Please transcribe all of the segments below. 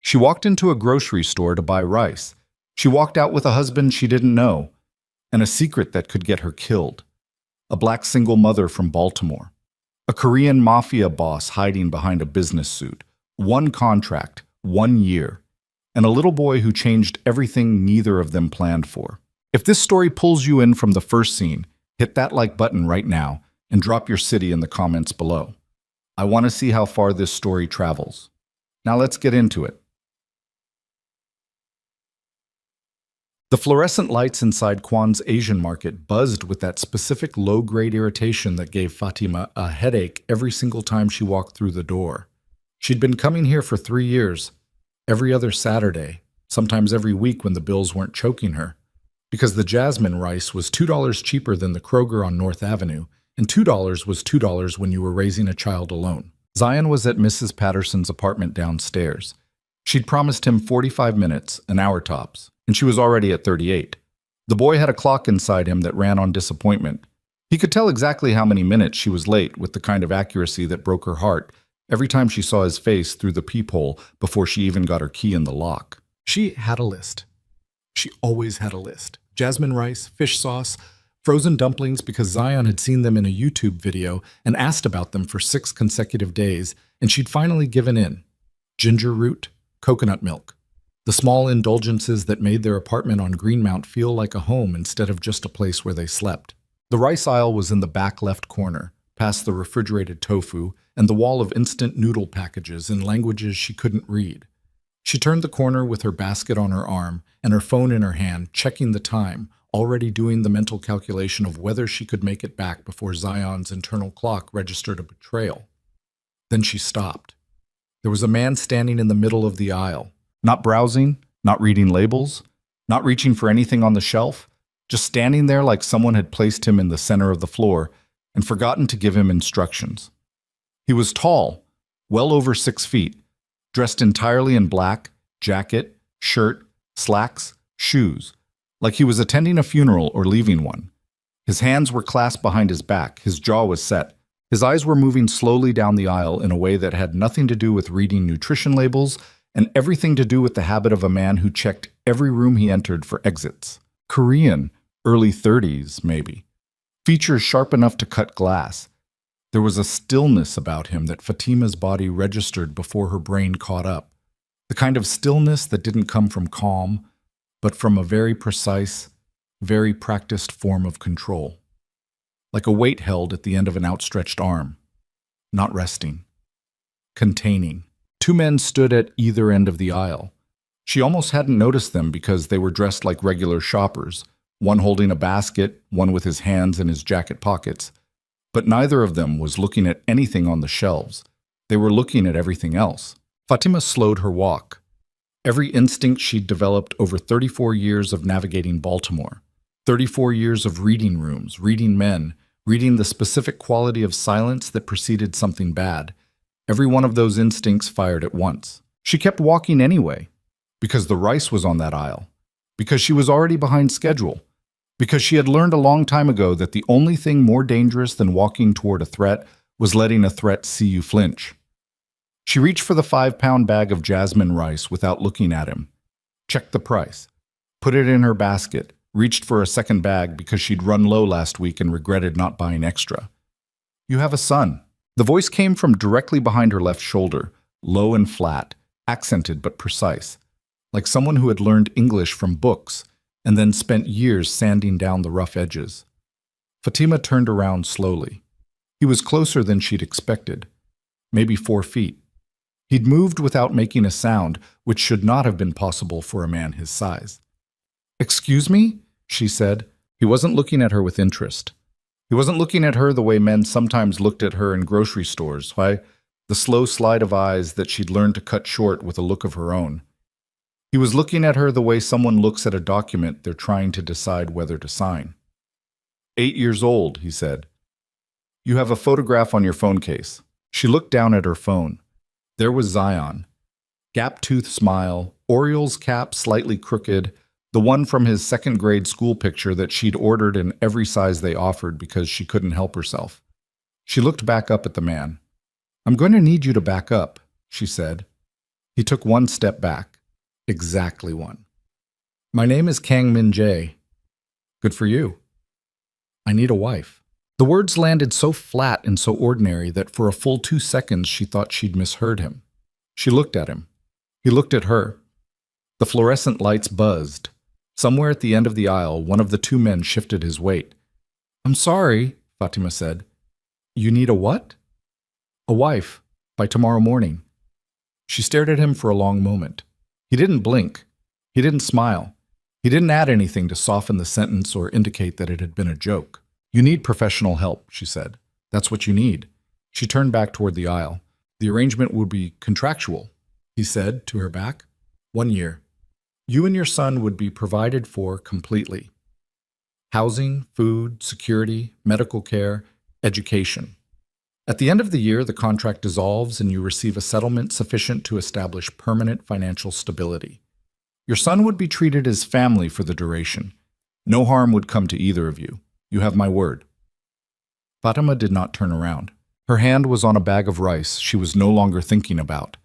She walked into a grocery store to buy rice. She walked out with a husband she didn't know, and a secret that could get her killed. A black single mother from Baltimore. A Korean Mafia boss hiding behind a business suit. One contract, 1 year. And a little boy who changed everything neither of them planned for. If this story pulls you in from the first scene, hit that like button right now and drop your city in the comments below. I want to see how far this story travels. Now let's get into it. The fluorescent lights inside Kwan's Asian market buzzed with that specific low-grade irritation that gave Fatima a headache every single time she walked through the door. She'd been coming here for 3 years, every other Saturday, sometimes every week when the bills weren't choking her, because the jasmine rice was $2 cheaper than the Kroger on North Avenue, and $2 was $2 when you were raising a child alone. Zion was at Mrs. Patterson's apartment downstairs. She'd promised him 45 minutes, an hour tops, and she was already at 38. The boy had a clock inside him that ran on disappointment. He could tell exactly how many minutes she was late with the kind of accuracy that broke her heart every time she saw his face through the peephole before she even got her key in the lock. She had a list. She always had a list. Jasmine rice, fish sauce, frozen dumplings because Zion had seen them in a YouTube video and asked about them for 6 consecutive days, and she'd finally given in. Ginger root, coconut milk. The small indulgences that made their apartment on Greenmount feel like a home instead of just a place where they slept. The rice aisle was in the back left corner, past the refrigerated tofu and the wall of instant noodle packages in languages she couldn't read. She turned the corner with her basket on her arm and her phone in her hand, checking the time, already doing the mental calculation of whether she could make it back before Zion's internal clock registered a betrayal. Then she stopped. There was a man standing in the middle of the aisle, not browsing, not reading labels, not reaching for anything on the shelf, just standing there like someone had placed him in the center of the floor and forgotten to give him instructions. He was tall, well over 6 feet, dressed entirely in black, jacket, shirt, slacks, shoes, like he was attending a funeral or leaving one. His hands were clasped behind his back, his jaw was set. His eyes were moving slowly down the aisle in a way that had nothing to do with reading nutrition labels and everything to do with the habit of a man who checked every room he entered for exits. Korean, early 30s, maybe. Features sharp enough to cut glass. There was a stillness about him that Fatima's body registered before her brain caught up. The kind of stillness that didn't come from calm, but from a very precise, very practiced form of control. Like a weight held at the end of an outstretched arm. Not resting. Containing. 2 men stood at either end of the aisle. She almost hadn't noticed them because they were dressed like regular shoppers, one holding a basket, one with his hands in his jacket pockets. But neither of them was looking at anything on the shelves. They were looking at everything else. Fatima slowed her walk. Every instinct she'd developed over 34 years of navigating Baltimore. 34 years of reading rooms, reading men, reading the specific quality of silence that preceded something bad. Every one of those instincts fired at once. She kept walking anyway, because the rice was on that aisle, because she was already behind schedule, because she had learned a long time ago that the only thing more dangerous than walking toward a threat was letting a threat see you flinch. She reached for the 5-pound bag of jasmine rice without looking at him, checked the price, put it in her basket, reached for a second bag because she'd run low last week and regretted not buying extra. "You have a son." The voice came from directly behind her left shoulder, low and flat, accented but precise, like someone who had learned English from books and then spent years sanding down the rough edges. Fatima turned around slowly. He was closer than she'd expected, maybe 4 feet. He'd moved without making a sound, which should not have been possible for a man his size. "Excuse me?" she said. He wasn't looking at her with interest. He wasn't looking at her the way men sometimes looked at her in grocery stores, why, the slow slide of eyes that she'd learned to cut short with a look of her own. He was looking at her the way someone looks at a document they're trying to decide whether to sign. 8 years old, he said. "You have a photograph on your phone case." She looked down at her phone. There was Zion. Gap-toothed smile, Orioles cap slightly crooked, the one from his second-grade school picture that she'd ordered in every size they offered because she couldn't help herself. She looked back up at the man. "I'm going to need you to back up," she said. He took one step back. Exactly one. My name is Kang Min Jae. Good for you. I need a wife. The words landed so flat and so ordinary that for a full 2 seconds she thought she'd misheard him. She looked at him. He looked at her. The fluorescent lights buzzed. Somewhere at the end of the aisle, one of the two men shifted his weight. I'm sorry, Fatima said. You need a what? A wife, by tomorrow morning. She stared at him for a long moment. He didn't blink. He didn't smile. He didn't add anything to soften the sentence or indicate that it had been a joke. You need professional help, she said. That's what you need. She turned back toward the aisle. The arrangement would be contractual, he said to her back. 1 year. You and your son would be provided for completely. Housing, food, security, medical care, education. At the end of the year, the contract dissolves and you receive a settlement sufficient to establish permanent financial stability. Your son would be treated as family for the duration. No harm would come to either of you. You have my word. Fatima did not turn around. Her hand was on a bag of rice she was no longer thinking about.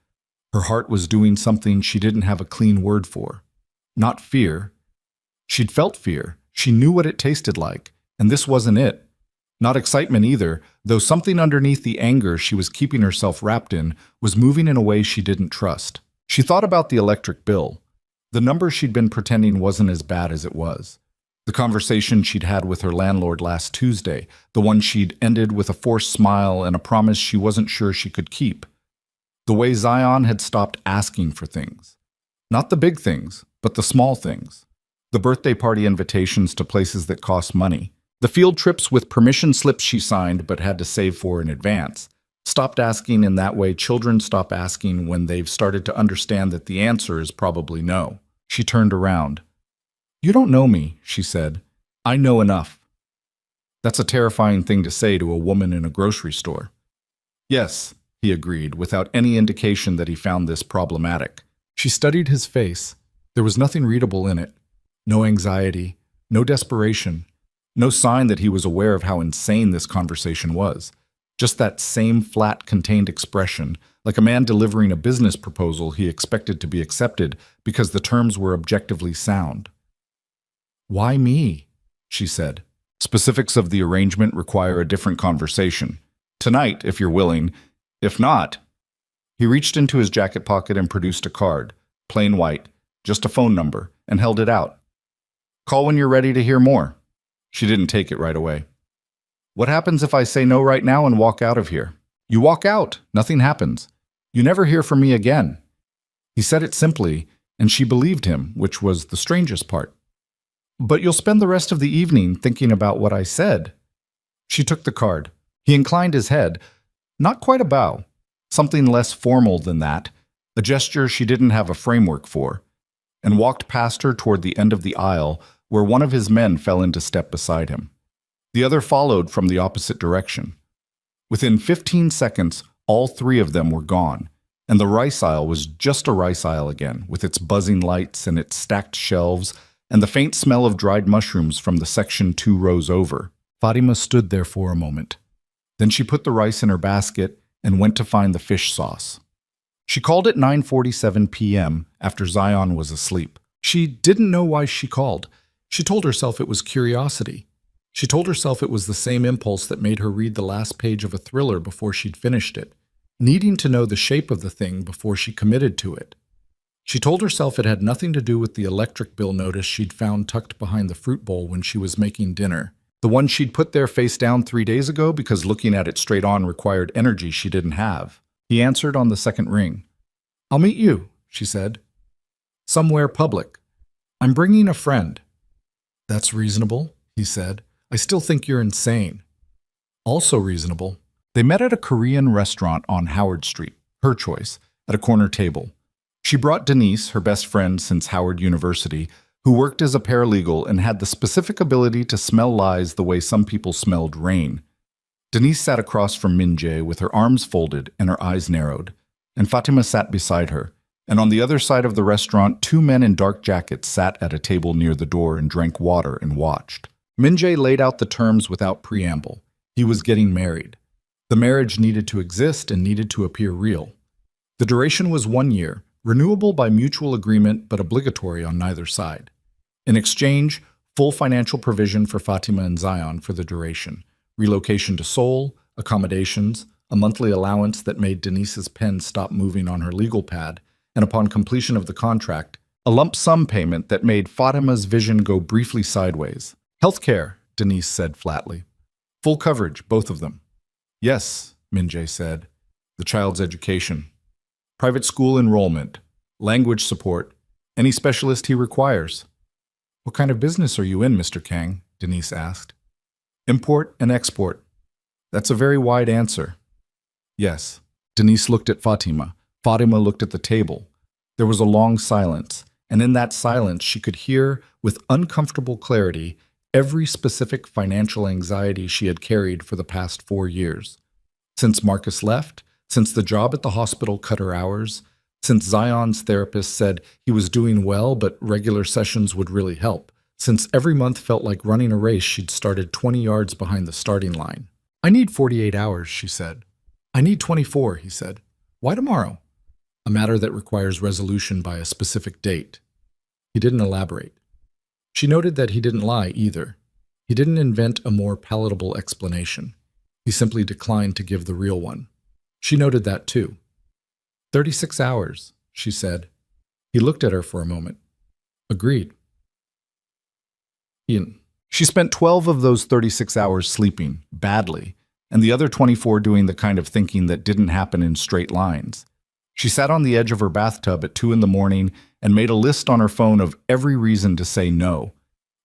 Her heart was doing something she didn't have a clean word for. Not fear. She'd felt fear. She knew what it tasted like, and this wasn't it. Not excitement either, though something underneath the anger she was keeping herself wrapped in was moving in a way she didn't trust. She thought about the electric bill. The number she'd been pretending wasn't as bad as it was. The conversation she'd had with her landlord last Tuesday, the one she'd ended with a forced smile and a promise she wasn't sure she could keep. The way Zion had stopped asking for things. Not the big things, but the small things. The birthday party invitations to places that cost money. The field trips with permission slips she signed but had to save for in advance. Stopped asking in that way children stop asking when they've started to understand that the answer is probably no. She turned around. You don't know me, she said. I know enough. That's a terrifying thing to say to a woman in a grocery store. Yes, he agreed, without any indication that he found this problematic. She studied his face. There was nothing readable in it. No anxiety, no desperation, no sign that he was aware of how insane this conversation was. Just that same flat, contained expression, like a man delivering a business proposal he expected to be accepted because the terms were objectively sound. Why me? She said. Specifics of the arrangement require a different conversation. Tonight, if you're willing. If not, he reached into his jacket pocket and produced a card, plain white, just a phone number, and held it out. Call when you're ready to hear more. She didn't take it right away. What happens if I say no right now and walk out of here? You walk out, nothing happens. You never hear from me again. He said it simply, and she believed him, which was the strangest part. But you'll spend the rest of the evening thinking about what I said. She took the card. He inclined his head, not quite a bow, something less formal than that, a gesture she didn't have a framework for, and walked past her toward the end of the aisle where one of his men fell into step beside him. The other followed from the opposite direction. Within 15 seconds, all three of them were gone, and the rice aisle was just a rice aisle again, with its buzzing lights and its stacked shelves, and the faint smell of dried mushrooms from the section 2 rows over. Fatima stood there for a moment. Then she put the rice in her basket and went to find the fish sauce. She called at 9:47 p.m. after Zion was asleep. She didn't know why she called. She told herself it was curiosity. She told herself it was the same impulse that made her read the last page of a thriller before she'd finished it, needing to know the shape of the thing before she committed to it. She told herself it had nothing to do with the electric bill notice she'd found tucked behind the fruit bowl when she was making dinner, the one she'd put there face down 3 days ago because looking at it straight on required energy she didn't have. He answered on the second ring. I'll meet you, she said. Somewhere public. I'm bringing a friend. That's reasonable, he said. I still think you're insane. Also reasonable. They met at a Korean restaurant on Howard Street, her choice, at a corner table. She brought Denise, her best friend since Howard University, who worked as a paralegal and had the specific ability to smell lies the way some people smelled rain. Denise sat across from Min Jae with her arms folded and her eyes narrowed, and Fatima sat beside her. And on the other side of the restaurant, 2 men in dark jackets sat at a table near the door and drank water and watched. Min Jae laid out the terms without preamble. He was getting married. The marriage needed to exist and needed to appear real. The duration was 1 year, renewable by mutual agreement but obligatory on neither side. In exchange, full financial provision for Fatima and Zion for the duration, relocation to Seoul, accommodations, a monthly allowance that made Denise's pen stop moving on her legal pad, and upon completion of the contract, a lump sum payment that made Fatima's vision go briefly sideways. Healthcare, Denise said flatly. Full coverage, both of them. Yes, Min-jae said. The child's education. Private school enrollment. Language support. Any specialist he requires. What kind of business are you in, Mr. Kang? Denise asked. Import and export. That's a very wide answer. Yes. Denise looked at Fatima. Fatima looked at the table. There was a long silence, and in that silence she could hear, with uncomfortable clarity, every specific financial anxiety she had carried for the past 4 years. Since Marcus left, since the job at the hospital cut her hours, since Zion's therapist said he was doing well but regular sessions would really help, since every month felt like running a race she'd started 20 yards behind the starting line. I need 48 hours, she said. I need 24, he said. Why tomorrow? A matter that requires resolution by a specific date. He didn't elaborate. She noted that he didn't lie either. He didn't invent a more palatable explanation. He simply declined to give the real one. She noted that too. 36 hours, she said. He looked at her for a moment. Agreed. She spent 12 of those 36 hours sleeping, badly, and the other 24 doing the kind of thinking that didn't happen in straight lines. She sat on the edge of her bathtub at 2 a.m. and made a list on her phone of every reason to say no.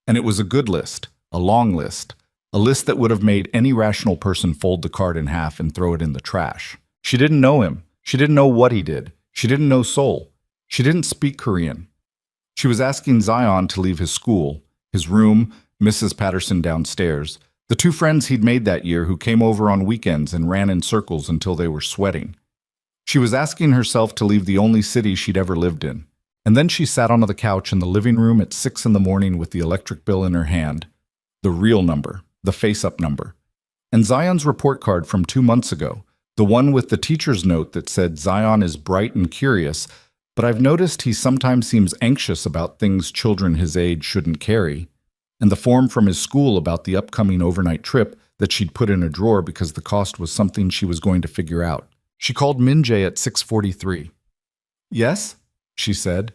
And it was a good list, a long list, a list that would have made any rational person fold the card in half and throw it in the trash. She didn't know him. She didn't know what he did. She didn't know Seoul. She didn't speak Korean. She was asking Zion to leave his school, his room, Mrs. Patterson downstairs, the 2 friends he'd made that year who came over on weekends and ran in circles until they were sweating. She was asking herself to leave the only city she'd ever lived in. And then she sat on the couch in the living room at 6 a.m. with the electric bill in her hand, the real number, the face-up number, and Zion's report card from 2 months ago, the one with the teacher's note that said Zion is bright and curious, but I've noticed he sometimes seems anxious about things children his age shouldn't carry, and the form from his school about the upcoming overnight trip that she'd put in a drawer because the cost was something she was going to figure out. She called Min-jae at 6:43. Yes, she said.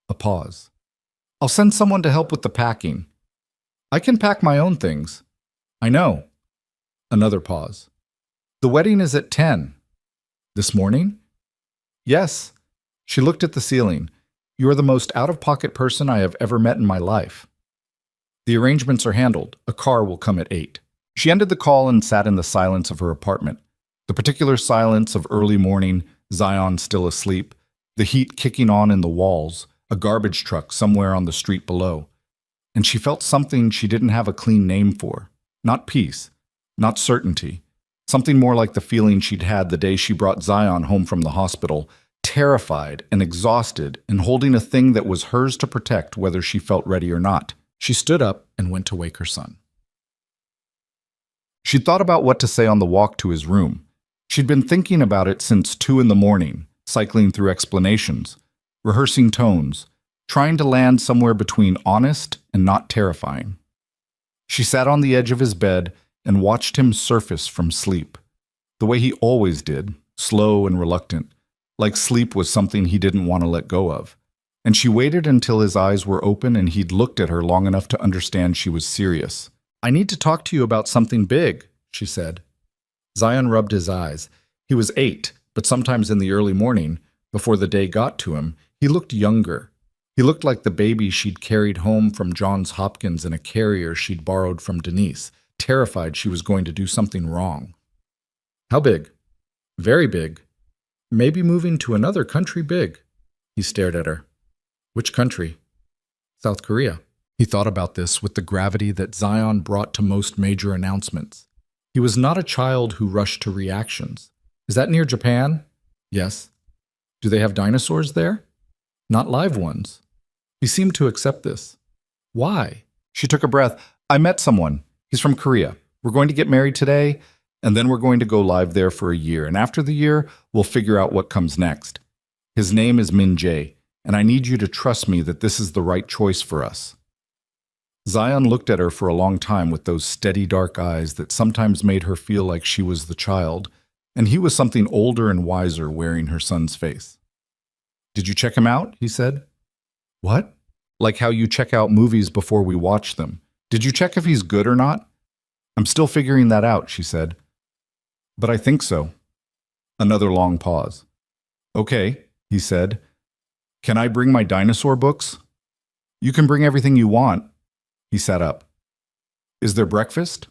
A pause. I'll send someone to help with the packing. I can pack my own things. I know. Another pause. The wedding is at 10. This morning? Yes. She looked at the ceiling. You are the most out-of-pocket person I have ever met in my life. The arrangements are handled. A car will come at 8. She ended the call and sat in the silence of her apartment. The particular silence of early morning, Zion still asleep, the heat kicking on in the walls, a garbage truck somewhere on the street below. And she felt something she didn't have a clean name for. Not peace, not certainty. Something more like the feeling she'd had the day she brought Zion home from the hospital, terrified and exhausted and holding a thing that was hers to protect whether she felt ready or not. She stood up and went to wake her son. She'd thought about what to say on the walk to his room. She'd been thinking about it since 2 a.m, cycling through explanations, rehearsing tones, trying to land somewhere between honest and not terrifying. She sat on the edge of his bed and watched him surface from sleep, the way he always did, slow and reluctant, like sleep was something he didn't want to let go of. And she waited until his eyes were open and he'd looked at her long enough to understand she was serious. I need to talk to you about something big, she said. Zion rubbed his eyes. He was 8, but sometimes in the early morning, before the day got to him, he looked younger. He looked like the baby she'd carried home from Johns Hopkins in a carrier she'd borrowed from Denise, terrified she was going to do something wrong. How big? Very big. Maybe moving to another country big. He stared at her. Which country? South Korea. He thought about this with the gravity that Zion brought to most major announcements. He was not a child who rushed to reactions. Is that near Japan? Yes. Do they have dinosaurs there? Not live ones. He seemed to accept this. Why? She took a breath. I met someone. He's from Korea. We're going to get married today, and then we're going to go live there for a year. And after the year, we'll figure out what comes next. His name is Min Jae, and I need you to trust me that this is the right choice for us." Zion looked at her for a long time with those steady dark eyes that sometimes made her feel like she was the child, and he was something older and wiser wearing her son's face. "Did you check him out?" he said. "What?" "Like how you check out movies before we watch them. Did you check if he's good or not?" "I'm still figuring that out," she said. "But I think so." Another long pause. "Okay," he said. "Can I bring my dinosaur books?" "You can bring everything you want." He sat up. "Is there breakfast?"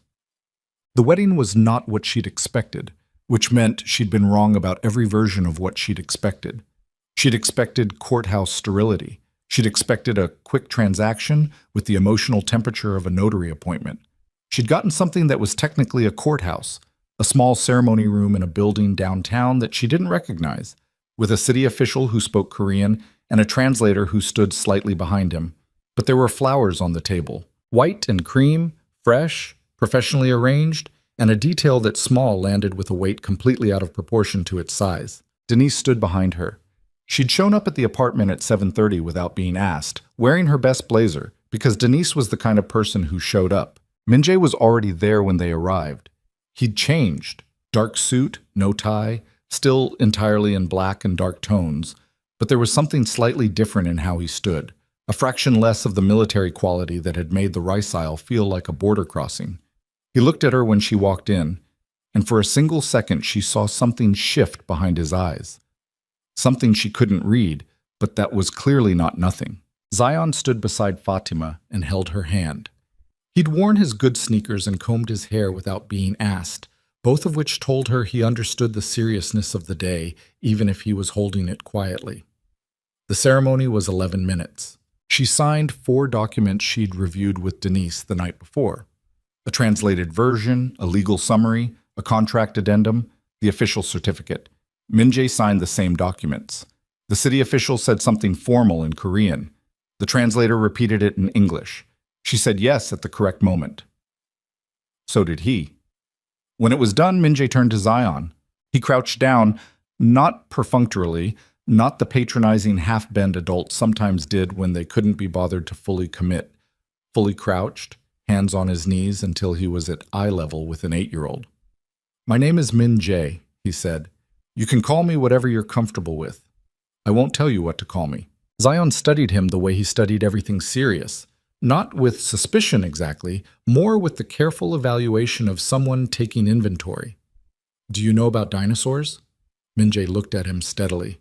The wedding was not what she'd expected, which meant she'd been wrong about every version of what she'd expected. She'd expected courthouse sterility. She'd expected a quick transaction with the emotional temperature of a notary appointment. She'd gotten something that was technically a courthouse, a small ceremony room in a building downtown that she didn't recognize, with a city official who spoke Korean and a translator who stood slightly behind him. But there were flowers on the table, white and cream, fresh, professionally arranged, and a detail that small landed with a weight completely out of proportion to its size. Denise stood behind her. She'd shown up at the apartment at 7:30 without being asked, wearing her best blazer, because Denise was the kind of person who showed up. Min Jae was already there when they arrived. He'd changed. Dark suit, no tie, still entirely in black and dark tones, but there was something slightly different in how he stood, a fraction less of the military quality that had made the rice aisle feel like a border crossing. He looked at her when she walked in, and for a single second she saw something shift behind his eyes. Something she couldn't read, but that was clearly not nothing. Zion stood beside Fatima and held her hand. He'd worn his good sneakers and combed his hair without being asked, both of which told her he understood the seriousness of the day, even if he was holding it quietly. The ceremony was 11 minutes. She signed 4 documents she'd reviewed with Denise the night before. A translated version, a legal summary, a contract addendum, the official certificate. Min Jae signed the same documents. The city official said something formal in Korean. The translator repeated it in English. She said yes at the correct moment. So did he. When it was done, Min Jae turned to Zion. He crouched down, not perfunctorily, not the patronizing half-bend adults sometimes did when they couldn't be bothered to fully commit. Fully crouched, hands on his knees until he was at eye level with an 8-year-old. "My name is Min Jae," he said. "You can call me whatever you're comfortable with. I won't tell you what to call me." Zion studied him the way he studied everything serious. Not with suspicion exactly, more with the careful evaluation of someone taking inventory. "Do you know about dinosaurs?" Min Jae looked at him steadily.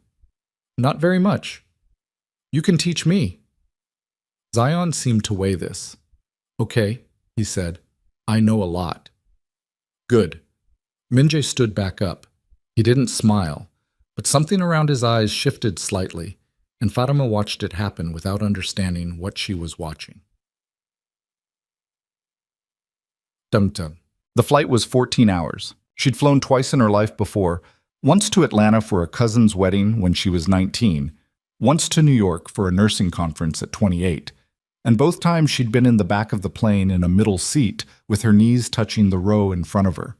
"Not very much." "You can teach me." Zion seemed to weigh this. "Okay," he said. "I know a lot." "Good." Min Jae stood back up. He didn't smile, but something around his eyes shifted slightly, and Fatima watched it happen without understanding what she was watching. Dum-dum. The flight was 14 hours. She'd flown twice in her life before, once to Atlanta for a cousin's wedding when she was 19, once to New York for a nursing conference at 28, and both times she'd been in the back of the plane in a middle seat with her knees touching the row in front of her.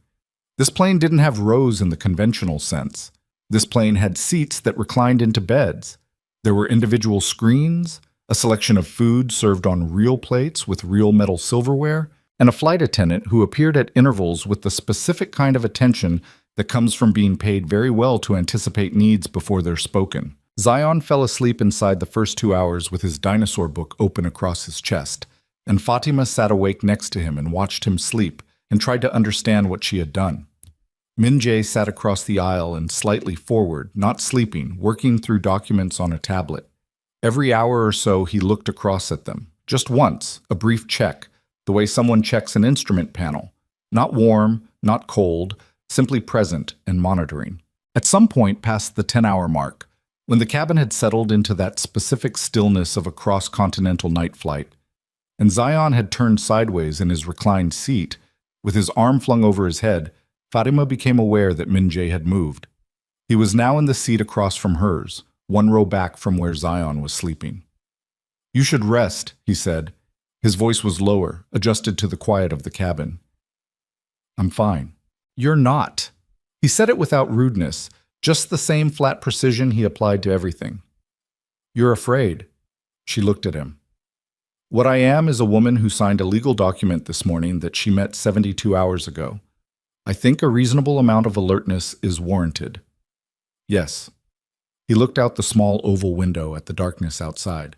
This plane didn't have rows in the conventional sense. This plane had seats that reclined into beds. There were individual screens, a selection of food served on real plates with real metal silverware, and a flight attendant who appeared at intervals with the specific kind of attention that comes from being paid very well to anticipate needs before they're spoken. Zion fell asleep inside the first 2 hours with his dinosaur book open across his chest, and Fatima sat awake next to him and watched him sleep and tried to understand what she had done. Min Jae sat across the aisle and slightly forward, not sleeping, working through documents on a tablet. Every hour or so he looked across at them, just once, a brief check, the way someone checks an instrument panel. Not warm, not cold, simply present and monitoring. At some point past the 10-hour mark, when the cabin had settled into that specific stillness of a cross-continental night flight, and Zion had turned sideways in his reclined seat, with his arm flung over his head, Fatima became aware that Min Jae had moved. He was now in the seat across from hers, one row back from where Zion was sleeping. "You should rest," he said. His voice was lower, adjusted to the quiet of the cabin. "I'm fine." "You're not." He said it without rudeness, Just the same flat precision he applied to everything. You're afraid. She looked at him. What I am is a woman who signed a legal document this morning that she met 72 hours ago. I think a reasonable amount of alertness is warranted. Yes. He looked out the small oval window at the darkness outside.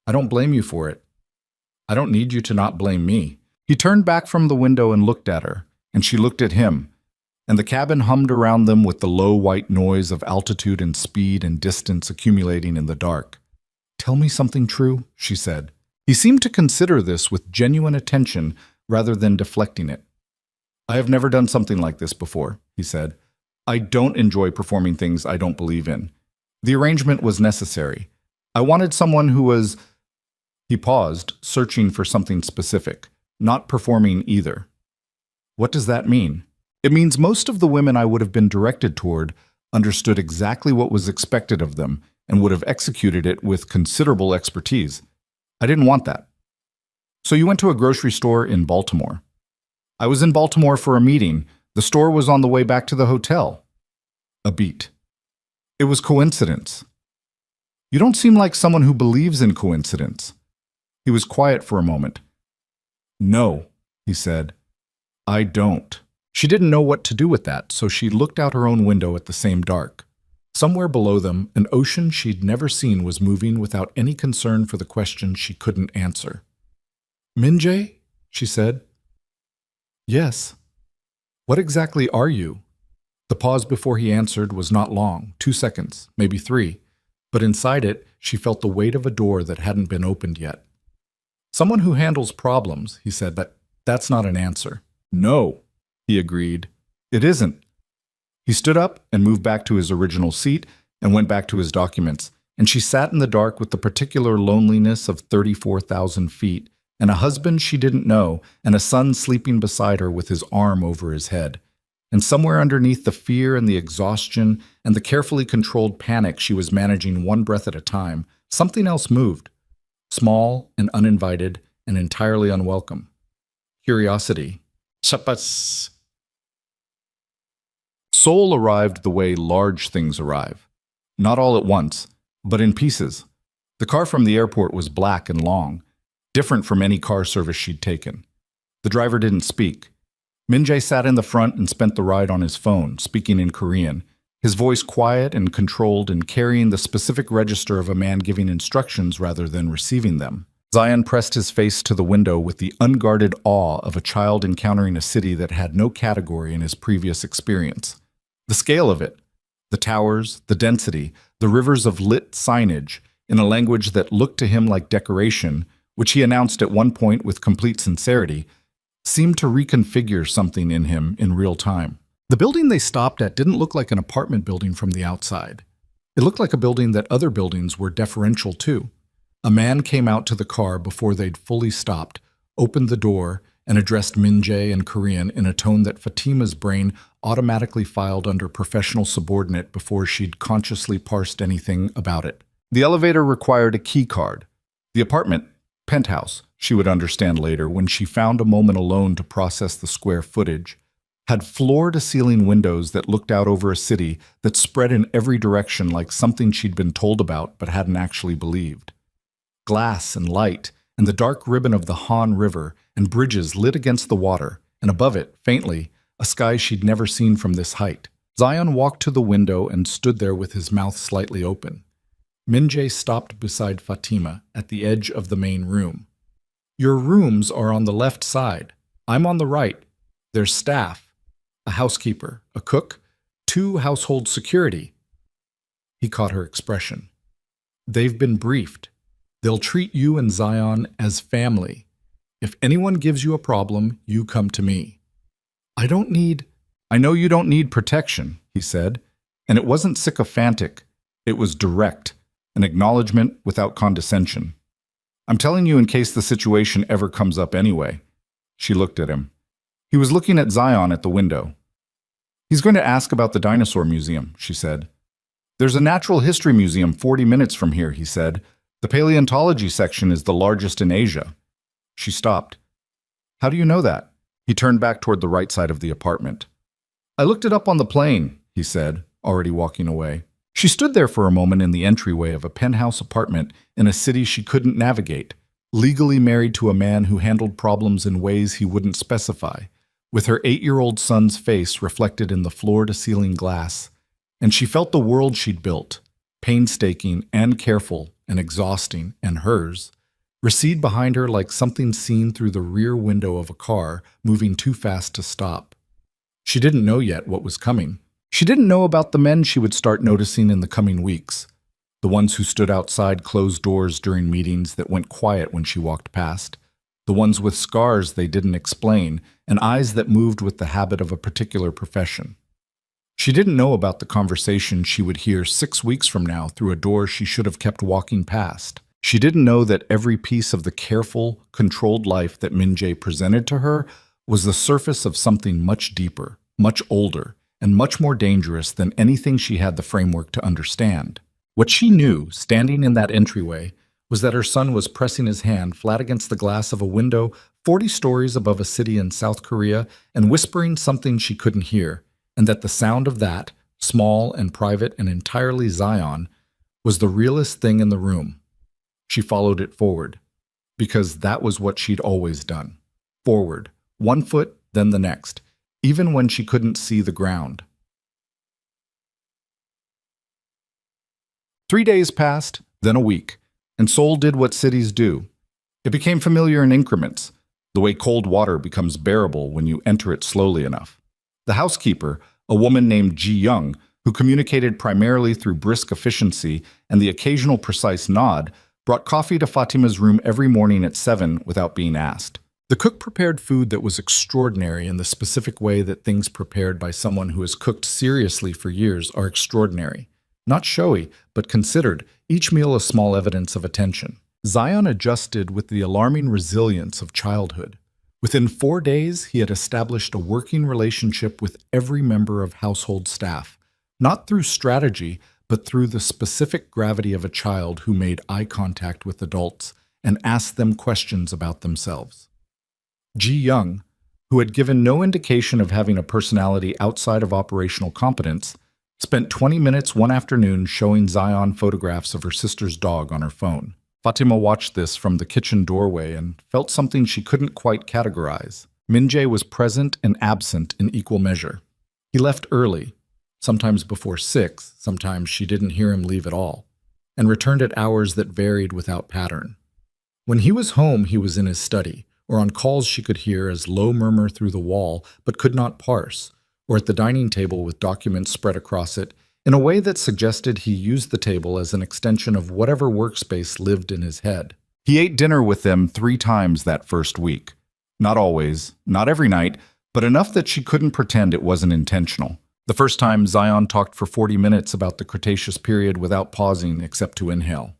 I don't blame you for it. I don't need you to not blame me. He turned back from the window and looked at her, and she looked at him, and the cabin hummed around them with the low white noise of altitude and speed and distance accumulating in the dark. Tell me something true, she said. He seemed to consider this with genuine attention rather than deflecting it. I have never done something like this before, he said. I don't enjoy performing things I don't believe in. The arrangement was necessary. I wanted someone who was... He paused, searching for something specific, not performing either. What does that mean? It means most of the women I would have been directed toward understood exactly what was expected of them and would have executed it with considerable expertise. I didn't want that. So you went to a grocery store in Baltimore. I was in Baltimore for a meeting. The store was on the way back to the hotel. A beat. It was coincidence. You don't seem like someone who believes in coincidence. He was quiet for a moment. No, he said. I don't. She didn't know what to do with that, so she looked out her own window at the same dark. Somewhere below them, an ocean she'd never seen was moving without any concern for the question she couldn't answer. Minjae? She said. Yes. What exactly are you? The pause before he answered was not long, 2 seconds, maybe 3, but inside it, she felt the weight of a door that hadn't been opened yet. Someone who handles problems, he said, but that's not an answer. No, he agreed. It isn't. He stood up and moved back to his original seat and went back to his documents, and she sat in the dark with the particular loneliness of 34,000 feet and a husband she didn't know and a son sleeping beside her with his arm over his head. And somewhere underneath the fear and the exhaustion and the carefully controlled panic she was managing one breath at a time, something else moved, small and uninvited and entirely unwelcome. Curiosity. Chapas. Seoul arrived the way large things arrive. Not all at once, but in pieces. The car from the airport was black and long, different from any car service she'd taken. The driver didn't speak. Minjae sat in the front and spent the ride on his phone, speaking in Korean, his voice quiet and controlled and carrying the specific register of a man giving instructions rather than receiving them. Zion pressed his face to the window with the unguarded awe of a child encountering a city that had no category in his previous experience. The scale of it, the towers, the density, the rivers of lit signage, in a language that looked to him like decoration, which he announced at one point with complete sincerity, seemed to reconfigure something in him in real time. The building they stopped at didn't look like an apartment building from the outside. It looked like a building that other buildings were deferential to. A man came out to the car before they'd fully stopped, opened the door, and addressed Minjae in Korean in a tone that Fatima's brain automatically filed under professional subordinate before she'd consciously parsed anything about it. The elevator required a key card. The apartment, penthouse, she would understand later when she found a moment alone to process the square footage, had floor-to-ceiling windows that looked out over a city that spread in every direction like something she'd been told about but hadn't actually believed. Glass and light, and the dark ribbon of the Han River, and bridges lit against the water, and above it, faintly, a sky she'd never seen from this height. Zion walked to the window and stood there with his mouth slightly open. Minjae stopped beside Fatima at the edge of the main room. Your rooms are on the left side. I'm on the right. There's staff, a housekeeper, a cook, 2 household security. He caught her expression. They've been briefed. They'll treat you and Zion as family. If anyone gives you a problem, you come to me. I know you don't need protection, he said, and it wasn't sycophantic. It was direct, an acknowledgement without condescension. I'm telling you in case the situation ever comes up anyway. She looked at him. He was looking at Zion at the window. He's going to ask about the dinosaur museum, she said. There's a natural history museum 40 minutes from here, he said. The paleontology section is the largest in Asia. She stopped. How do you know that? He turned back toward the right side of the apartment. I looked it up on the plane, he said. already walking away. She stood there for a moment in the entryway of a penthouse apartment in a city she couldn't navigate, legally married to a man who handled problems in ways he wouldn't specify, with her 8-year-old son's face reflected in the floor-to-ceiling glass. And she felt the world she'd built, painstaking and careful and exhausting, and hers, recede behind her like something seen through the rear window of a car moving too fast to stop. She didn't know yet what was coming. She didn't know about the men she would start noticing in the coming weeks, the ones who stood outside closed doors during meetings that went quiet when she walked past, the ones with scars they didn't explain, and eyes that moved with the habit of a particular profession. She didn't know about the conversation she would hear 6 weeks from now through a door she should have kept walking past. She didn't know that every piece of the careful, controlled life that Min-jae presented to her was the surface of something much deeper, much older, and much more dangerous than anything she had the framework to understand. What she knew, standing in that entryway, was that her son was pressing his hand flat against the glass of a window 40 stories above a city in South Korea and whispering something she couldn't hear, and that the sound of that, small and private and entirely Zion, was the realest thing in the room. She followed it forward, because that was what she'd always done. Forward, one foot, then the next, even when she couldn't see the ground. 3 days passed, then a week, and Seoul did what cities do. It became familiar in increments, the way cold water becomes bearable when you enter it slowly enough. The housekeeper, a woman named Ji-young, who communicated primarily through brisk efficiency and the occasional precise nod, brought coffee to Fatima's room every morning at 7 without being asked. The cook prepared food that was extraordinary in the specific way that things prepared by someone who has cooked seriously for years are extraordinary. Not showy, but considered, each meal a small evidence of attention. Zion adjusted with the alarming resilience of childhood. Within 4 days, he had established a working relationship with every member of household staff, not through strategy, but through the specific gravity of a child who made eye contact with adults and asked them questions about themselves. Ji-young, who had given no indication of having a personality outside of operational competence, spent 20 minutes one afternoon showing Zion photographs of her sister's dog on her phone. Fatima watched this from the kitchen doorway and felt something she couldn't quite categorize. Min-jae was present and absent in equal measure. He left early, sometimes before 6, sometimes she didn't hear him leave at all, and returned at hours that varied without pattern. When he was home, he was in his study, or on calls she could hear as low murmur through the wall but could not parse, or at the dining table with documents spread across it, in a way that suggested he used the table as an extension of whatever workspace lived in his head. He ate dinner with them 3 times that first week. Not always, not every night, but enough that she couldn't pretend it wasn't intentional. The first time, Zion talked for 40 minutes about the Cretaceous period without pausing except to inhale.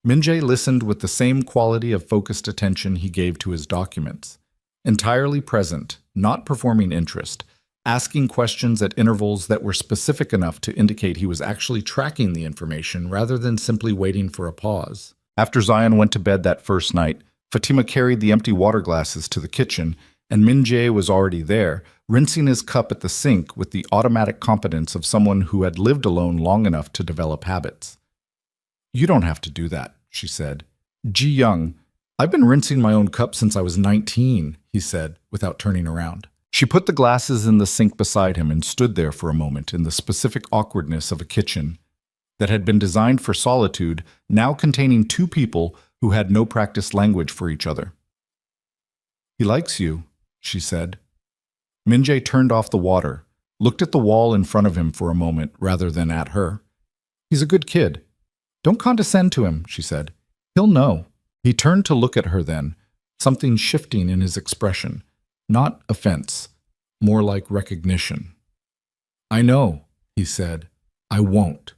Min-jae listened with the same quality of focused attention he gave to his documents. Entirely present, not performing interest, asking questions at intervals that were specific enough to indicate he was actually tracking the information rather than simply waiting for a pause. After Zion went to bed that first night, Fatima carried the empty water glasses to the kitchen, and Min-jae was already there, rinsing his cup at the sink with the automatic competence of someone who had lived alone long enough to develop habits. "You don't have to do that," she said. "Ji-young, I've been rinsing my own cup since I was 19, he said, without turning around. She put the glasses in the sink beside him and stood there for a moment in the specific awkwardness of a kitchen that had been designed for solitude, now containing 2 people who had no practiced language for each other. "He likes you," she said. Min-jae turned off the water, looked at the wall in front of him for a moment rather than at her. "He's a good kid. Don't condescend to him," she said. "He'll know." He turned to look at her then, something shifting in his expression. Not offense, more like recognition. "I know," he said. "I won't."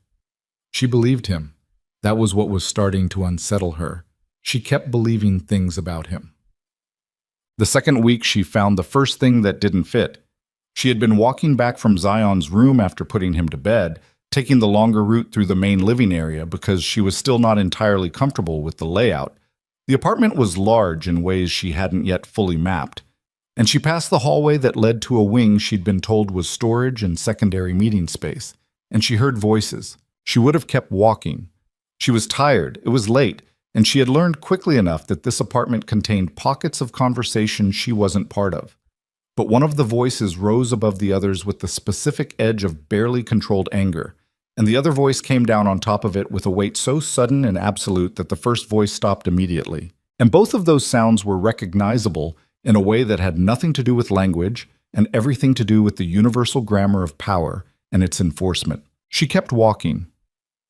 She believed him. That was what was starting to unsettle her. She kept believing things about him. The second week, she found the first thing that didn't fit. She had been walking back from Zion's room after putting him to bed, taking the longer route through the main living area because she was still not entirely comfortable with the layout. The apartment was large in ways she hadn't yet fully mapped, and she passed the hallway that led to a wing she'd been told was storage and secondary meeting space. and she heard voices. She would have kept walking. She was tired, it was late, and she had learned quickly enough that this apartment contained pockets of conversation she wasn't part of. But one of the voices rose above the others with the specific edge of barely controlled anger, and the other voice came down on top of it with a weight so sudden and absolute that the first voice stopped immediately. And both of those sounds were recognizable in a way that had nothing to do with language and everything to do with the universal grammar of power and its enforcement. She kept walking.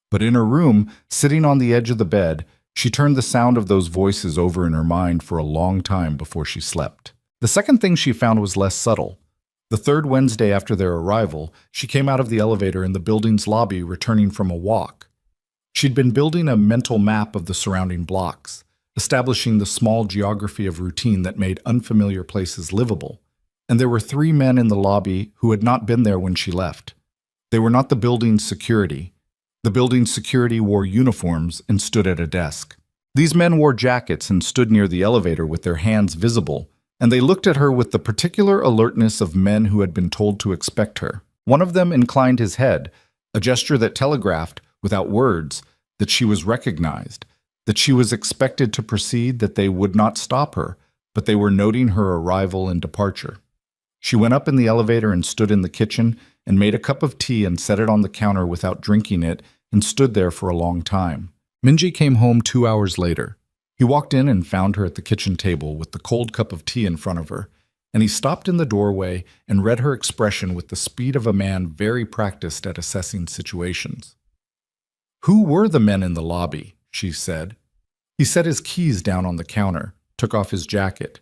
But in her room, sitting on the edge of the bed, she turned the sound of those voices over in her mind for a long time before she slept. The second thing she found was less subtle. The third Wednesday after their arrival, she came out of the elevator in the building's lobby returning from a walk. She'd been building a mental map of the surrounding blocks, establishing the small geography of routine that made unfamiliar places livable. And there were 3 men in the lobby who had not been there when she left. They were not the building's security. The building's security wore uniforms and stood at a desk. These men wore jackets and stood near the elevator with their hands visible, and they looked at her with the particular alertness of men who had been told to expect her. One of them inclined his head, a gesture that telegraphed, without words, that she was recognized, that she was expected to proceed, that they would not stop her, but they were noting her arrival and departure. She went up in the elevator and stood in the kitchen and made a cup of tea and set it on the counter without drinking it and stood there for a long time. Minji came home 2 hours later. He walked in and found her at the kitchen table with the cold cup of tea in front of her, and he stopped in the doorway and read her expression with the speed of a man very practiced at assessing situations. "Who were the men in the lobby?" she said. He set his keys down on the counter, took off his jacket.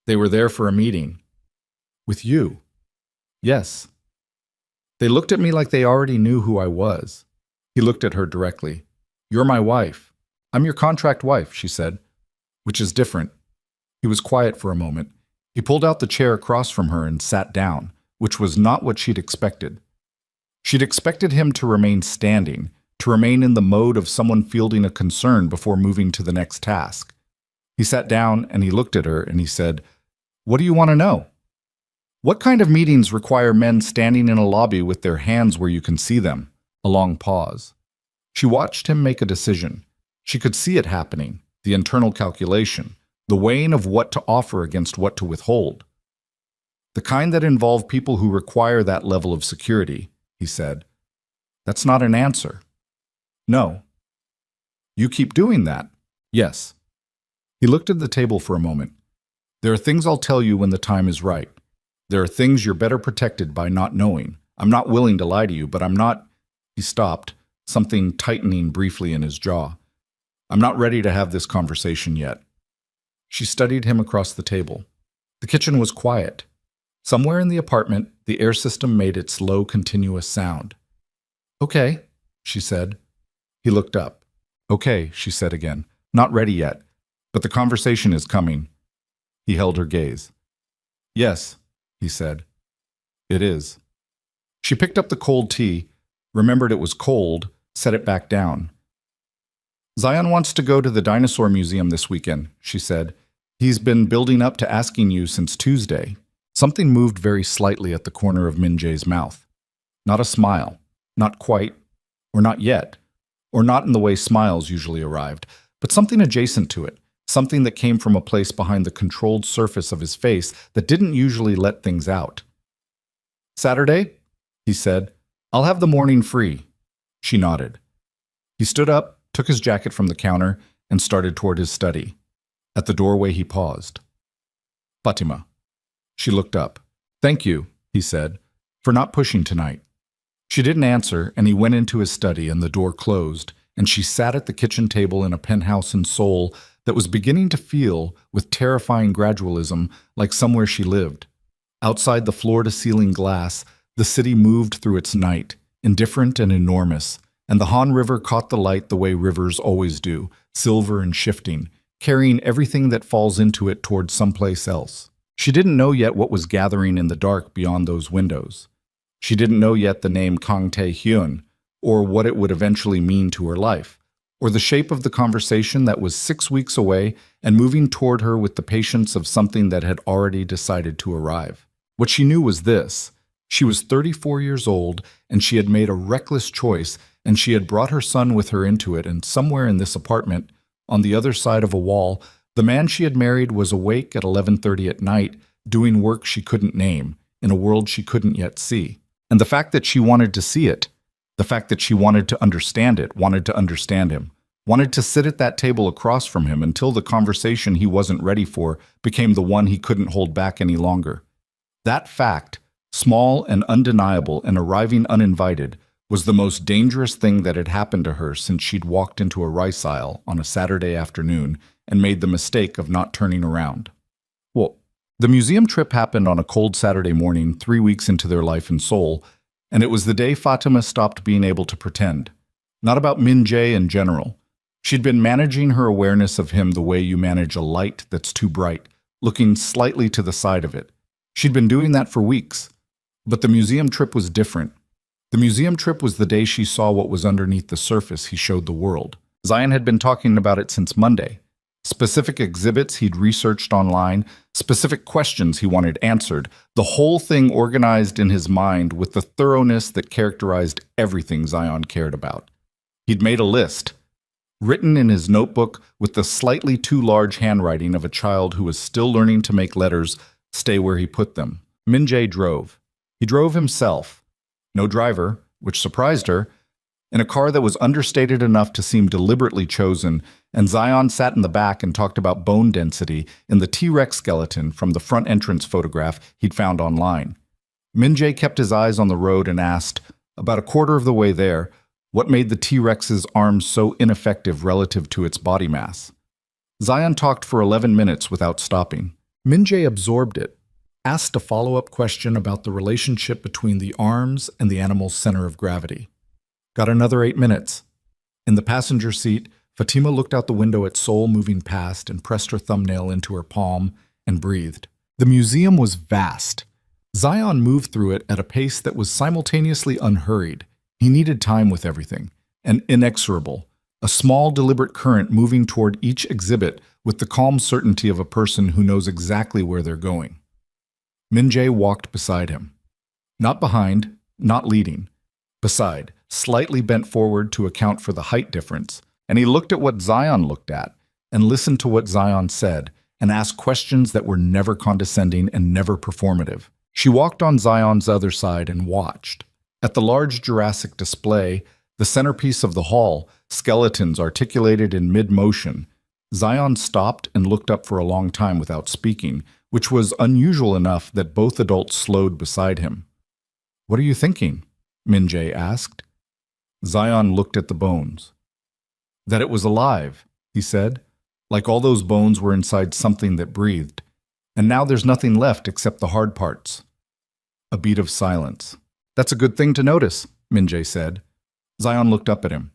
"They were there for a meeting." "With you?" "Yes." "They looked at me like they already knew who I was." He looked at her directly. "You're my wife." "I'm your contract wife," she said. "Which is different." He was quiet for a moment. He pulled out the chair across from her and sat down, which was not what she'd expected. She'd expected him to remain standing, to remain in the mode of someone fielding a concern before moving to the next task. He sat down and he looked at her and he said, "What do you want to know?" "What kind of meetings require men standing in a lobby with their hands where you can see them?" A long pause. She watched him make a decision. She could see it happening, the internal calculation, the weighing of what to offer against what to withhold. "The kind that involve people who require that level of security," he said. "That's not an answer." "No." "You keep doing that?" "Yes." He looked at the table for a moment. "There are things I'll tell you when the time is right. There are things you're better protected by not knowing. I'm not willing to lie to you, but I'm not—" He stopped, something tightening briefly in his jaw. "I'm not ready to have this conversation yet." She studied him across the table. The kitchen was quiet. Somewhere in the apartment, the air system made its low, continuous sound. "Okay," she said. He looked up. "Okay," she said again. "Not ready yet, but the conversation is coming." He held her gaze. "Yes," he said. "It is." She picked up the cold tea, remembered it was cold, set it back down. "Zion wants to go to the dinosaur museum this weekend," she said. "He's been building up to asking you since Tuesday." Something moved very slightly at the corner of Minjae's mouth. Not a smile, not quite, or not yet, or not in the way smiles usually arrived, but something adjacent to it, something that came from a place behind the controlled surface of his face that didn't usually let things out. "Saturday?" he said. "I'll have the morning free." She nodded. He stood up, took his jacket from the counter, and started toward his study. At the doorway he paused. "Fatima." She looked up. "Thank you," he said, "for not pushing tonight." She didn't answer, and he went into his study and the door closed, and she sat at the kitchen table in a penthouse in Seoul that was beginning to feel, with terrifying gradualism, like somewhere she lived. Outside the floor-to-ceiling glass, the city moved through its night, indifferent and enormous, and the Han River caught the light the way rivers always do, silver and shifting, carrying everything that falls into it toward someplace else. She didn't know yet what was gathering in the dark beyond those windows. She didn't know yet the name Kang Tae-hyun, or what it would eventually mean to her life, or the shape of the conversation that was 6 weeks away and moving toward her with the patience of something that had already decided to arrive. What she knew was this: She was 34 years old, and she had made a reckless choice, and she had brought her son with her into it, and somewhere in this apartment, on the other side of a wall, the man she had married was awake at 11:30 at night, doing work she couldn't name, in a world she couldn't yet see. And the fact that she wanted to see it, the fact that she wanted to understand it, wanted to understand him, wanted to sit at that table across from him until the conversation he wasn't ready for became the one he couldn't hold back any longer. That fact, small and undeniable and arriving uninvited, was the most dangerous thing that had happened to her since she'd walked into a rice aisle on a Saturday afternoon and made the mistake of not turning around. Well, the museum trip happened on a cold Saturday morning 3 weeks into their life in Seoul, and it was the day Fatima stopped being able to pretend. Not about Min Jae in general. She'd been managing her awareness of him the way you manage a light that's too bright, looking slightly to the side of it. She'd been doing that for weeks. But the museum trip was different. The museum trip was the day she saw what was underneath the surface he showed the world. Zion had been talking about it since Monday. Specific exhibits he'd researched online, specific questions he wanted answered, the whole thing organized in his mind with the thoroughness that characterized everything Zion cared about. He'd made a list, written in his notebook with the slightly too large handwriting of a child who was still learning to make letters stay where he put them. Min Jae drove. He drove himself. No driver, which surprised her, in a car that was understated enough to seem deliberately chosen, and Zion sat in the back and talked about bone density in the T-Rex skeleton from the front entrance photograph he'd found online. Min Jae kept his eyes on the road and asked, about a quarter of the way there, what made the T-Rex's arms so ineffective relative to its body mass. Zion talked for 11 minutes without stopping. Min Jae absorbed it, asked a follow-up question about the relationship between the arms and the animal's center of gravity. Got another 8 minutes. In the passenger seat, Fatima looked out the window at Seoul moving past and pressed her thumbnail into her palm and breathed. The museum was vast. Zion moved through it at a pace that was simultaneously unhurried. He needed time with everything, and inexorable, a small deliberate current moving toward each exhibit with the calm certainty of a person who knows exactly where they're going. Min Jae walked beside him. Not behind, not leading. Beside, slightly bent forward to account for the height difference, and he looked at what Zion looked at, and listened to what Zion said, and asked questions that were never condescending and never performative. She walked on Zion's other side and watched. At the large Jurassic display, the centerpiece of the hall, skeletons articulated in mid-motion, Zion stopped and looked up for a long time without speaking, which was unusual enough that both adults slowed beside him. "What are you thinking?" Min Jae asked. Zion looked at the bones. "That it was alive," he said, "like all those bones were inside something that breathed. And now there's nothing left except the hard parts." A beat of silence. "That's a good thing to notice," Min Jae said. Zion looked up at him.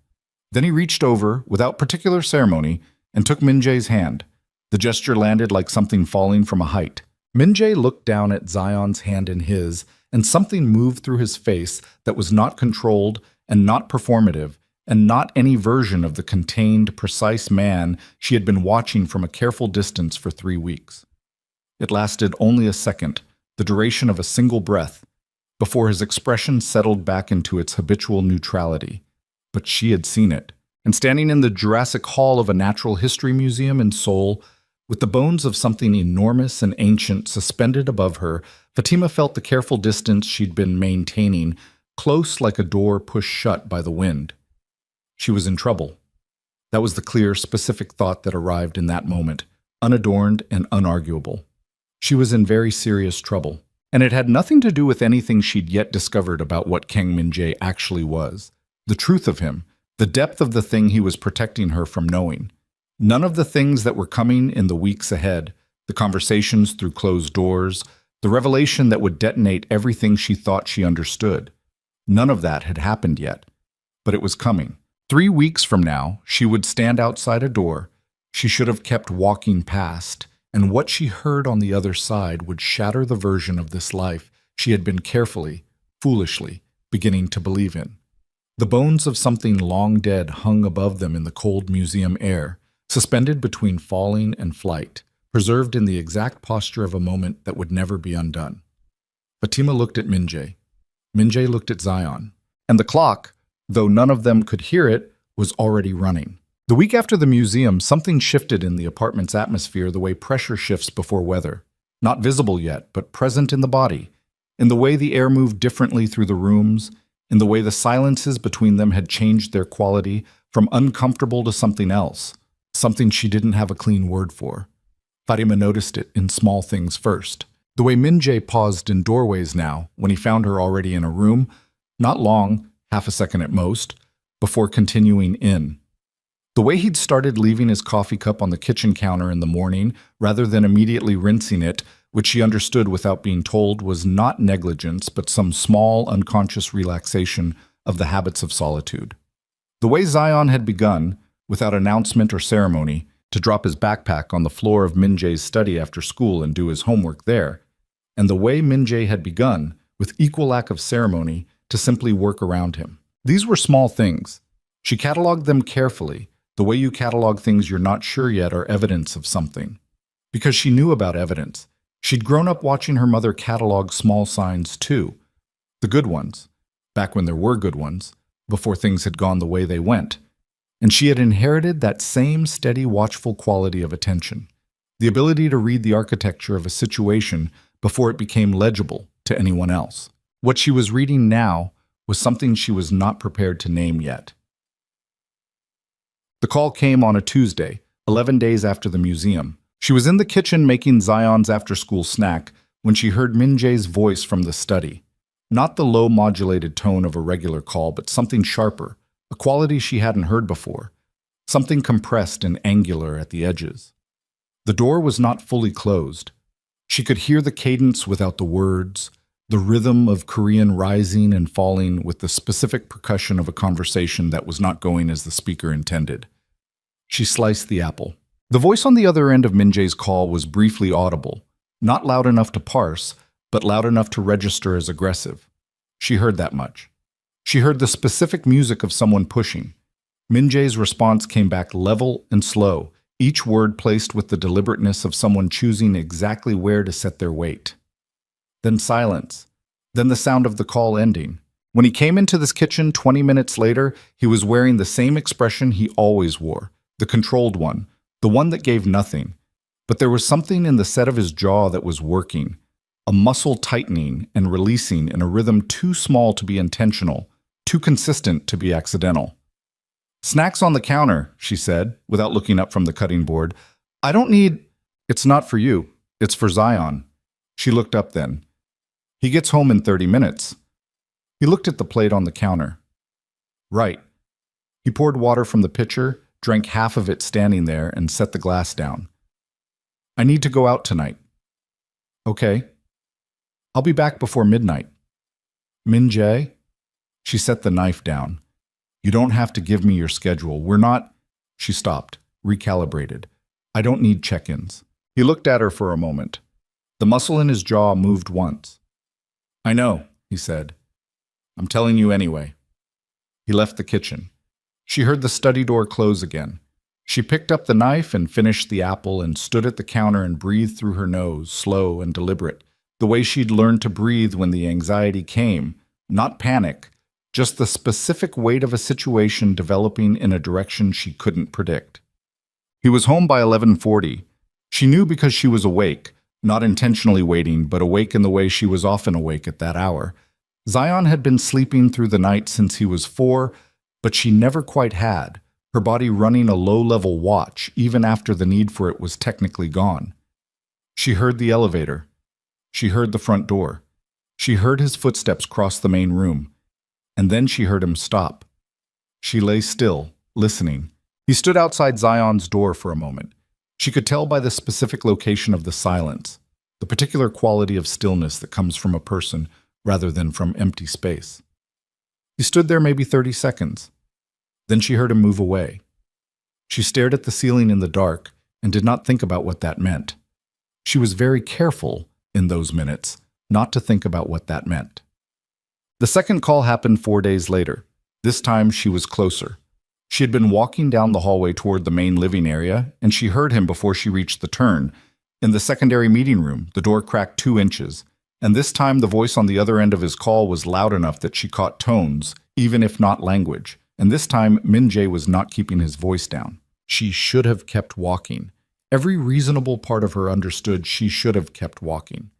Then he reached over, without particular ceremony, and took Min Jae's hand. The gesture landed like something falling from a height. Min Jae looked down at Zion's hand in his, and something moved through his face that was not controlled and not performative, and not any version of the contained, precise man she had been watching from a careful distance for 3 weeks. It lasted only a second, the duration of a single breath, before his expression settled back into its habitual neutrality. But she had seen it, and standing in the Jurassic Hall of a natural history museum in Seoul, with the bones of something enormous and ancient suspended above her, Fatima felt the careful distance she'd been maintaining, close like a door pushed shut by the wind. She was in trouble. That was the clear, specific thought that arrived in that moment, unadorned and unarguable. She was in very serious trouble, and it had nothing to do with anything she'd yet discovered about what Kang Min Jae actually was. The truth of him, the depth of the thing he was protecting her from knowing. None of the things that were coming in the weeks ahead, the conversations through closed doors, the revelation that would detonate everything she thought she understood. None of that had happened yet, but it was coming. 3 weeks from now, she would stand outside a door she should have kept walking past, and what she heard on the other side would shatter the version of this life she had been carefully, foolishly, beginning to believe in. The bones of something long dead hung above them in the cold museum air, suspended between falling and flight, preserved in the exact posture of a moment that would never be undone. Fatima looked at Min Jae. Min-jae looked at Zion. And the clock, though none of them could hear it, was already running. The week after the museum, something shifted in the apartment's atmosphere the way pressure shifts before weather. Not visible yet, but present in the body, in the way the air moved differently through the rooms, in the way the silences between them had changed their quality from uncomfortable to something else, something she didn't have a clean word for. Fatima noticed it in small things first. The way Min-jae paused in doorways now, when he found her already in a room, not long, half a second at most, before continuing in. The way he'd started leaving his coffee cup on the kitchen counter in the morning, rather than immediately rinsing it, which she understood without being told was not negligence, but some small, unconscious relaxation of the habits of solitude. The way Zion had begun, without announcement or ceremony, to drop his backpack on the floor of Min-jae's study after school and do his homework there, and the way Min-jae had begun, with equal lack of ceremony, to simply work around him. These were small things. She cataloged them carefully, the way you catalog things you're not sure yet are evidence of something. Because she knew about evidence. She'd grown up watching her mother catalog small signs too. The good ones, back when there were good ones, before things had gone the way they went. And she had inherited that same steady, watchful quality of attention. The ability to read the architecture of a situation before it became legible to anyone else. What she was reading now was something she was not prepared to name yet. The call came on a Tuesday, 11 days after the museum. She was in the kitchen making Zion's after-school snack when she heard Min-jae's voice from the study. Not the low modulated tone of a regular call, but something sharper, a quality she hadn't heard before, something compressed and angular at the edges. The door was not fully closed. She could hear the cadence without the words, the rhythm of Korean rising and falling with the specific percussion of a conversation that was not going as the speaker intended. She sliced the apple. The voice on the other end of Min-jae's call was briefly audible, not loud enough to parse, but loud enough to register as aggressive. She heard that much. She heard the specific music of someone pushing. Min-jae's response came back level and slow, each word placed with the deliberateness of someone choosing exactly where to set their weight. Then silence. Then the sound of the call ending. When he came into this kitchen 20 minutes later, he was wearing the same expression he always wore, the controlled one, the one that gave nothing. But there was something in the set of his jaw that was working, a muscle tightening and releasing in a rhythm too small to be intentional, too consistent to be accidental. "Snacks on the counter," she said, without looking up from the cutting board. "I don't need—" "It's not for you. It's for Zion." She looked up then. "He gets home in 30 minutes. He looked at the plate on the counter. "Right." He poured water from the pitcher, drank half of it standing there, and set the glass down. "I need to go out tonight." "Okay. I'll be back before midnight." "Min-jae?" She set the knife down. "You don't have to give me your schedule. We're not—" She stopped, recalibrated. "I don't need check-ins." He looked at her for a moment. The muscle in his jaw moved once. "I know," he said. "I'm telling you anyway." He left the kitchen. She heard the study door close again. She picked up the knife and finished the apple and stood at the counter and breathed through her nose, slow and deliberate, the way she'd learned to breathe when the anxiety came, not panic, just the specific weight of a situation developing in a direction she couldn't predict. He was home by 11:40. She knew because she was awake, not intentionally waiting, but awake in the way she was often awake at that hour. Zion had been sleeping through the night since he was 4, but she never quite had, her body running a low-level watch even after the need for it was technically gone. She heard the elevator. She heard the front door. She heard his footsteps cross the main room. And then she heard him stop. She lay still, listening. He stood outside Zion's door for a moment. She could tell by the specific location of the silence, the particular quality of stillness that comes from a person rather than from empty space. He stood there maybe 30 seconds. Then she heard him move away. She stared at the ceiling in the dark and did not think about what that meant. She was very careful in those minutes not to think about what that meant. The second call happened 4 days later. This time she was closer. She had been walking down the hallway toward the main living area, and she heard him before she reached the turn. In the secondary meeting room, the door cracked 2 inches, And this time the voice on the other end of his call was loud enough that she caught tones, even if not language. And this time Min-jae was not keeping his voice down. She should have kept walking. Every reasonable part of her understood she should have kept walking.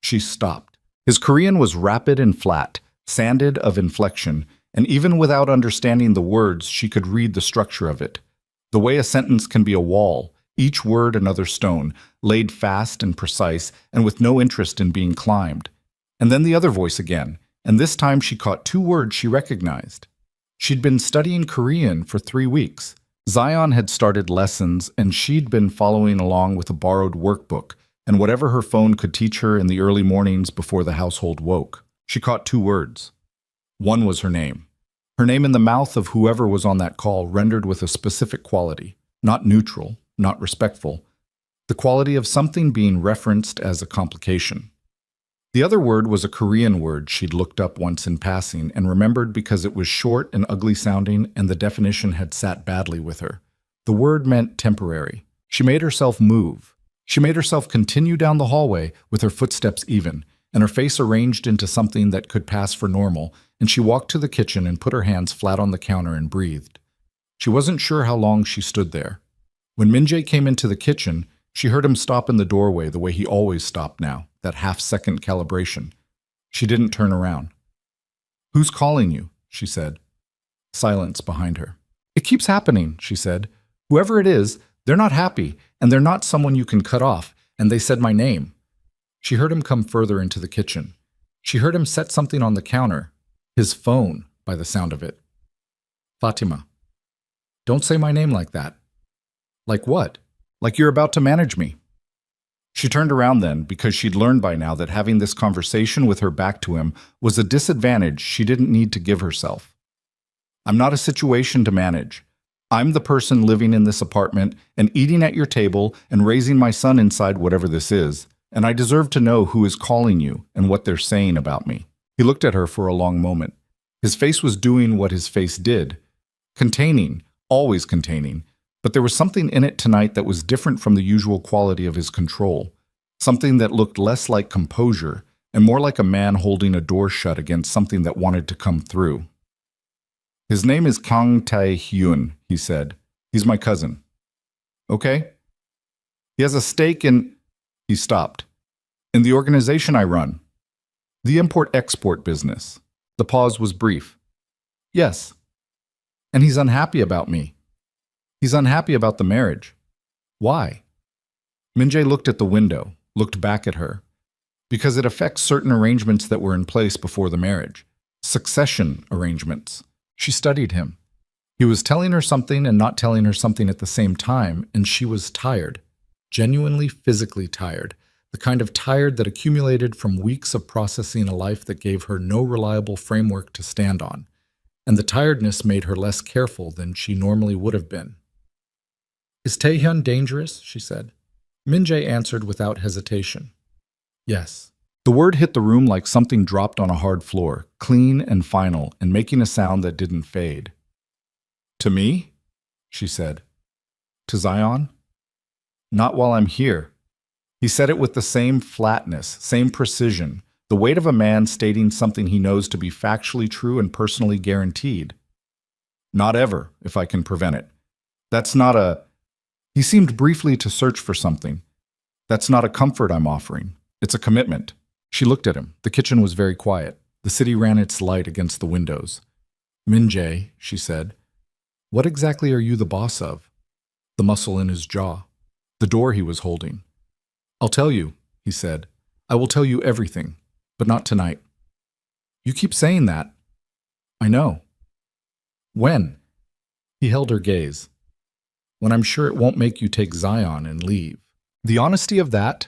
She stopped. His Korean was rapid and flat, sanded of inflection, and even without understanding the words, she could read the structure of it. The way a sentence can be a wall, each word another stone, laid fast and precise, and with no interest in being climbed. And then the other voice again, and this time she caught two words she recognized. She'd been studying Korean for 3 weeks. Zion had started lessons, and she'd been following along with a borrowed workbook, and whatever her phone could teach her in the early mornings before the household woke. She caught two words. One was her name. Her name in the mouth of whoever was on that call, rendered with a specific quality, not neutral, not respectful, the quality of something being referenced as a complication. The other word was a Korean word she'd looked up once in passing and remembered because it was short and ugly sounding, and the definition had sat badly with her. The word meant temporary. She made herself move. She made herself continue down the hallway with her footsteps even, and her face arranged into something that could pass for normal, and she walked to the kitchen and put her hands flat on the counter and breathed. She wasn't sure how long she stood there. When Min-jae came into the kitchen, she heard him stop in the doorway the way he always stopped now, that half-second calibration. She didn't turn around. "Who's calling you?" she said. Silence behind her. "It keeps happening," she said. "Whoever it is, they're not happy, and they're not someone you can cut off, and they said my name." She heard him come further into the kitchen. She heard him set something on the counter. His phone, by the sound of it. "Fatima, don't say my name like that." "Like what?" "Like you're about to manage me." She turned around then, because she'd learned by now that having this conversation with her back to him was a disadvantage she didn't need to give herself. "I'm not a situation to manage. I'm the person living in this apartment and eating at your table and raising my son inside whatever this is, and I deserve to know who is calling you and what they're saying about me." He looked at her for a long moment. His face was doing what his face did. Containing, always containing, but there was something in it tonight that was different from the usual quality of his control. Something that looked less like composure and more like a man holding a door shut against something that wanted to come through. "His name is Kang Tae-hyun," he said. "He's my cousin." "Okay." "He has a stake in—" He stopped. "In the organization I run. The import-export business." The pause was brief. "Yes." "And he's unhappy about me." "He's unhappy about the marriage." "Why?" Min-jae looked at the window, looked back at her. "Because it affects certain arrangements that were in place before the marriage. Succession arrangements." She studied him. He was telling her something and not telling her something at the same time, and she was tired. Genuinely physically tired. The kind of tired that accumulated from weeks of processing a life that gave her no reliable framework to stand on. And the tiredness made her less careful than she normally would have been. "Is Taehyun dangerous?" she said. Min-jae answered without hesitation. "Yes." The word hit the room like something dropped on a hard floor, clean and final, and making a sound that didn't fade. "To me?" she said. "To Zion?" "Not while I'm here." He said it with the same flatness, same precision, the weight of a man stating something he knows to be factually true and personally guaranteed. "Not ever, if I can prevent it. That's not a—" He seemed briefly to search for something. "That's not a comfort I'm offering. It's a commitment." She looked at him. The kitchen was very quiet. The city ran its light against the windows. "Min-jae," she said, "what exactly are you the boss of?" The muscle in his jaw. The door he was holding. "I'll tell you," he said. "I will tell you everything, but not tonight." "You keep saying that." "I know." "When?" He held her gaze. "When I'm sure it won't make you take Zion and leave." The honesty of that,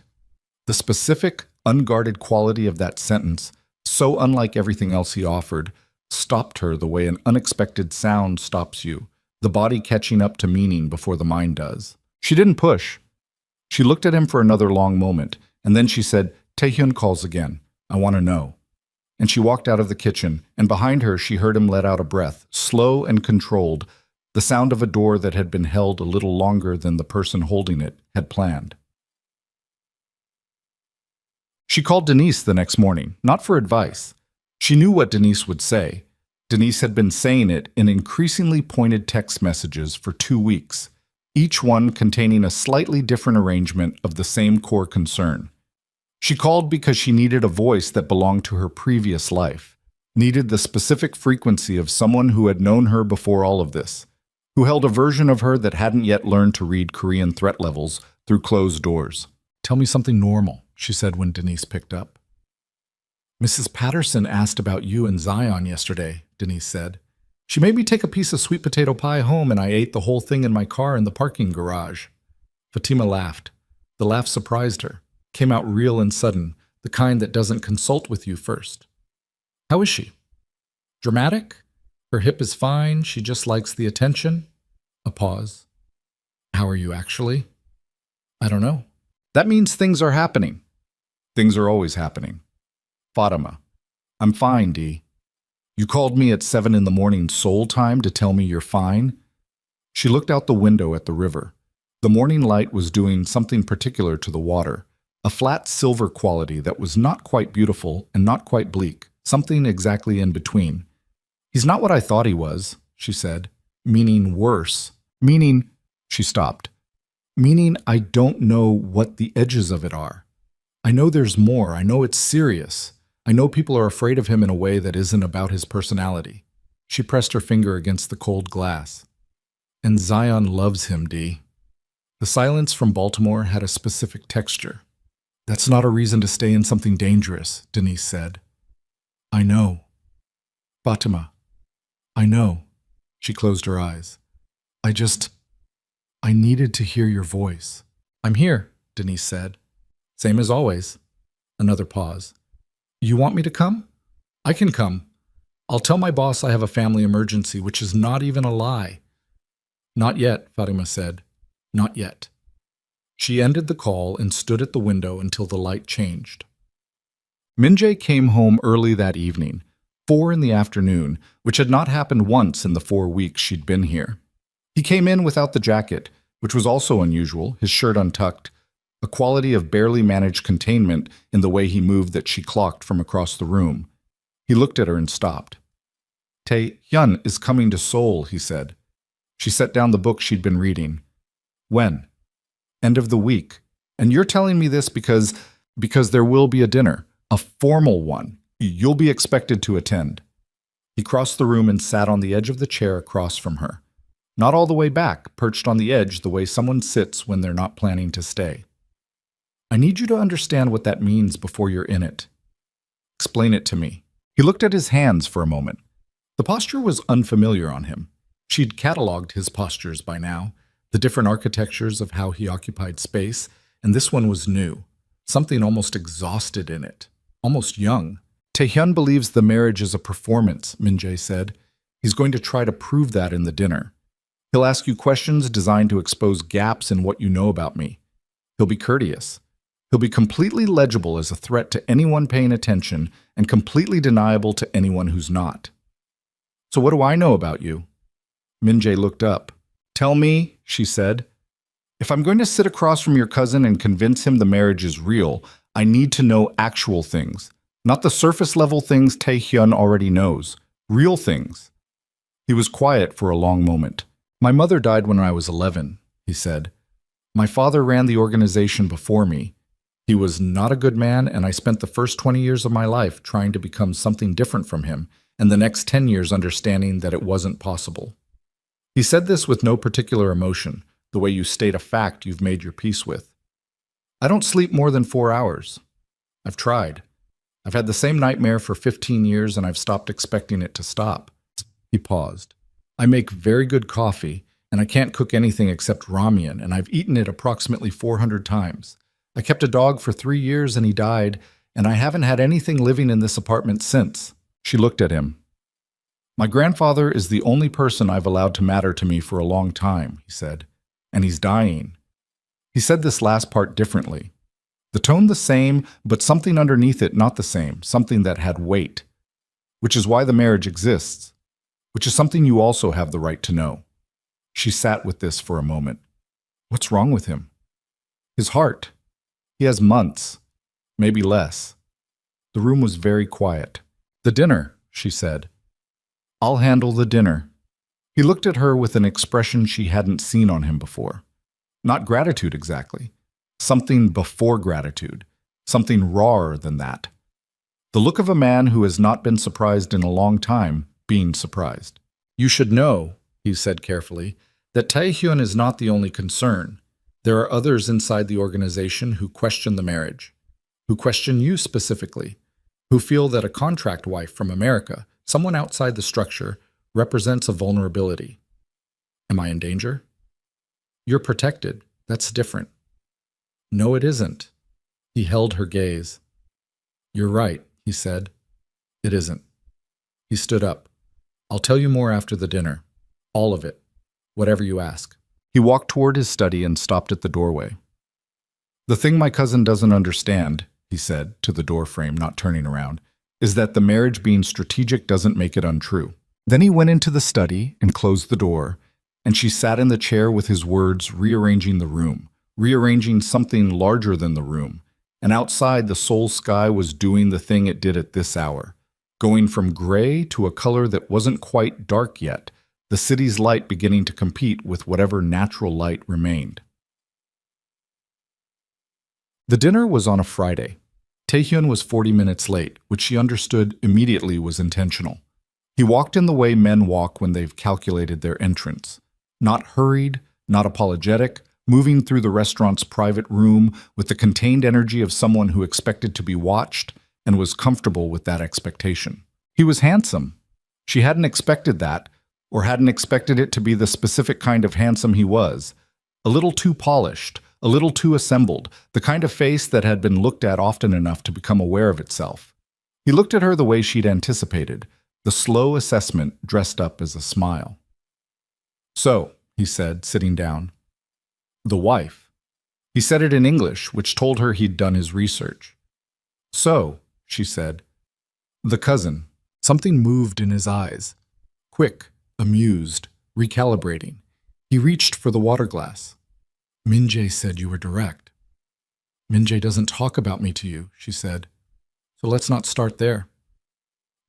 the specific, unguarded quality of that sentence, so unlike everything else he offered, stopped her the way an unexpected sound stops you, the body catching up to meaning before the mind does. She didn't push. She looked at him for another long moment, and then she said, "Taehyun calls again. I want to know." And she walked out of the kitchen, and behind her she heard him let out a breath, slow and controlled, the sound of a door that had been held a little longer than the person holding it had planned. She called Denise the next morning, not for advice. She knew what Denise would say. Denise had been saying it in increasingly pointed text messages for 2 weeks, each one containing a slightly different arrangement of the same core concern. She called because she needed a voice that belonged to her previous life, needed the specific frequency of someone who had known her before all of this, who held a version of her that hadn't yet learned to read Korean threat levels through closed doors. "Tell me something normal," she said when Denise picked up. "Mrs. Patterson asked about you and Zion yesterday," Denise said. "She made me take a piece of sweet potato pie home and I ate the whole thing in my car in the parking garage." Fatima laughed. The laugh surprised her, came out real and sudden, the kind that doesn't consult with you first. "How is she?" "Dramatic? Her hip is fine, she just likes the attention." A pause. "How are you actually?" "I don't know." "That means things are happening." "Things are always happening." "Fatima, I'm fine, Dee. You called me at 7 in the morning Seoul time to tell me you're fine?" She looked out the window at the river. The morning light was doing something particular to the water, a flat silver quality that was not quite beautiful and not quite bleak, something exactly in between. "He's not what I thought he was," she said, "meaning worse. Meaning," she stopped, "meaning I don't know what the edges of it are. I know there's more. I know it's serious. I know people are afraid of him in a way that isn't about his personality." She pressed her finger against the cold glass. "And Zion loves him, Dee." The silence from Baltimore had a specific texture. "That's not a reason to stay in something dangerous," Denise said. "I know." "Fatima, I know." She closed her eyes. I needed to hear your voice." "I'm here," Denise said. "Same as always." Another pause. "You want me to come?" "I can come. I'll tell my boss I have a family emergency, which is not even a lie." "Not yet," Fatima said. "Not yet." She ended the call and stood at the window until the light changed. Min-jae came home early that evening, 4 in the afternoon, which had not happened once in the 4 weeks she'd been here. He came in without the jacket, which was also unusual, his shirt untucked, a quality of barely managed containment in the way he moved that she clocked from across the room. He looked at her and stopped. "Tae-hyun is coming to Seoul," he said. She set down the book she'd been reading. "When?" "End of the week. And you're telling me this because there will be a dinner, a formal one. You'll be expected to attend." He crossed the room and sat on the edge of the chair across from her. Not all the way back, perched on the edge the way someone sits when they're not planning to stay. "I need you to understand what that means before you're in it." "Explain it to me." He looked at his hands for a moment. The posture was unfamiliar on him. She'd cataloged his postures by now, the different architectures of how he occupied space, and this one was new, something almost exhausted in it, almost young. "Tae-hyun believes the marriage is a performance," Min-jae said. "He's going to try to prove that in the dinner. He'll ask you questions designed to expose gaps in what you know about me. He'll be courteous. He'll be completely legible as a threat to anyone paying attention and completely deniable to anyone who's not." "So what do I know about you?" Min-jae looked up. "Tell me," she said. "If I'm going to sit across from your cousin and convince him the marriage is real, I need to know actual things, not the surface-level things Tae-hyun already knows. Real things." He was quiet for a long moment. "My mother died when I was 11, he said. "My father ran the organization before me. He was not a good man, and I spent the first 20 years of my life trying to become something different from him, and the next 10 years understanding that it wasn't possible." He said this with no particular emotion, the way you state a fact you've made your peace with. "I don't sleep more than 4 hours. I've tried. I've had the same nightmare for 15 years, and I've stopped expecting it to stop." He paused. "I make very good coffee, and I can't cook anything except ramen, and I've eaten it approximately 400 times. I kept a dog for 3 years and he died, and I haven't had anything living in this apartment since." She looked at him. "My grandfather is the only person I've allowed to matter to me for a long time," he said, "and he's dying." He said this last part differently. The tone the same, but something underneath it not the same, something that had weight. "Which is why the marriage exists. Which is something you also have the right to know." She sat with this for a moment. "What's wrong with him?" "His heart. He has months. maybe less. The room was very quiet. The dinner, she said. I'll handle the dinner. He looked at her with an expression she hadn't seen on him before. Not gratitude exactly. Something before gratitude. Something rawer than that. The look of a man who has not been surprised in a long time, being surprised. You should know, he said carefully, that Taehyun is not the only concern. There are others inside the organization who question the marriage, who question you specifically, who feel that a contract wife from America, someone outside the structure, represents a vulnerability. Am I in danger? You're protected. That's different. No, it isn't. He held her gaze. You're right, he said. It isn't. He stood up. I'll tell you more after the dinner. All of it. Whatever you ask. He walked toward his study and stopped at the doorway. The thing my cousin doesn't understand, he said, to the doorframe, not turning around, is that the marriage being strategic doesn't make it untrue. Then he went into the study and closed the door, and she sat in the chair with his words rearranging the room, rearranging something larger than the room, and outside the Seoul sky was doing the thing it did at this hour, going from gray to a color that wasn't quite dark yet, the city's light beginning to compete with whatever natural light remained. The dinner was on a Friday. Taehyun was 40 minutes late, which she understood immediately was intentional. He walked in the way men walk when they've calculated their entrance. Not hurried, not apologetic, moving through the restaurant's private room with the contained energy of someone who expected to be watched and was comfortable with that expectation. He was handsome. She hadn't expected that, or hadn't expected it to be the specific kind of handsome he was. A little too polished, a little too assembled, the kind of face that had been looked at often enough to become aware of itself. He looked at her the way she'd anticipated, the slow assessment dressed up as a smile. So, he said, sitting down. The wife. He said it in English, which told her he'd done his research. So, she said. The cousin. Something moved in his eyes. Quick, amused, recalibrating. He reached for the water glass. Min-jae said you were direct. Min-jae doesn't talk about me to you, she said. So let's not start there.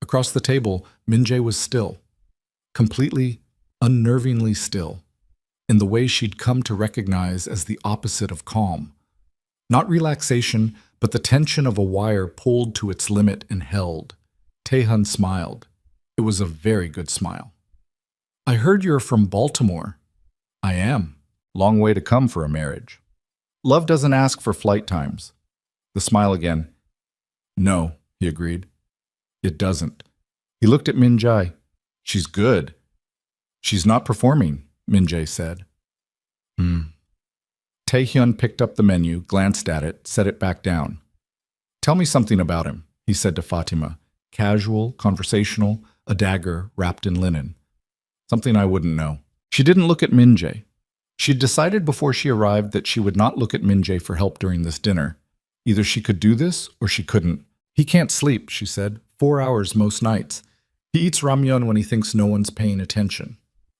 Across the table, Min-jae was still. Completely, unnervingly still. In the way she'd come to recognize as the opposite of calm. Not relaxation, but the tension of a wire pulled to its limit and held. Taehyun smiled. It was a very good smile. I heard you're from Baltimore. I am. Long way to come for a marriage. Love doesn't ask for flight times. The smile again. No, he agreed. It doesn't. He looked at Min-jae. She's good. She's not performing, Min-jae said. Taehyun picked up the menu, glanced at it, set it back down. Tell me something about him, he said to Fatima. Casual, conversational, a dagger wrapped in linen. Something I wouldn't know. She didn't look at Min-jae. She'd decided before she arrived that she would not look at Min-jae for help during this dinner. Either she could do this or she couldn't. He can't sleep, she said. 4 hours most nights. He eats ramyeon when he thinks no one's paying attention.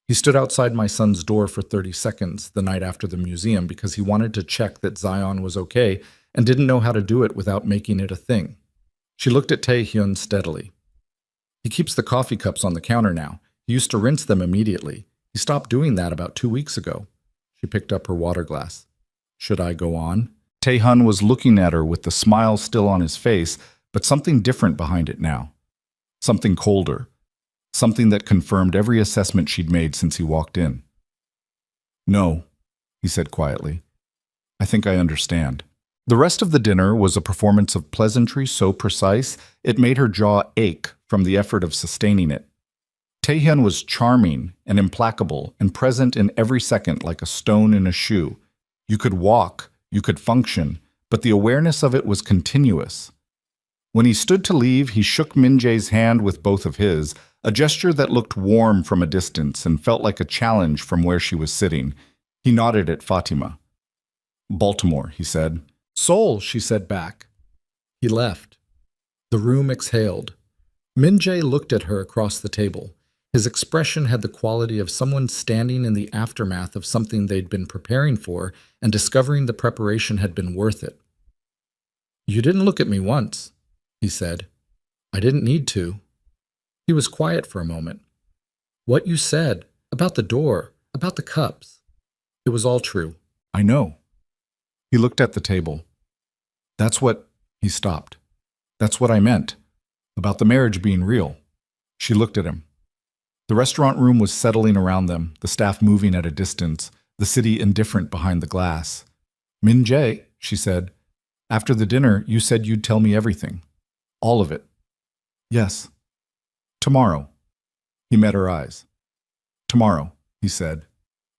He stood outside my son's door for 30 seconds the night after the museum because he wanted to check that Zion was okay and didn't know how to do it without making it a thing. She looked at Taehyun steadily. He keeps the coffee cups on the counter now. He used to rinse them immediately. He stopped doing that about 2 weeks ago. She picked up her water glass. Should I go on? Taehyun was looking at her with the smile still on his face, but something different behind it now. Something colder. Something that confirmed every assessment she'd made since he walked in. No, he said quietly. I think I understand. The rest of the dinner was a performance of pleasantry so precise it made her jaw ache from the effort of sustaining it. Taehyun was charming and implacable and present in every second like a stone in a shoe. You could walk, you could function, but the awareness of it was continuous. When he stood to leave, he shook Min-jae's hand with both of his, a gesture that looked warm from a distance and felt like a challenge from where she was sitting. He nodded at Fatima. Baltimore, he said. Seoul, she said back. He left. The room exhaled. Min-jae looked at her across the table. His expression had the quality of someone standing in the aftermath of something they'd been preparing for and discovering the preparation had been worth it. You didn't look at me once, he said. I didn't need to. He was quiet for a moment. What you said, about the door, about the cups, it was all true. I know. He looked at the table. That's what... He stopped. That's what I meant. About the marriage being real. She looked at him. The restaurant room was settling around them, the staff moving at a distance, the city indifferent behind the glass. Min Jae, she said, after the dinner, you said you'd tell me everything. All of it. Yes. Tomorrow. He met her eyes. Tomorrow, he said.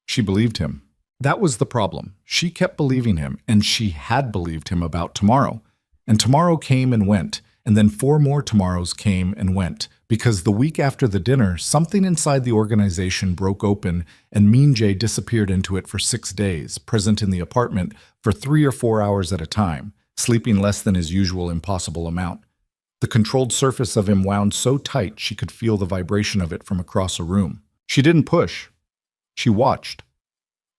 She believed him. That was the problem. She kept believing him, and she had believed him about tomorrow. And tomorrow came and went, and then 4 more tomorrows came and went, because the week after the dinner, something inside the organization broke open, and Min Jae disappeared into it for 6 days, present in the apartment for 3 or 4 hours at a time, sleeping less than his usual impossible amount. The controlled surface of him wound so tight she could feel the vibration of it from across a room. She didn't push. She watched.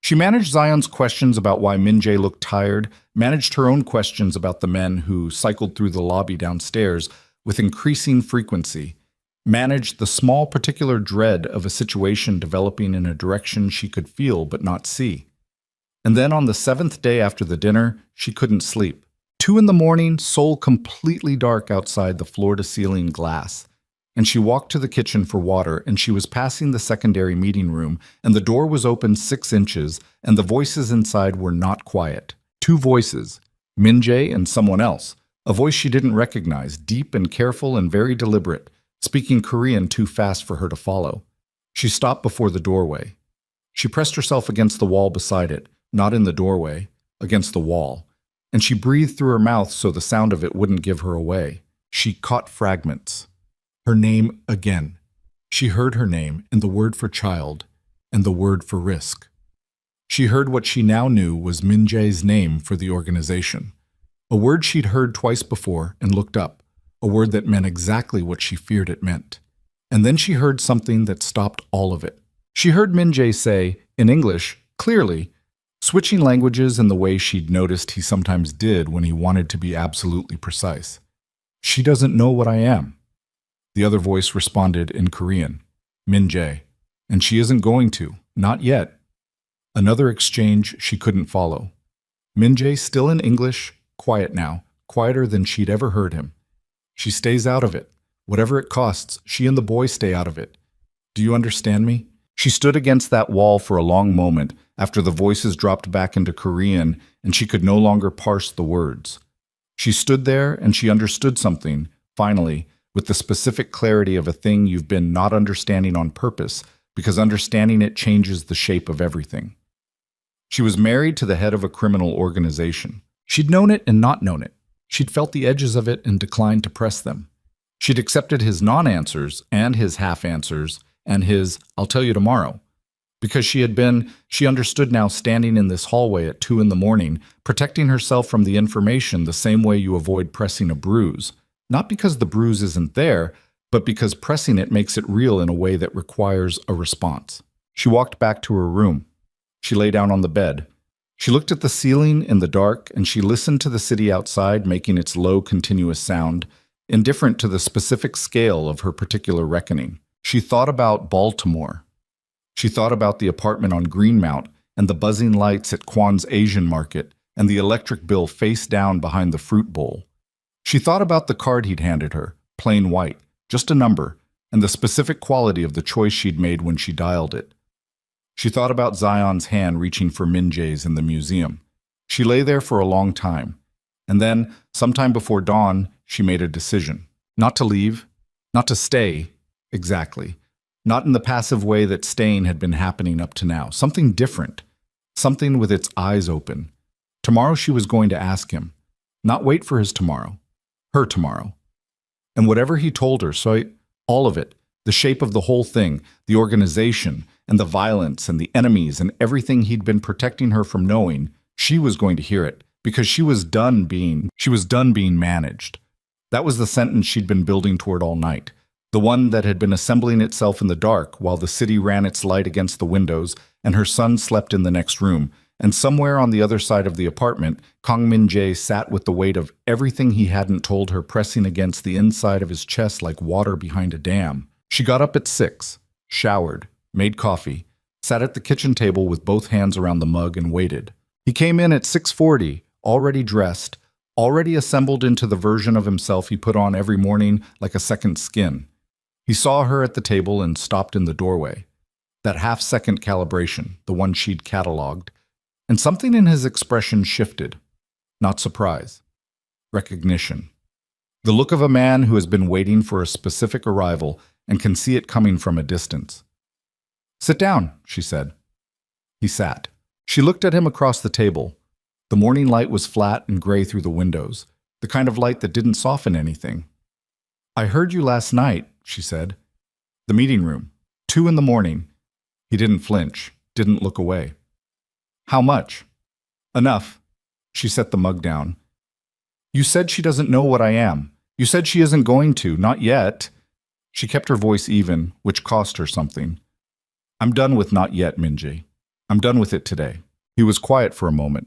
She managed Zion's questions about why Min Jae looked tired, managed her own questions about the men who cycled through the lobby downstairs with increasing frequency, managed the small particular dread of a situation developing in a direction she could feel but not see. And then on the 7th day after the dinner, she couldn't sleep. 2 in the morning, soul completely dark outside the floor-to-ceiling glass. And she walked to the kitchen for water, and she was passing the secondary meeting room, and the door was open 6 inches, and the voices inside were not quiet. 2 voices, Min Jae and someone else, a voice she didn't recognize, deep and careful and very deliberate, speaking Korean too fast for her to follow. She stopped before the doorway. She pressed herself against the wall beside it, not in the doorway, against the wall, and she breathed through her mouth so the sound of it wouldn't give her away. She caught fragments. Her name again. She heard her name and the word for child and the word for risk. She heard what she now knew was Min Jae's name for the organization, a word she'd heard twice before and looked up, a word that meant exactly what she feared it meant. And then she heard something that stopped all of it. She heard Min Jae say, in English, clearly, switching languages in the way she'd noticed he sometimes did when he wanted to be absolutely precise. She doesn't know what I am. The other voice responded in Korean, Min Jae, and she isn't going to, not yet. Another exchange she couldn't follow. Min Jae still in English, quiet now, quieter than she'd ever heard him. She stays out of it. Whatever it costs, she and the boy stay out of it. Do you understand me? She stood against that wall for a long moment after the voices dropped back into Korean and she could no longer parse the words. She stood there and she understood something, finally, with the specific clarity of a thing you've been not understanding on purpose, because understanding it changes the shape of everything. She was married to the head of a criminal organization. She'd known it and not known it. She'd felt the edges of it and declined to press them. She'd accepted his non-answers and his half-answers and his, I'll tell you tomorrow. Because she understood now standing in this hallway at 2 in the morning, protecting herself from the information the same way you avoid pressing a bruise. Not because the bruise isn't there, but because pressing it makes it real in a way that requires a response. She walked back to her room. She lay down on the bed. She looked at the ceiling in the dark, and she listened to the city outside making its low, continuous sound, indifferent to the specific scale of her particular reckoning. She thought about Baltimore. She thought about the apartment on Greenmount and the buzzing lights at Kwan's Asian Market and the electric bill face down behind the fruit bowl. She thought about the card he'd handed her, plain white, just a number, and the specific quality of the choice she'd made when she dialed it. She thought about Zion's hand reaching for Min Jae's in the museum. She lay there for a long time, and then, sometime before dawn, she made a decision. Not to leave, not to stay, exactly. Not in the passive way that staying had been happening up to now. Something different. Something with its eyes open. Tomorrow she was going to ask him. Not wait for his tomorrow. Her tomorrow. And whatever he told her, all of it, the shape of the whole thing, the organization, and the violence, and the enemies, and everything he'd been protecting her from knowing, she was going to hear it, because she was done being managed. That was the sentence she'd been building toward all night. The one that had been assembling itself in the dark while the city ran its light against the windows and her son slept in the next room, And somewhere on the other side of the apartment, Kang Min-jae sat with the weight of everything he hadn't told her pressing against the inside of his chest like water behind a dam. She got up at 6, showered, made coffee, sat at the kitchen table with both hands around the mug and waited. He came in at 6:40, already dressed, already assembled into the version of himself he put on every morning like a second skin. He saw her at the table and stopped in the doorway. That half-second calibration, the one she'd cataloged, and something in his expression shifted. Not surprise. Recognition. The look of a man who has been waiting for a specific arrival and can see it coming from a distance. "Sit down," she said. He sat. She looked at him across the table. The morning light was flat and gray through the windows, the kind of light that didn't soften anything. "I heard you last night," she said. "The meeting room. 2 in the morning." He didn't flinch, didn't look away. "How much?" "Enough." She set the mug down. "You said she doesn't know what I am. You said she isn't going to, not yet." She kept her voice even, which cost her something. "I'm done with not yet, Min-jae. I'm done with it today." He was quiet for a moment.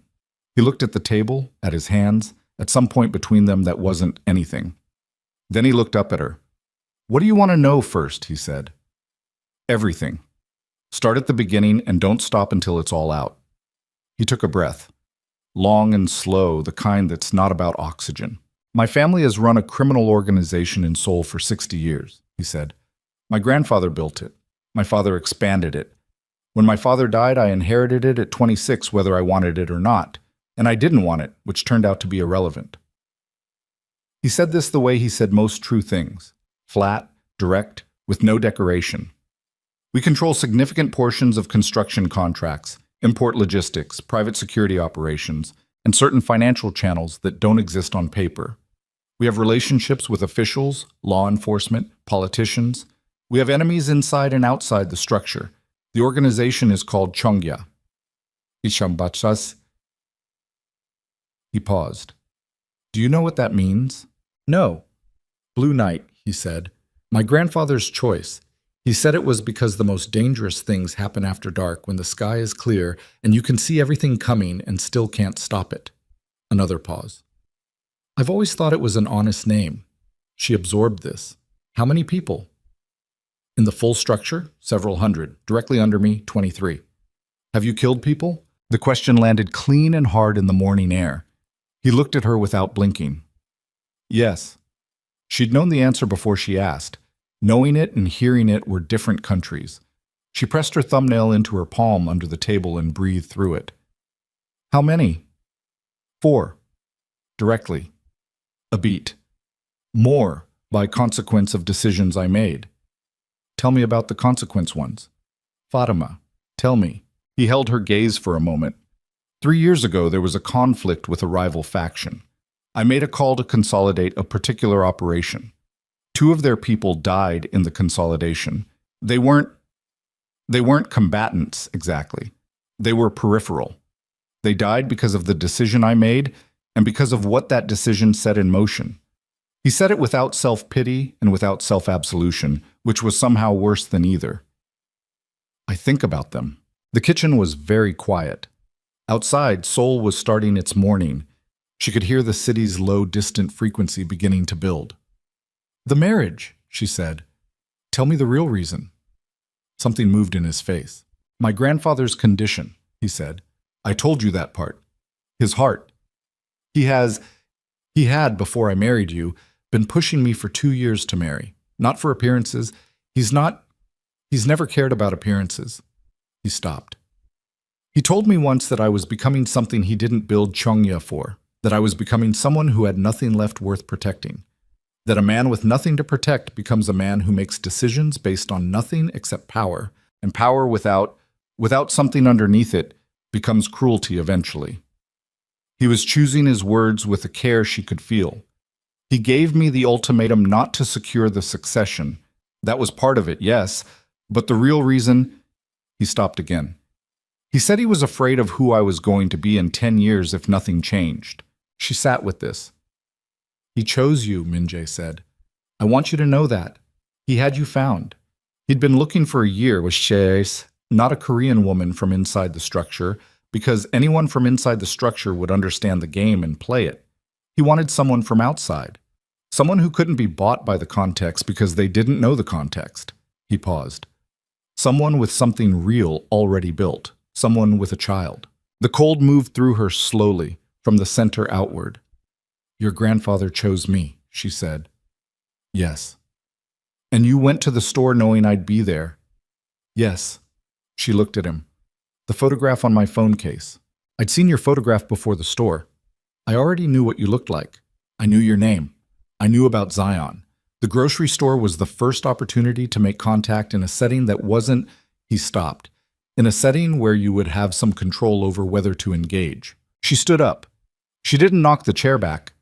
He looked at the table, at his hands, at some point between them that wasn't anything. Then he looked up at her. "What do you want to know first?" he said. "Everything. Start at the beginning and don't stop until it's all out." He took a breath. Long and slow, the kind that's not about oxygen. "My family has run a criminal organization in Seoul for 60 years, he said. "My grandfather built it. My father expanded it. When my father died, I inherited it at 26, whether I wanted it or not. And I didn't want it, which turned out to be irrelevant." He said this the way he said most true things. Flat, direct, with no decoration. "We control significant portions of construction contracts, import logistics, private security operations, and certain financial channels that don't exist on paper. We have relationships with officials, law enforcement, politicians. We have enemies inside and outside the structure. The organization is called Chongya." Ishambachas. He paused. "Do you know what that means?" "No." "Blue night," he said. "My grandfather's choice. He said it was because the most dangerous things happen after dark when the sky is clear and you can see everything coming and still can't stop it." Another pause. "I've always thought it was an honest name." She absorbed this. "How many people?" "In the full structure, several hundred. Directly under me, 23. "Have you killed people?" The question landed clean and hard in the morning air. He looked at her without blinking. "Yes." She'd known the answer before she asked. Knowing it and hearing it were different countries. She pressed her thumbnail into her palm under the table and breathed through it. "How many?" 4. Directly. A beat. "More, by consequence of decisions I made." "Tell me about the consequence ones." "Fatima, tell me." He held her gaze for a moment. 3 years ago, there was a conflict with a rival faction. I made a call to consolidate a particular operation. 2 of their people died in the consolidation. They weren't combatants, exactly. They were peripheral. They died because of the decision I made and because of what that decision set in motion. He said it without self-pity and without self-absolution, which was somehow worse than either. I think about them. The kitchen was very quiet. Outside, Seoul was starting its morning. She could hear the city's low, distant frequency beginning to build. "The marriage," she said. "Tell me the real reason." Something moved in his face. "My grandfather's condition," he said. "I told you that part. His heart. He had, before I married you, been pushing me for 2 years to marry. Not for appearances. He's never cared about appearances." He stopped. "He told me once that I was becoming something he didn't build Chongya for, that I was becoming someone who had nothing left worth protecting. That a man with nothing to protect becomes a man who makes decisions based on nothing except power, and power without something underneath it becomes cruelty eventually." He was choosing his words with a care she could feel. "He gave me the ultimatum not to secure the succession. That was part of it, yes, but the real reason—" He stopped again. "He said he was afraid of who I was going to be in 10 years if nothing changed." She sat with this. "He chose you," Min-jae said. "I want you to know that. He had you found. He'd been looking for a year with Shaes, not a Korean woman from inside the structure, because anyone from inside the structure would understand the game and play it. He wanted someone from outside, someone who couldn't be bought by the context because they didn't know the context. He paused. Someone with something real already built, someone with a child. The cold moved through her slowly, from the center outward. Your grandfather chose me, she said. Yes. And you went to the store knowing I'd be there. Yes. She looked at him. The photograph on my phone case. I'd seen your photograph before the store. I already knew what you looked like. I knew your name. I knew about Zion. The grocery store was the first opportunity to make contact in a setting that wasn't, he stopped, in a setting where you would have some control over whether to engage. She stood up. She didn't knock the chair back.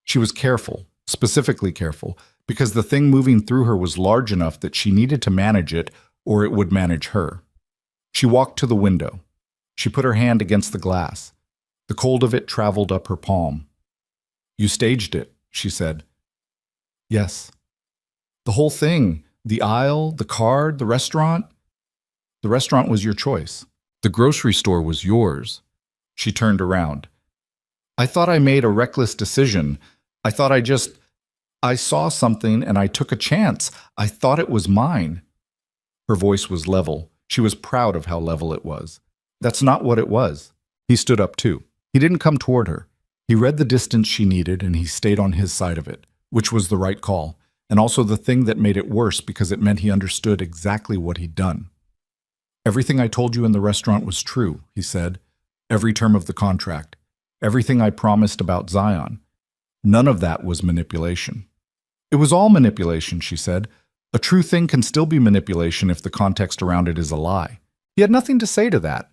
She was careful, specifically careful, because the thing moving through her was large enough that she needed to manage it or it would manage her. She walked to the window. She put her hand against the glass. The cold of it traveled up her palm. You staged it, she said. Yes. The whole thing, the aisle, the card, the restaurant. The restaurant was your choice. The grocery store was yours. She turned around. I thought I made a reckless decision. I thought I saw something and I took a chance. I thought it was mine. Her voice was level. She was proud of how level it was. That's not what it was. He stood up too. He didn't come toward her. He read the distance she needed and he stayed on his side of it, which was the right call, and also the thing that made it worse because it meant he understood exactly what he'd done. Everything I told you in the restaurant was true, he said. Every term of the contract. Everything I promised about Zion. None of that was manipulation. It was all manipulation, she said. A true thing can still be manipulation if the context around it is a lie. He had nothing to say to that.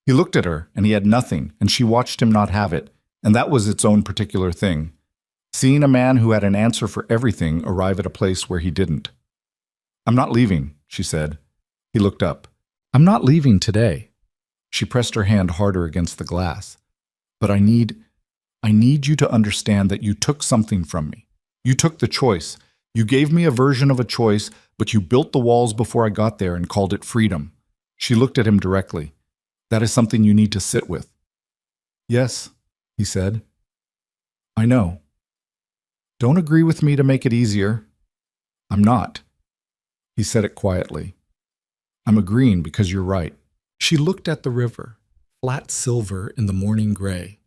He looked at her, and he had nothing, and she watched him not have it, and that was its own particular thing. Seeing a man who had an answer for everything arrive at a place where he didn't. I'm not leaving, she said. He looked up. I'm not leaving today. She pressed her hand harder against the glass. But I need you to understand that you took something from me. You took the choice. You gave me a version of a choice, but you built the walls before I got there and called it freedom. She looked at him directly. That is something you need to sit with. Yes, he said. I know. Don't agree with me to make it easier. I'm not. He said it quietly. I'm agreeing because you're right. She looked at the river, flat silver in the morning gray.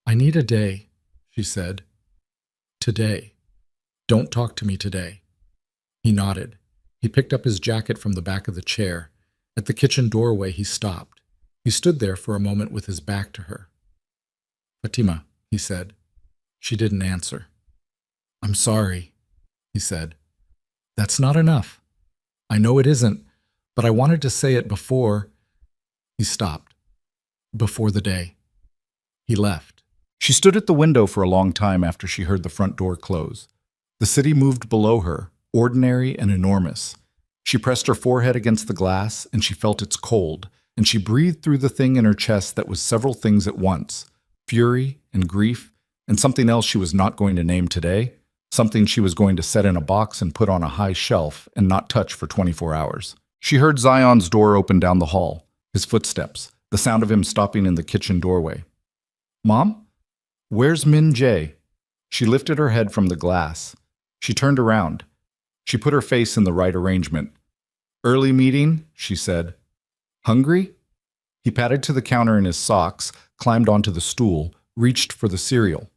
I need a day, she said. Today. Don't talk to me today. He nodded. He picked up his jacket from the back of the chair. At the kitchen doorway, he stopped. He stood there for a moment with his back to her. Fatima, he said. She didn't answer. I'm sorry, he said. That's not enough. I know it isn't, but I wanted to say it before. He stopped. Before the day. He left. She stood at the window for a long time after she heard the front door close. The city moved below her, ordinary and enormous. She pressed her forehead against the glass, and she felt its cold, and she breathed through the thing in her chest that was several things at once, fury and grief, and something else she was not going to name today, something she was going to set in a box and put on a high shelf and not touch for 24 hours. She heard Zion's door open down the hall, his footsteps, the sound of him stopping in the kitchen doorway. Mom? Where's Min Jae? She lifted her head from the glass. She turned around. She put her face in the right arrangement. Early meeting, she said. Hungry? He padded to the counter in his socks, climbed onto the stool, reached for the cereal.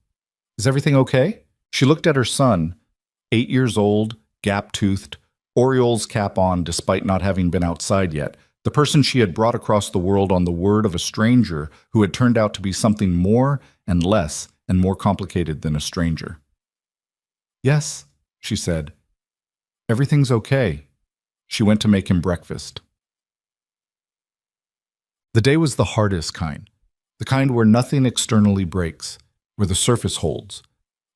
Is everything okay? She looked at her son, 8 years old, gap-toothed, Orioles cap on despite not having been outside yet, the person she had brought across the world on the word of a stranger who had turned out to be something more and less and more complicated than a stranger. Yes, she said. Everything's okay. She went to make him breakfast. The day was the hardest kind, the kind where nothing externally breaks, where the surface holds,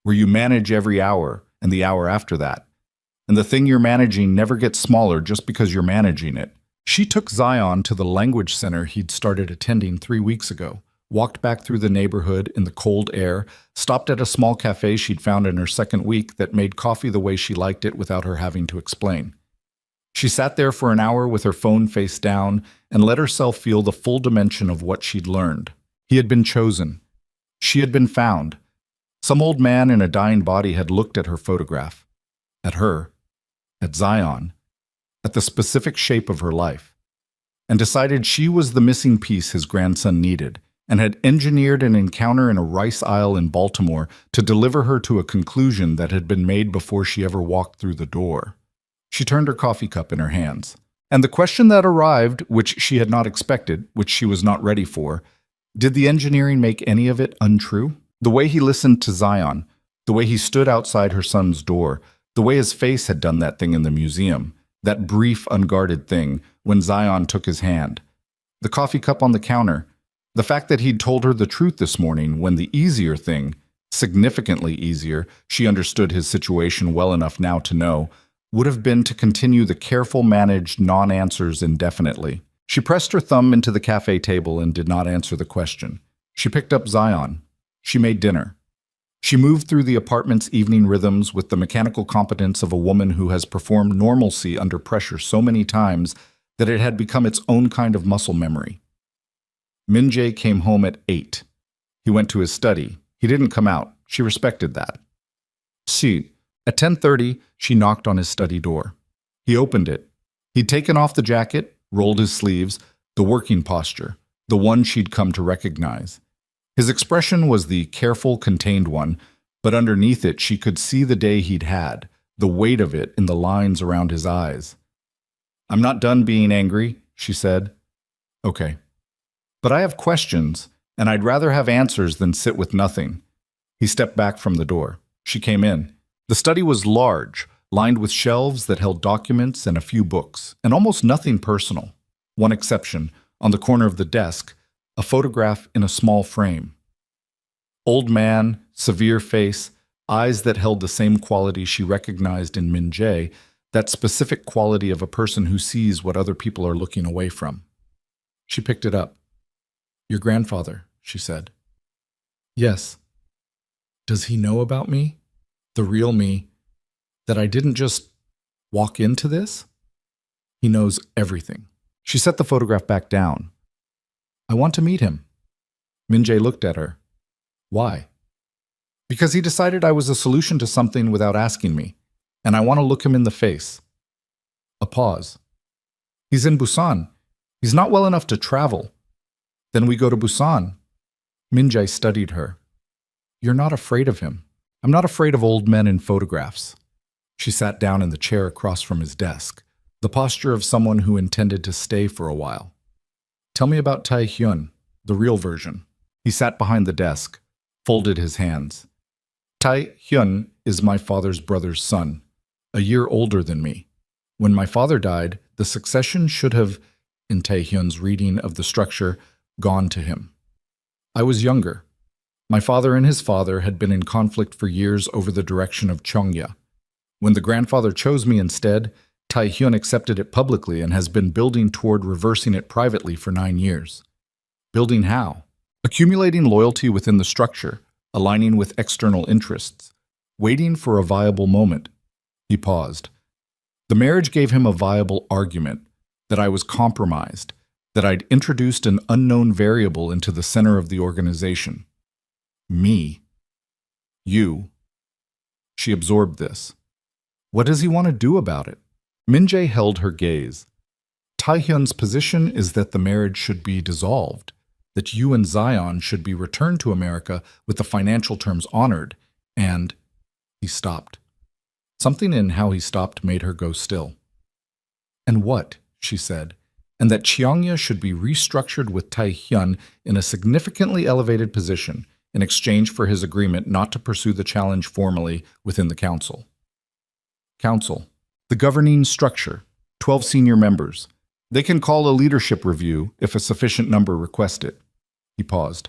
where you manage every hour and the hour after that, and the thing you're managing never gets smaller just because you're managing it. She took Zion to the language center he'd started attending 3 weeks ago, walked back through the neighborhood in the cold air, stopped at a small cafe she'd found in her second week that made coffee the way she liked it without her having to explain. She sat there for an hour with her phone face down and let herself feel the full dimension of what she'd learned. He had been chosen. She had been found. Some old man in a dying body had looked at her photograph, at her, at Zion, at the specific shape of her life, and decided she was the missing piece his grandson needed, and had engineered an encounter in a rice aisle in Baltimore to deliver her to a conclusion that had been made before she ever walked through the door. She turned her coffee cup in her hands, and the question that arrived, which she had not expected, which she was not ready for, did the engineering make any of it untrue? The way he listened to Zion, the way he stood outside her son's door, the way his face had done that thing in the museum, that brief, unguarded thing when Zion took his hand, the coffee cup on the counter, the fact that he'd told her the truth this morning when the easier thing, significantly easier, she understood his situation well enough now to know, would have been to continue the careful managed non-answers indefinitely. She pressed her thumb into the cafe table and did not answer the question. She picked up Zion. She made dinner. She moved through the apartment's evening rhythms with the mechanical competence of a woman who has performed normalcy under pressure so many times that it had become its own kind of muscle memory. Min-jae came home at 8. He went to his study. He didn't come out. She respected that. At 10:30, she knocked on his study door. He opened it. He'd taken off the jacket, rolled his sleeves, the working posture, the one she'd come to recognize. His expression was the careful, contained one, but underneath it she could see the day he'd had, the weight of it in the lines around his eyes. "I'm not done being angry," she said. "Okay. But I have questions, and I'd rather have answers than sit with nothing." He stepped back from the door. She came in. The study was large, lined with shelves that held documents and a few books, and almost nothing personal. One exception, on the corner of the desk, a photograph in a small frame. Old man, severe face, eyes that held the same quality she recognized in Min-jae, that specific quality of a person who sees what other people are looking away from. She picked it up. "Your grandfather," she said. "Yes." "Does he know about me? The real me? That I didn't just walk into this?" "He knows everything." She set the photograph back down. "I want to meet him." Min-jae looked at her. "Why?" "Because he decided I was a solution to something without asking me, and I want to look him in the face." A pause. "He's in Busan. He's not well enough to travel." "Then we go to Busan." Min-jae studied her. "You're not afraid of him." "I'm not afraid of old men in photographs." She sat down in the chair across from his desk, the posture of someone who intended to stay for a while. "Tell me about Tae-hyun, the real version." He sat behind the desk, folded his hands. "Tae-hyun is my father's brother's son, a year older than me. When my father died, the succession should have, in Tae-hyun's reading of the structure, gone to him. I was younger. My father and his father had been in conflict for years over the direction of Cheongya. When the grandfather chose me instead, Tae-hyun accepted it publicly and has been building toward reversing it privately for 9 years. Building how? Accumulating loyalty within the structure, aligning with external interests, waiting for a viable moment." He paused. "The marriage gave him a viable argument, that I was compromised, that I'd introduced an unknown variable into the center of the organization. Me. You." She absorbed this. "What does he want to do about it?" Min-jae held her gaze. "Tae-hyun's position is that the marriage should be dissolved, that you and Zion should be returned to America with the financial terms honored, and—" He stopped. Something in how he stopped made her go still. "And what?" she said. "And that Cheongya should be restructured with Tae-hyun in a significantly elevated position in exchange for his agreement not to pursue the challenge formally within the council." Council. The governing structure. 12 senior members. They can call a leadership review if a sufficient number request it. He paused.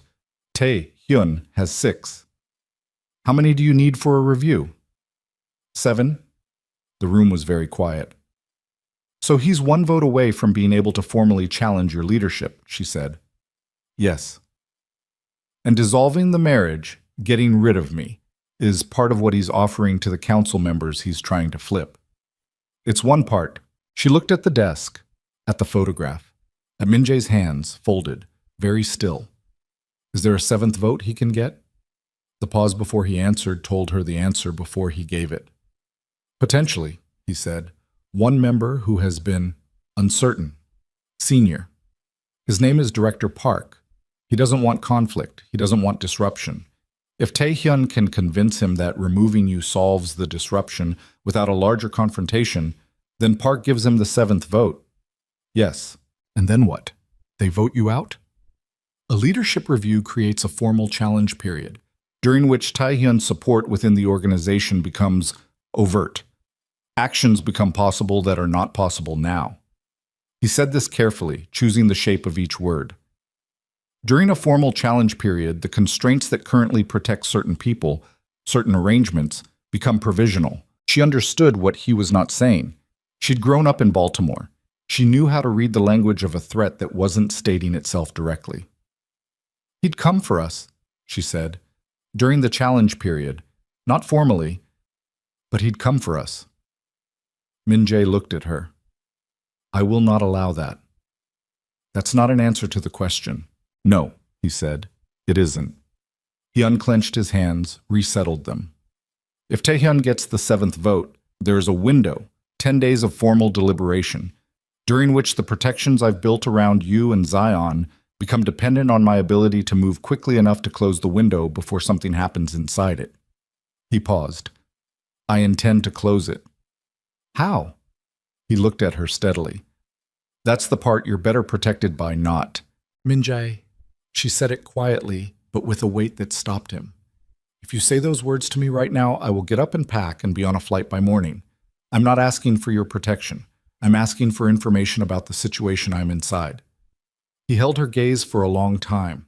Tae-hyun has 6. "How many do you need for a review?" 7. The room was very quiet. "So he's 1 vote away from being able to formally challenge your leadership," she said. "Yes." "And dissolving the marriage, getting rid of me, is part of what he's offering to the council members he's trying to flip." "It's one part. She looked at the desk, at the photograph, at Minjae's hands, folded, very still. Is there a seventh vote he can get? The pause before he answered told her the answer before he gave it. Potentially, he said, one member who has been uncertain, senior. His name is Director Park. He doesn't want conflict. He doesn't want disruption. If Taehyun can convince him that removing you solves the disruption without a larger confrontation, then Park gives him the seventh vote. Yes. And then what? They vote you out? A leadership review creates a formal challenge period, during which Taehyun's support within the organization becomes overt. Actions become possible that are not possible now. He said this carefully, choosing the shape of each word. During a formal challenge period, the constraints that currently protect certain people, certain arrangements, become provisional. She understood what he was not saying. She'd grown up in Baltimore. She knew how to read the language of a threat that wasn't stating itself directly. He'd come for us, she said, during the challenge period, not formally, but he'd come for us. Min-jae looked at her. I will not allow that. That's not an answer to the question. No, he said, it isn't. He unclenched his hands, resettled them. If Taehyun gets the seventh vote, there is a window, 10 days of formal deliberation, during which the protections I've built around you and Zion become dependent on my ability to move quickly enough to close the window before something happens inside it. He paused. I intend to close it. How? He looked at her steadily. That's the part you're better protected by not. Min-jae. She said it quietly, but with a weight that stopped him. If you say those words to me right now, I will get up and pack and be on a flight by morning. I'm not asking for your protection. I'm asking for information about the situation I'm inside. He held her gaze for a long time,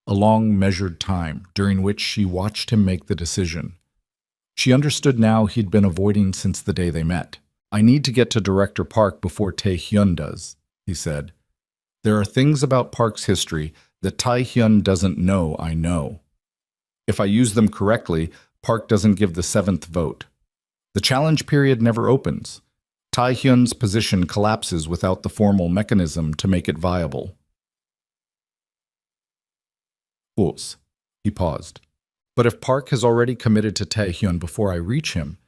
a long measured time, during which she watched him make the decision. She understood now he'd been avoiding since the day they met. I need to get to Director Park before Taehyun does, he said. There are things about Park's history that Taehyun doesn't know I know. If I use them correctly, Park doesn't give the seventh vote. The challenge period never opens. Taehyun's position collapses without the formal mechanism to make it viable. Fools. He paused. But if Park has already committed to Taehyun before I reach him,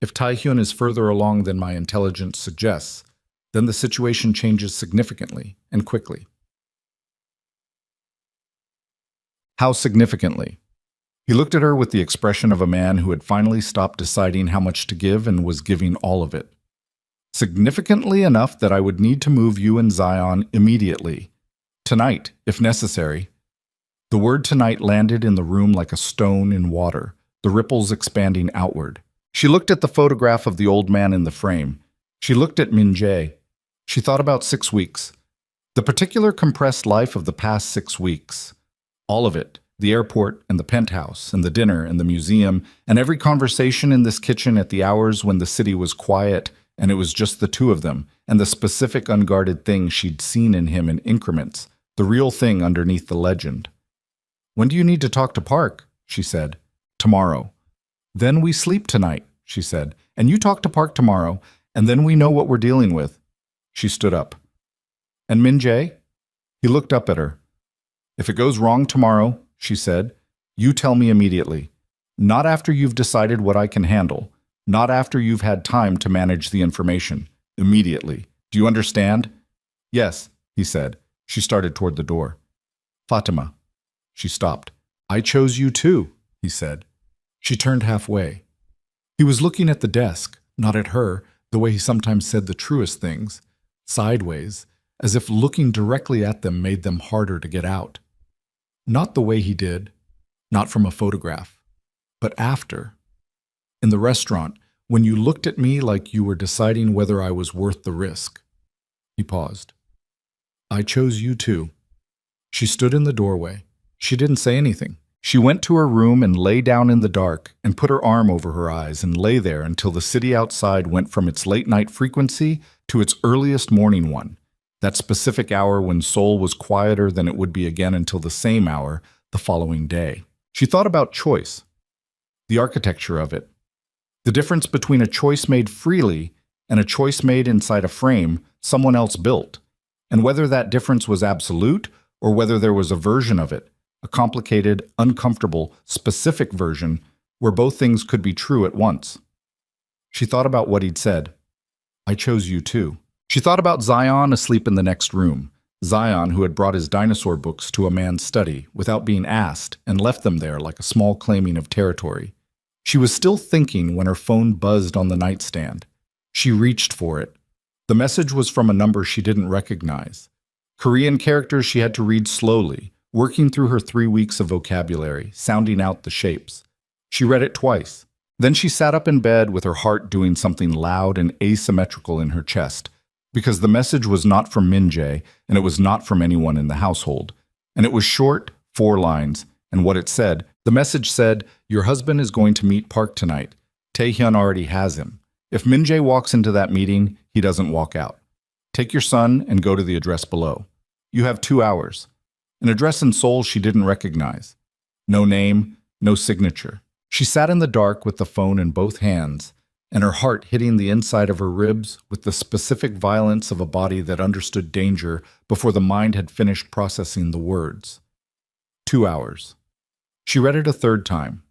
if Taehyun is further along than my intelligence suggests, then the situation changes significantly and quickly. How significantly? He looked at her with the expression of a man who had finally stopped deciding how much to give and was giving all of it. Significantly enough that I would need to move you and Zion immediately. Tonight, if necessary. The word tonight landed in the room like a stone in water, the ripples expanding outward. She looked at the photograph of the old man in the frame. She looked at Min-jae. She thought about 6 weeks. The particular compressed life of the past 6 weeks. All of it. The airport and the penthouse and the dinner and the museum and every conversation in this kitchen at the hours when the city was quiet and it was just the two of them and the specific unguarded thing she'd seen in him in increments, the real thing underneath the legend. When do you need to talk to Park? She said. Tomorrow. Then we sleep tonight, she said, and you talk to Park tomorrow, and then we know what we're dealing with. She stood up. And Min-jae? He looked up at her. If it goes wrong tomorrow, she said, you tell me immediately. Not after you've decided what I can handle. Not after you've had time to manage the information. Immediately. Do you understand? Yes, he said. She started toward the door. Fatima. She stopped. I chose you too, he said. She turned halfway. He was looking at the desk, not at her, the way he sometimes said the truest things, sideways, as if looking directly at them made them harder to get out. Not the way he did, not from a photograph, but after. In the restaurant, when you looked at me like you were deciding whether I was worth the risk. He paused. I chose you too. She stood in the doorway. She didn't say anything. She went to her room and lay down in the dark and put her arm over her eyes and lay there until the city outside went from its late-night frequency to its earliest morning one, that specific hour when Seoul was quieter than it would be again until the same hour the following day. She thought about choice, the architecture of it, the difference between a choice made freely and a choice made inside a frame someone else built. And whether that difference was absolute or whether there was a version of it, a complicated, uncomfortable, specific version where both things could be true at once. She thought about what he'd said. I chose you too. She thought about Zion asleep in the next room. Zion, who had brought his dinosaur books to a man's study without being asked and left them there like a small claiming of territory. She was still thinking when her phone buzzed on the nightstand. She reached for it. The message was from a number she didn't recognize. Korean characters she had to read slowly, working through her 3 weeks of vocabulary, sounding out the shapes. She read it twice. Then she sat up in bed with her heart doing something loud and asymmetrical in her chest, because the message was not from Min-jae, and it was not from anyone in the household. And it was short, 4 lines, and what it said, the message said, your husband is going to meet Park tonight. Taehyun already has him. If Min-jae walks into that meeting, he doesn't walk out. Take your son and go to the address below. You have 2 hours. An address in Seoul she didn't recognize. No name, no signature. She sat in the dark with the phone in both hands, and her heart hitting the inside of her ribs with the specific violence of a body that understood danger before the mind had finished processing the words. 2 hours. She read it a 3rd time.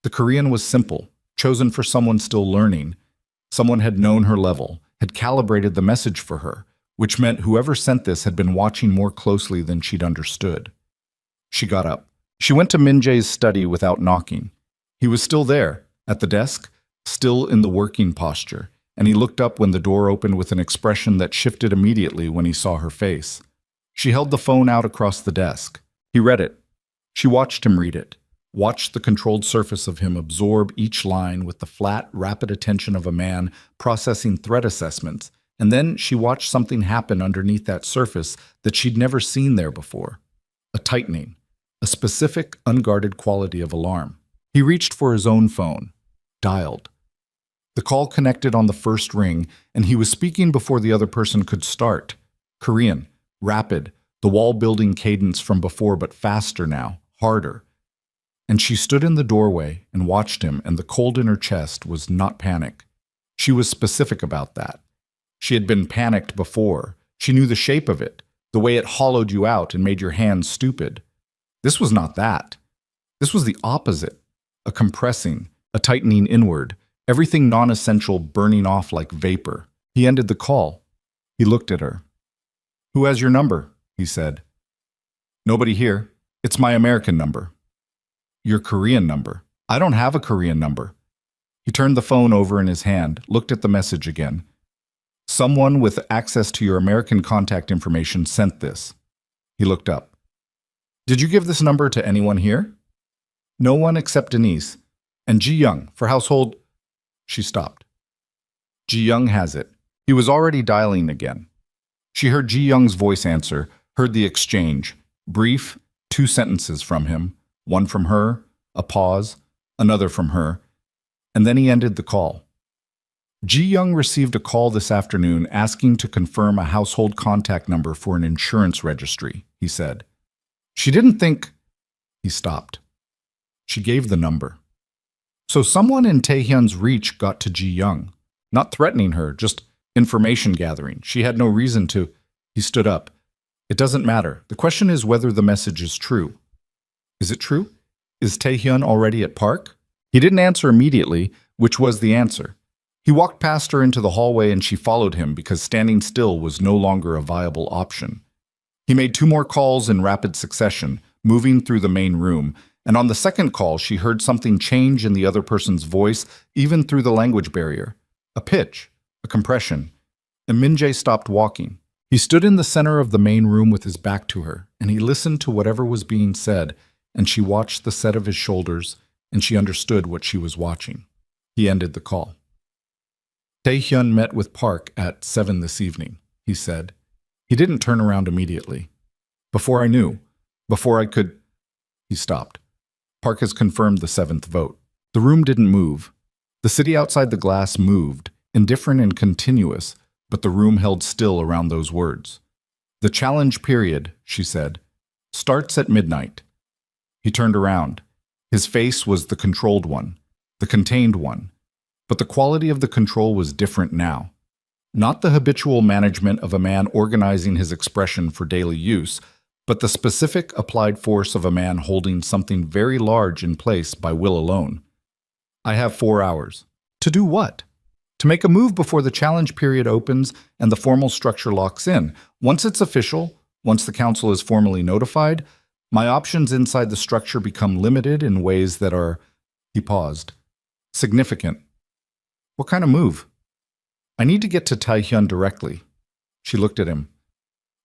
The Korean was simple, chosen for someone still learning. Someone had known her level, had calibrated the message for her, which meant whoever sent this had been watching more closely than she'd understood. She got up. She went to Min-jae's study without knocking. He was still there, at the desk, still in the working posture, and he looked up when the door opened with an expression that shifted immediately when he saw her face. She held the phone out across the desk. He read it. She watched him read it, watched the controlled surface of him absorb each line with the flat, rapid attention of a man processing threat assessments, and then she watched something happen underneath that surface that she'd never seen there before. A tightening, a specific, unguarded quality of alarm. He reached for his own phone, dialed. The call connected on the first ring, and he was speaking before the other person could start. Korean, rapid, the wall-building cadence from before, but faster now, harder. And she stood in the doorway and watched him, and the cold in her chest was not panic. She was specific about that. She had been panicked before. She knew the shape of it, the way it hollowed you out and made your hands stupid. This was not that. This was the opposite. A compressing, a tightening inward, everything non-essential burning off like vapor. He ended the call. He looked at her. Who has your number? He said. Nobody here. It's my American number. Your Korean number. I don't have a Korean number. He turned the phone over in his hand, looked at the message again. Someone with access to your American contact information sent this. He looked up. Did you give this number to anyone here? No one except Denise. And Ji Young, for household... She stopped. Ji Young has it. He was already dialing again. She heard Ji Young's voice answer, heard the exchange. Brief, 2 sentences from him. One from her, a pause, another from her. And then he ended the call. Ji Young received a call this afternoon asking to confirm a household contact number for an insurance registry, he said. She didn't think... He stopped. She gave the number. So someone in Taehyun's reach got to Ji Young. Not threatening her, just information gathering. She had no reason to... He stood up. It doesn't matter. The question is whether the message is true. Is it true? Is Taehyun already at Park? He didn't answer immediately, which was the answer. He walked past her into the hallway and she followed him because standing still was no longer a viable option. He made 2 more calls in rapid succession, moving through the main room, and on the second call she heard something change in the other person's voice, even through the language barrier. A pitch, a compression. And Min-jae stopped walking. He stood in the center of the main room with his back to her, and he listened to whatever was being said, and she watched the set of his shoulders, and she understood what she was watching. He ended the call. Taehyun met with Park at 7 this evening, he said. He didn't turn around immediately. Before I knew, before I could... He stopped. Park has confirmed the 7th vote. The room didn't move. The city outside the glass moved, indifferent and continuous, but the room held still around those words. The challenge period, she said, starts at midnight. He turned around. His face was the controlled one, the contained one. But the quality of the control was different now. Not the habitual management of a man organizing his expression for daily use, but the specific applied force of a man holding something very large in place by will alone. I have 4 hours. To do what? To make a move before the challenge period opens and the formal structure locks in. Once it's official, once the council is formally notified, my options inside the structure become limited in ways that are, he paused, significant. What kind of move? I need to get to Taehyun directly. She looked at him.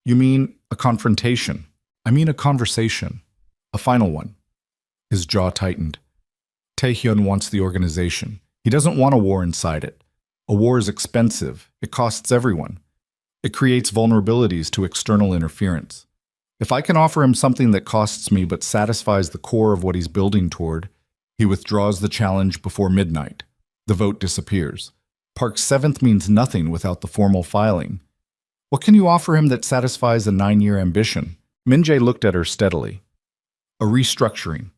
You mean a confrontation? I mean a conversation. A final one. His jaw tightened. Taehyun wants the organization. He doesn't want a war inside it. A war is expensive. It costs everyone. It creates vulnerabilities to external interference. If I can offer him something that costs me but satisfies the core of what he's building toward, he withdraws the challenge before midnight. The vote disappears. Park 7th means nothing without the formal filing. What can you offer him that satisfies a 9-year ambition? Min-jae looked at her steadily. A restructuring.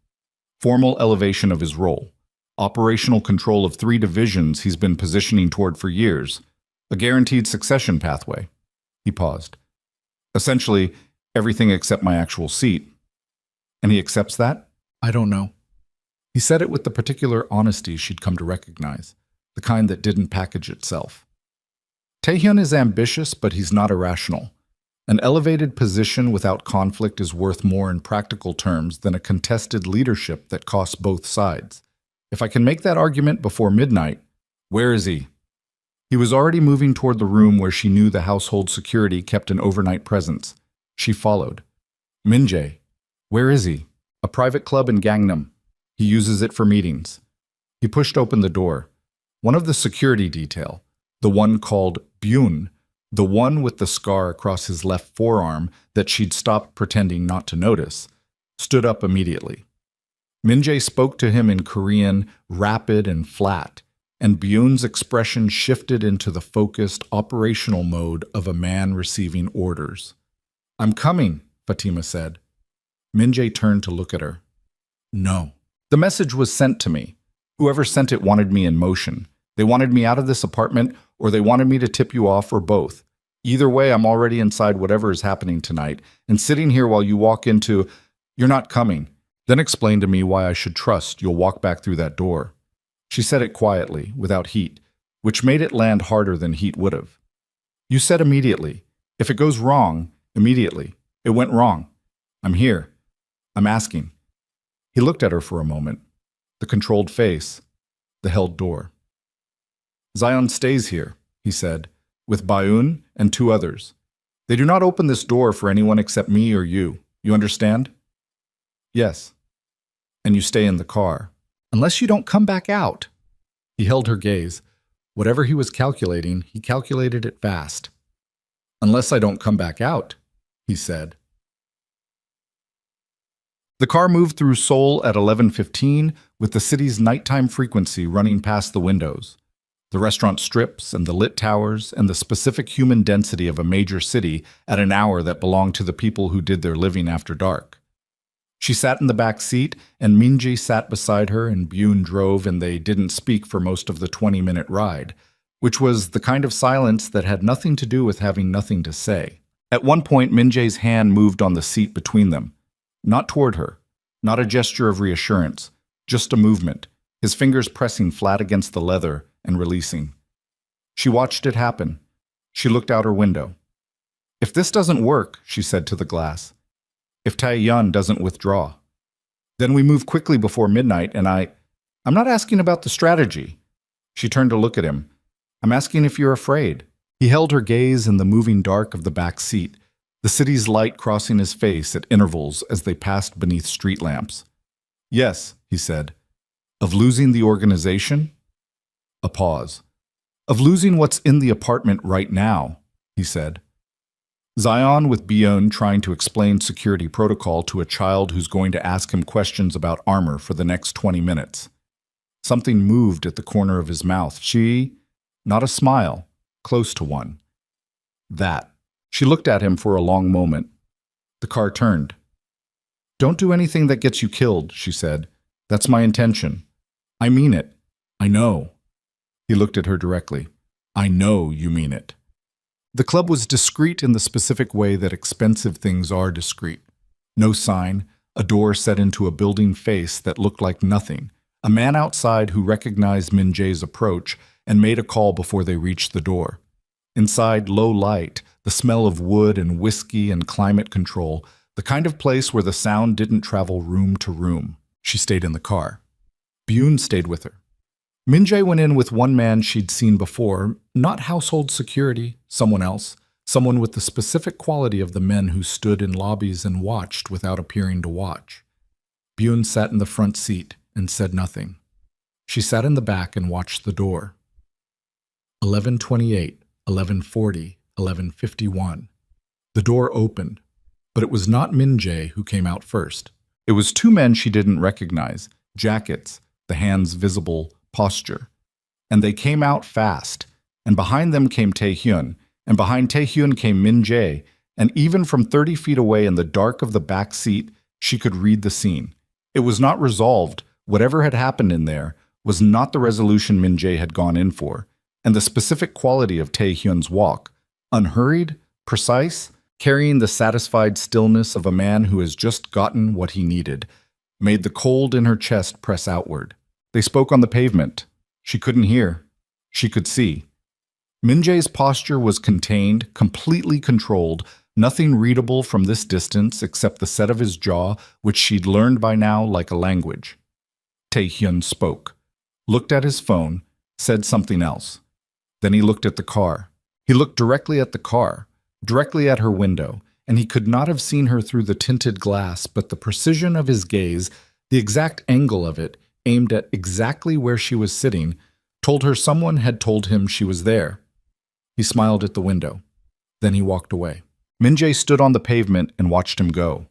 Formal elevation of his role. Operational control of 3 divisions he's been positioning toward for years. A guaranteed succession pathway. He paused. Essentially, everything except my actual seat. And he accepts that? I don't know. He said it with the particular honesty she'd come to recognize, the kind that didn't package itself. Taehyun is ambitious, but he's not irrational. An elevated position without conflict is worth more in practical terms than a contested leadership that costs both sides. If I can make that argument before midnight, where is he? He was already moving toward the room where she knew the household security kept an overnight presence. She followed. Min-jae, where is he? A private club in Gangnam. He uses it for meetings. He pushed open the door. One of the security detail, the one called Byun, the one with the scar across his left forearm that she'd stopped pretending not to notice, stood up immediately. Min-jae spoke to him in Korean, rapid and flat, and Byun's expression shifted into the focused, operational mode of a man receiving orders. I'm coming, Fatima said. Min-jae turned to look at her. No. The message was sent to me. Whoever sent it wanted me in motion. They wanted me out of this apartment, or they wanted me to tip you off, or both. Either way, I'm already inside whatever is happening tonight, and sitting here while you walk into, you're not coming. Then explain to me why I should trust you'll walk back through that door. She said it quietly, without heat, which made it land harder than heat would have. You said immediately. If it goes wrong, immediately. It went wrong. I'm here. I'm asking. He looked at her for a moment. The controlled face. The held door. Zion stays here, he said, with Bayun and 2 others. They do not open this door for anyone except me or you. You understand? Yes. And you stay in the car. Unless you don't come back out. He held her gaze. Whatever he was calculating, he calculated it fast. Unless I don't come back out, he said. The car moved through Seoul at 11:15, with the city's nighttime frequency running past the windows. The restaurant strips and the lit towers and the specific human density of a major city at an hour that belonged to the people who did their living after dark. She sat in the back seat, and Min-jae sat beside her, and Byun drove, and they didn't speak for most of the 20-minute ride, which was the kind of silence that had nothing to do with having nothing to say. At one point, Min-jae's hand moved on the seat between them. Not toward her, not a gesture of reassurance, just a movement, his fingers pressing flat against the leather and releasing. She watched it happen. She looked out her window. If this doesn't work, she said to the glass, if Taehyun doesn't withdraw, then we move quickly before midnight, and I'm not asking about the strategy. She turned to look at him. I'm asking if you're afraid. He held her gaze in the moving dark of the back seat, the city's light crossing his face at intervals as they passed beneath street lamps. Yes, he said. Of losing the organization? A pause. Of losing what's in the apartment right now, he said. Zion with Byun trying to explain security protocol to a child who's going to ask him questions about armor for the next 20 minutes. Something moved at the corner of his mouth. Not a smile, close to one. That. She looked at him for a long moment. The car turned. Don't do anything that gets you killed, she said. That's my intention. I mean it. I know. He looked at her directly. I know you mean it. The club was discreet in the specific way that expensive things are discreet. No sign, a door set into a building face that looked like nothing, a man outside who recognized Min Jae's approach and made a call before they reached the door. Inside, low light, the smell of wood and whiskey and climate control, the kind of place where the sound didn't travel room to room. She stayed in the car. Byun stayed with her. Min Jae went in with one man she'd seen before, not household security, someone else, someone with the specific quality of the men who stood in lobbies and watched without appearing to watch. Byun sat in the front seat and said nothing. She sat in the back and watched the door. 11:28, 11:40, 11:51. The door opened, but it was not Min Jae who came out first. It was two men she didn't recognize, jackets, the hands visible, posture. And they came out fast, and behind them came Tae-hyun, and behind Tae-hyun came Min Jae, and even from 30 feet away in the dark of the back seat, she could read the scene. It was not resolved. Whatever had happened in there was not the resolution Min Jae had gone in for, and the specific quality of Tae-hyun's walk, unhurried, precise, carrying the satisfied stillness of a man who has just gotten what he needed, made the cold in her chest press outward. They spoke on the pavement. She couldn't hear. She could see. Min Jae's posture was contained, completely controlled, nothing readable from this distance except the set of his jaw, which she'd learned by now like a language. Tae-hyun spoke, looked at his phone, said something else. Then he looked at the car. He looked directly at the car, directly at her window, and he could not have seen her through the tinted glass, but the precision of his gaze, the exact angle of it, aimed at exactly where she was sitting, told her someone had told him she was there. He smiled at the window. Then he walked away. Min Jae stood on the pavement and watched him go.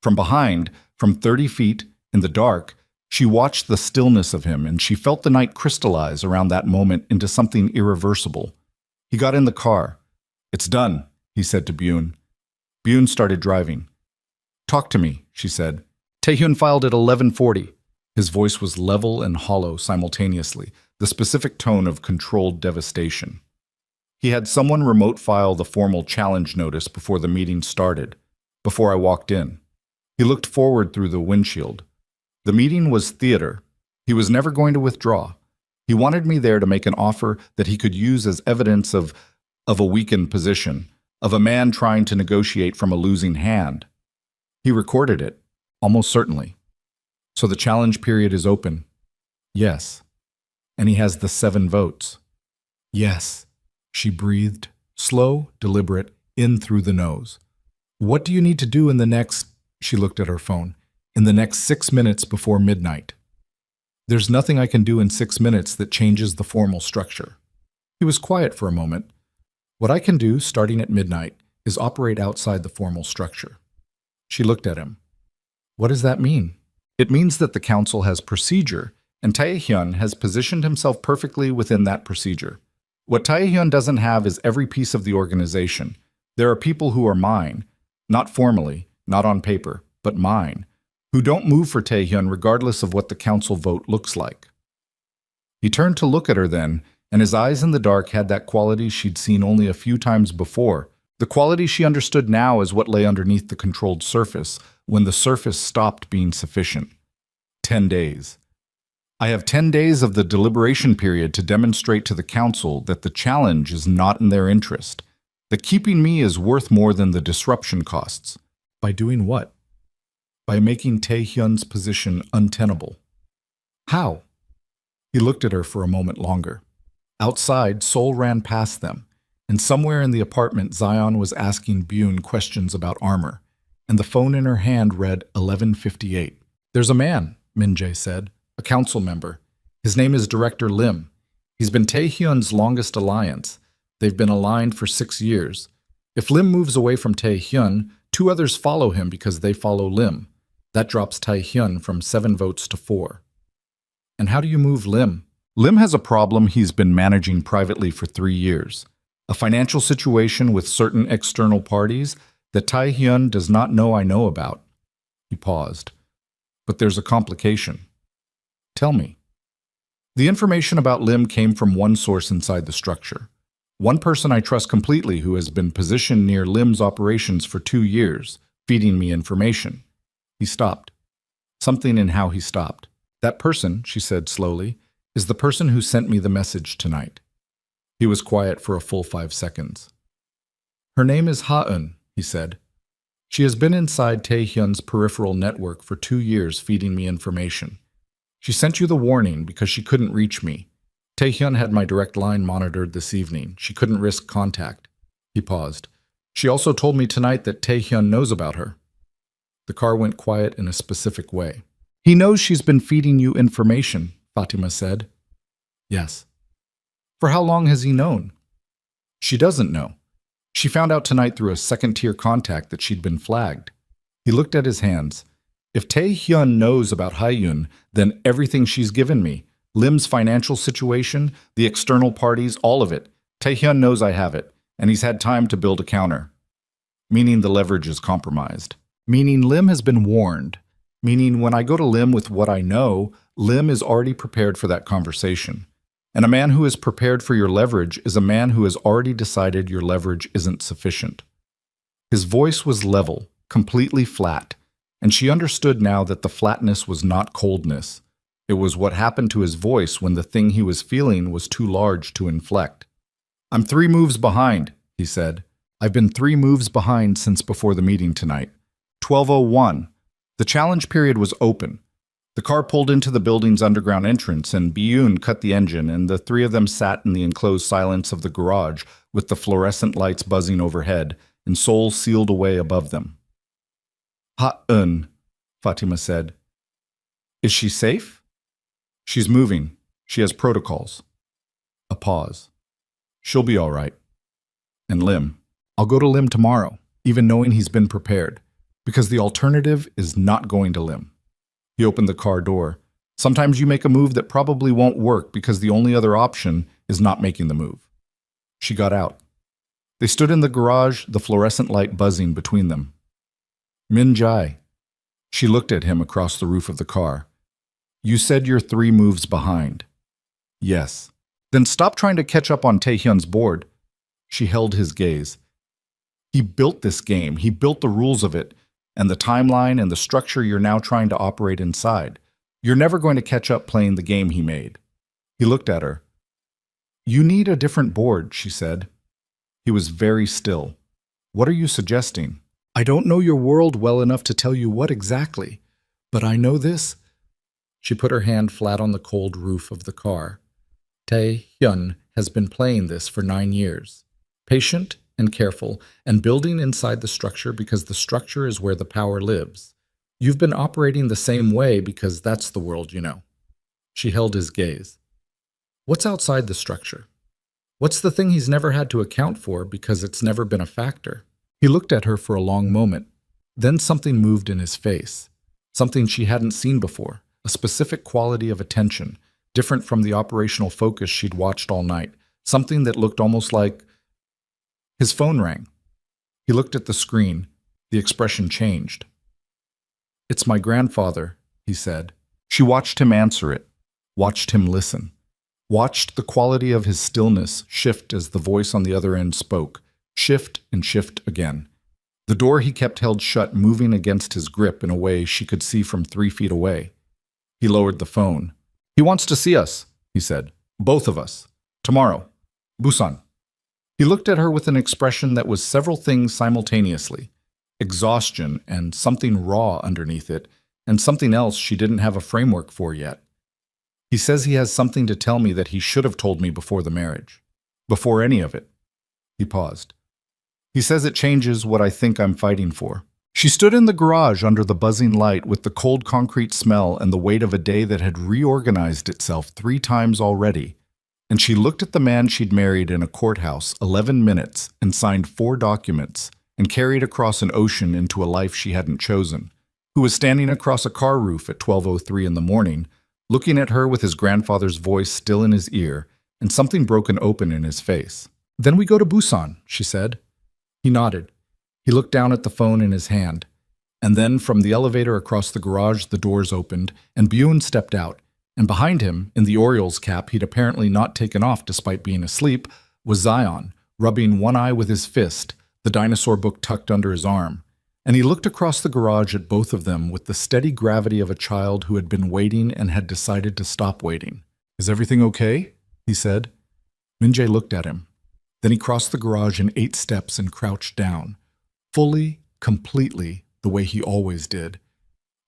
From behind, from 30 feet, in the dark, she watched the stillness of him, and she felt the night crystallize around that moment into something irreversible. He got in the car. "It's done," he said to Byun. Byun started driving. "Talk to me," she said. Tae-hyun filed at 11:40. His voice was level and hollow simultaneously, the specific tone of controlled devastation. He had someone remote file the formal challenge notice before the meeting started, before I walked in. He looked forward through the windshield. The meeting was theater. He was never going to withdraw. He wanted me there to make an offer that he could use as evidence of a weakened position, of a man trying to negotiate from a losing hand. He recorded it, almost certainly. So the challenge period is open. Yes. And he has the 7 votes. Yes. She breathed, slow, deliberate, in through the nose. What do you need to do in the next, she looked at her phone, in the next 6 minutes before midnight? There's nothing I can do in 6 minutes that changes the formal structure. He was quiet for a moment. What I can do, starting at midnight, is operate outside the formal structure. She looked at him. What does that mean? It means that the council has procedure, and Tae-hyun has positioned himself perfectly within that procedure. What Tae-hyun doesn't have is every piece of the organization. There are people who are mine, not formally, not on paper, but mine, who don't move for Tae-hyun regardless of what the council vote looks like. He turned to look at her then, and his eyes in the dark had that quality she'd seen only a few times before, the quality she understood now as what lay underneath the controlled surface, when the surface stopped being sufficient. 10 days. I have 10 days of the deliberation period to demonstrate to the council that the challenge is not in their interest, that keeping me is worth more than the disruption costs. By doing what? By making Tae-hyun's position untenable. How? He looked at her for a moment longer. Outside, Seoul ran past them, and somewhere in the apartment Zion was asking Byun questions about armor, and the phone in her hand read 11:58. There's a man, Min Jae said, a council member. His name is Director Lim. He's been Tae-hyun's longest alliance. They've been aligned for 6 years. If Lim moves away from Tae-hyun, 2 others follow him because they follow Lim. That drops Tae-hyun from 7 votes to 4. And how do you move Lim? Lim has a problem he's been managing privately for 3 years. A financial situation with certain external parties that Tae-hyun does not know I know about. He paused. But there's a complication. Tell me. The information about Lim came from one source inside the structure. One person I trust completely who has been positioned near Lim's operations for 2 years, feeding me information. He stopped. Something in how he stopped. That person, she said slowly, is the person who sent me the message tonight. He was quiet for a full 5 seconds. Her name is Ha-eun, he said. She has been inside Taehyun's peripheral network for 2 years feeding me information. She sent you the warning because she couldn't reach me. Taehyun had my direct line monitored this evening. She couldn't risk contact. He paused. She also told me tonight that Taehyun knows about her. The car went quiet in a specific way. He knows she's been feeding you information, Fatima said. Yes. For how long has he known? She doesn't know. She found out tonight through a second-tier contact that she'd been flagged. He looked at his hands. If Taehyun knows about Haeyoon, then everything she's given me, Lim's financial situation, the external parties, all of it, Taehyun knows I have it, and he's had time to build a counter. Meaning the leverage is compromised. Meaning Lim has been warned. Meaning when I go to Lim with what I know, Lim is already prepared for that conversation. And a man who is prepared for your leverage is a man who has already decided your leverage isn't sufficient. His voice was level, completely flat, and she understood now that the flatness was not coldness. It was what happened to his voice when the thing he was feeling was too large to inflect. I'm 3 moves behind, he said. I've been 3 moves behind since before the meeting tonight. 12:01. The challenge period was open. The car pulled into the building's underground entrance, and Biyun cut the engine, and the 3 of them sat in the enclosed silence of the garage with the fluorescent lights buzzing overhead and Seoul sealed away above them. Ha-eun, Fatima said. Is she safe? She's moving. She has protocols. A pause. She'll be all right. And Lim. I'll go to Lim tomorrow, even knowing he's been prepared, because the alternative is not going to Lim. He opened the car door. Sometimes you make a move that probably won't work because the only other option is not making the move. She got out. They stood in the garage, the fluorescent light buzzing between them. Min Jae. She looked at him across the roof of the car. You said you're 3 moves behind. Yes. Then stop trying to catch up on Taehyun's board. She held his gaze. He built this game. He built the rules of it, and the timeline and the structure you're now trying to operate inside. You're never going to catch up playing the game he made. He looked at her. You need a different board, she said. He was very still. What are you suggesting? I don't know your world well enough to tell you what exactly, but I know this. She put her hand flat on the cold roof of the car. Tae-hyun has been playing this for 9 years. Patient and careful, and building inside the structure because the structure is where the power lives. You've been operating the same way because that's the world you know. She held his gaze. What's outside the structure? What's the thing he's never had to account for because it's never been a factor? He looked at her for a long moment. Then something moved in his face. Something she hadn't seen before. A specific quality of attention, different from the operational focus she'd watched all night. Something that looked almost like... His phone rang. He looked at the screen. The expression changed. It's my grandfather, he said. She watched him answer it, watched him listen, watched the quality of his stillness shift as the voice on the other end spoke, shift and shift again. The door he kept held shut moving against his grip in a way she could see from 3 feet away. He lowered the phone. He wants to see us, he said. Both of us. Tomorrow. Busan. He looked at her with an expression that was several things simultaneously. Exhaustion and something raw underneath it, and something else she didn't have a framework for yet. He says he has something to tell me that he should have told me before the marriage. Before any of it. He paused. He says it changes what I think I'm fighting for. She stood in the garage under the buzzing light with the cold concrete smell and the weight of a day that had reorganized itself 3 times already. And she looked at the man she'd married in a courthouse 11 minutes and signed 4 documents and carried across an ocean into a life she hadn't chosen, who was standing across a car roof at 12:03 in the morning, looking at her with his grandfather's voice still in his ear and something broken open in his face. Then we go to Busan, she said. He nodded. He looked down at the phone in his hand. And then from the elevator across the garage, the doors opened and Byun stepped out. And behind him, in the Orioles cap he'd apparently not taken off despite being asleep, was Zion, rubbing one eye with his fist, the dinosaur book tucked under his arm. And he looked across the garage at both of them with the steady gravity of a child who had been waiting and had decided to stop waiting. "Is everything okay?" he said. Min-jae looked at him. Then he crossed the garage in 8 steps and crouched down, fully, completely, the way he always did.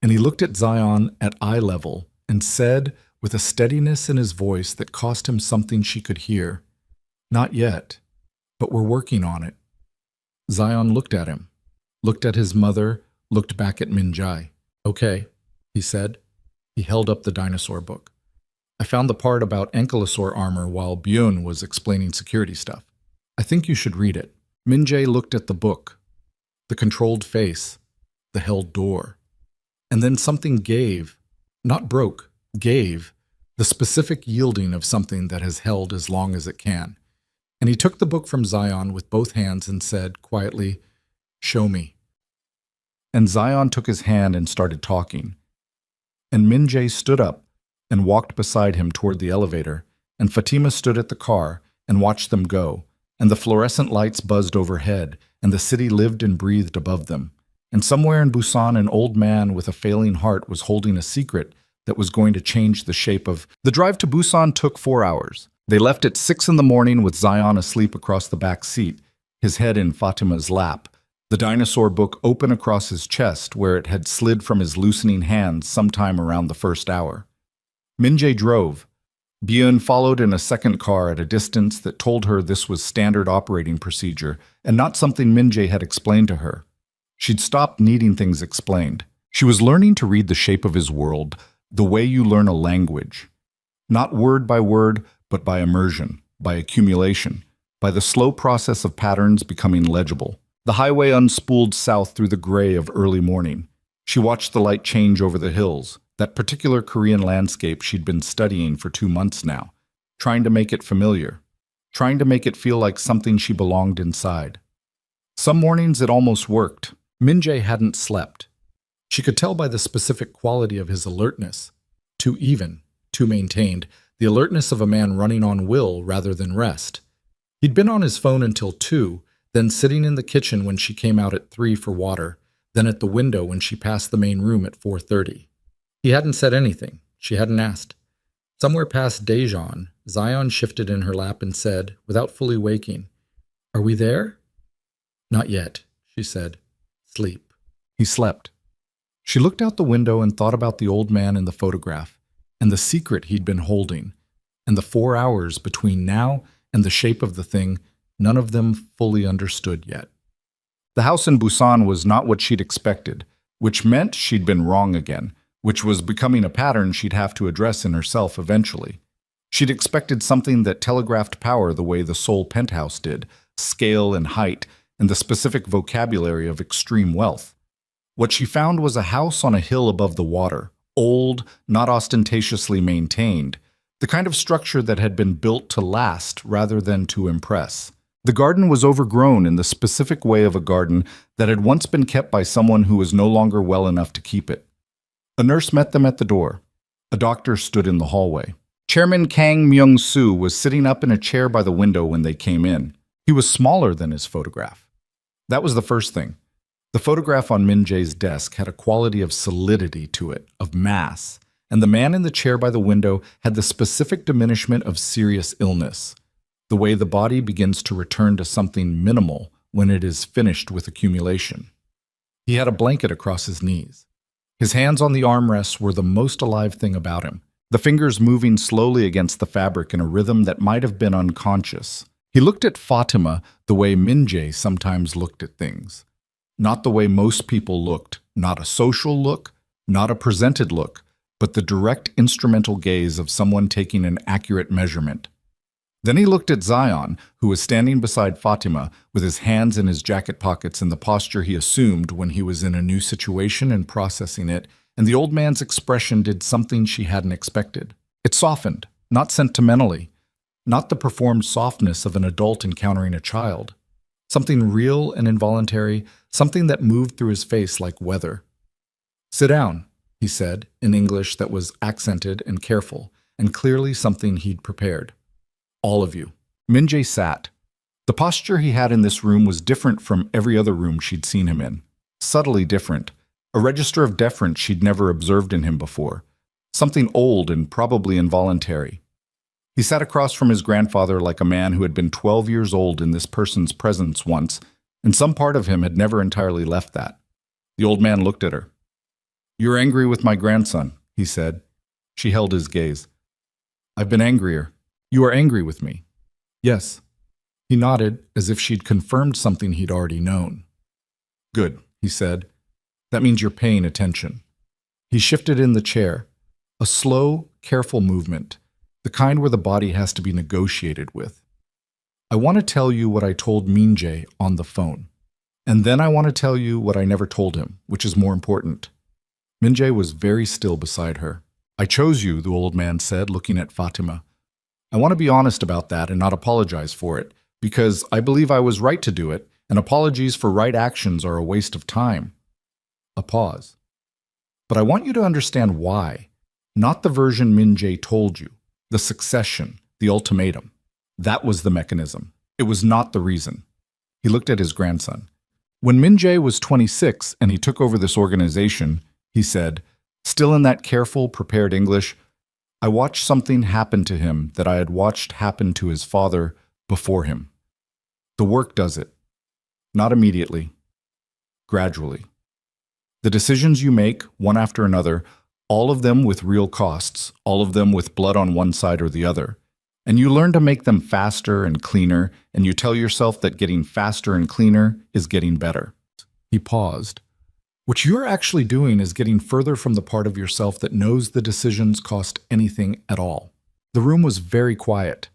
And he looked at Zion at eye level and said, with a steadiness in his voice that cost him something she could hear, "Not yet, but we're working on it." Zion looked at him, looked at his mother, looked back at Min-jae. "Okay," he said. He held up the dinosaur book. "I found the part about ankylosaur armor while Byun was explaining security stuff. I think you should read it." Min-jae looked at the book, the controlled face, the held door. And then something gave, not broke, gave, the specific yielding of something that has held as long as it can. And he took the book from Zion with both hands and said quietly, "Show me." And Zion took his hand and started talking. And Min-jae stood up and walked beside him toward the elevator, and Fatima stood at the car and watched them go, and the fluorescent lights buzzed overhead, and the city lived and breathed above them. And somewhere in Busan, an old man with a failing heart was holding a secret that was going to change the shape of... The drive to Busan took 4 hours. They left at 6 in the morning with Zion asleep across the back seat, his head in Fatima's lap, the dinosaur book open across his chest where it had slid from his loosening hands sometime around the first hour. Min-jae drove. Byun followed in a second car at a distance that told her this was standard operating procedure and not something Min-jae had explained to her. She'd stopped needing things explained. She was learning to read the shape of his world the way you learn a language. Not word by word, but by immersion, by accumulation, by the slow process of patterns becoming legible. The highway unspooled south through the gray of early morning. She watched the light change over the hills, that particular Korean landscape she'd been studying for 2 months now, trying to make it familiar, trying to make it feel like something she belonged inside. Some mornings it almost worked. Min-jae hadn't slept. She could tell by the specific quality of his alertness, too even, too maintained, the alertness of a man running on will rather than rest. He'd been on his phone until 2, then sitting in the kitchen when she came out at 3 for water, then at the window when she passed the main room at 4:30. He hadn't said anything. She hadn't asked. Somewhere past Daejeon, Zion shifted in her lap and said, without fully waking, "Are we there?" "Not yet," she said. "Sleep." He slept. She looked out the window and thought about the old man in the photograph, and the secret he'd been holding, and the 4 hours between now and the shape of the thing none of them fully understood yet. The house in Busan was not what she'd expected, which meant she'd been wrong again, which was becoming a pattern she'd have to address in herself eventually. She'd expected something that telegraphed power the way the Seoul penthouse did, scale and height, and the specific vocabulary of extreme wealth. What she found was a house on a hill above the water, old, not ostentatiously maintained, the kind of structure that had been built to last rather than to impress. The garden was overgrown in the specific way of a garden that had once been kept by someone who was no longer well enough to keep it. A nurse met them at the door. A doctor stood in the hallway. Chairman Kang Myung-soo was sitting up in a chair by the window when they came in. He was smaller than his photograph. That was the first thing. The photograph on Min-jae's desk had a quality of solidity to it, of mass, and the man in the chair by the window had the specific diminishment of serious illness, the way the body begins to return to something minimal when it is finished with accumulation. He had a blanket across his knees. His hands on the armrests were the most alive thing about him, the fingers moving slowly against the fabric in a rhythm that might have been unconscious. He looked at Fatima the way Min-jae sometimes looked at things. Not the way most people looked, not a social look, not a presented look, but the direct instrumental gaze of someone taking an accurate measurement. Then he looked at Zion, who was standing beside Fatima with his hands in his jacket pockets in the posture he assumed when he was in a new situation and processing it, and the old man's expression did something she hadn't expected. It softened, not sentimentally, not the performed softness of an adult encountering a child. Something real and involuntary, something that moved through his face like weather. "Sit down," he said, in English that was accented and careful, and clearly something he'd prepared. "All of you." Minjae sat. The posture he had in this room was different from every other room she'd seen him in. Subtly different. A register of deference she'd never observed in him before. Something old and probably involuntary. He sat across from his grandfather like a man who had been 12 years old in this person's presence once, and some part of him had never entirely left that. The old man looked at her. "You're angry with my grandson," he said. She held his gaze. "I've been angrier. You are angry with me." "Yes." He nodded, as if she'd confirmed something he'd already known. "Good," he said. "That means you're paying attention." He shifted in the chair. A slow, careful movement, the kind where the body has to be negotiated with. "I want to tell you what I told Minjae on the phone. And then I want to tell you what I never told him, which is more important." Minjae was very still beside her. "I chose you," the old man said, looking at Fatima. "I want to be honest about that and not apologize for it, because I believe I was right to do it, and apologies for right actions are a waste of time." A pause. "But I want you to understand why. Not the version Minjae told you, the succession, the ultimatum. That was the mechanism. It was not the reason." He looked at his grandson. "When Minjae was 26 and he took over this organization," he said, still in that careful, prepared English, "I watched something happen to him that I had watched happen to his father before him. The work does it. Not immediately. Gradually. The decisions you make, one after another, all of them with real costs, all of them with blood on one side or the other. And you learn to make them faster and cleaner, and you tell yourself that getting faster and cleaner is getting better." He paused. "What you're actually doing is getting further from the part of yourself that knows the decisions cost anything at all." The room was very quiet.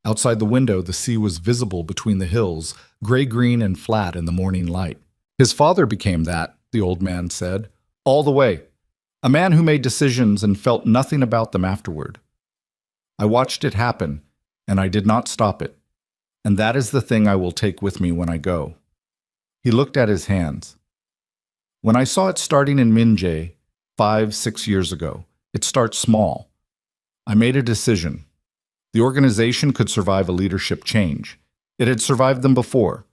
Outside the window, the sea was visible between the hills, gray-green and flat in the morning light. "His father became that," the old man said, "all the way. A man who made decisions and felt nothing about them afterward. I watched it happen, and I did not stop it. And that is the thing I will take with me when I go." He looked at his hands. "When I saw it starting in Minjae 5-6 years ago, it starts small. I made a decision. The organization could survive a leadership change. It had survived them before.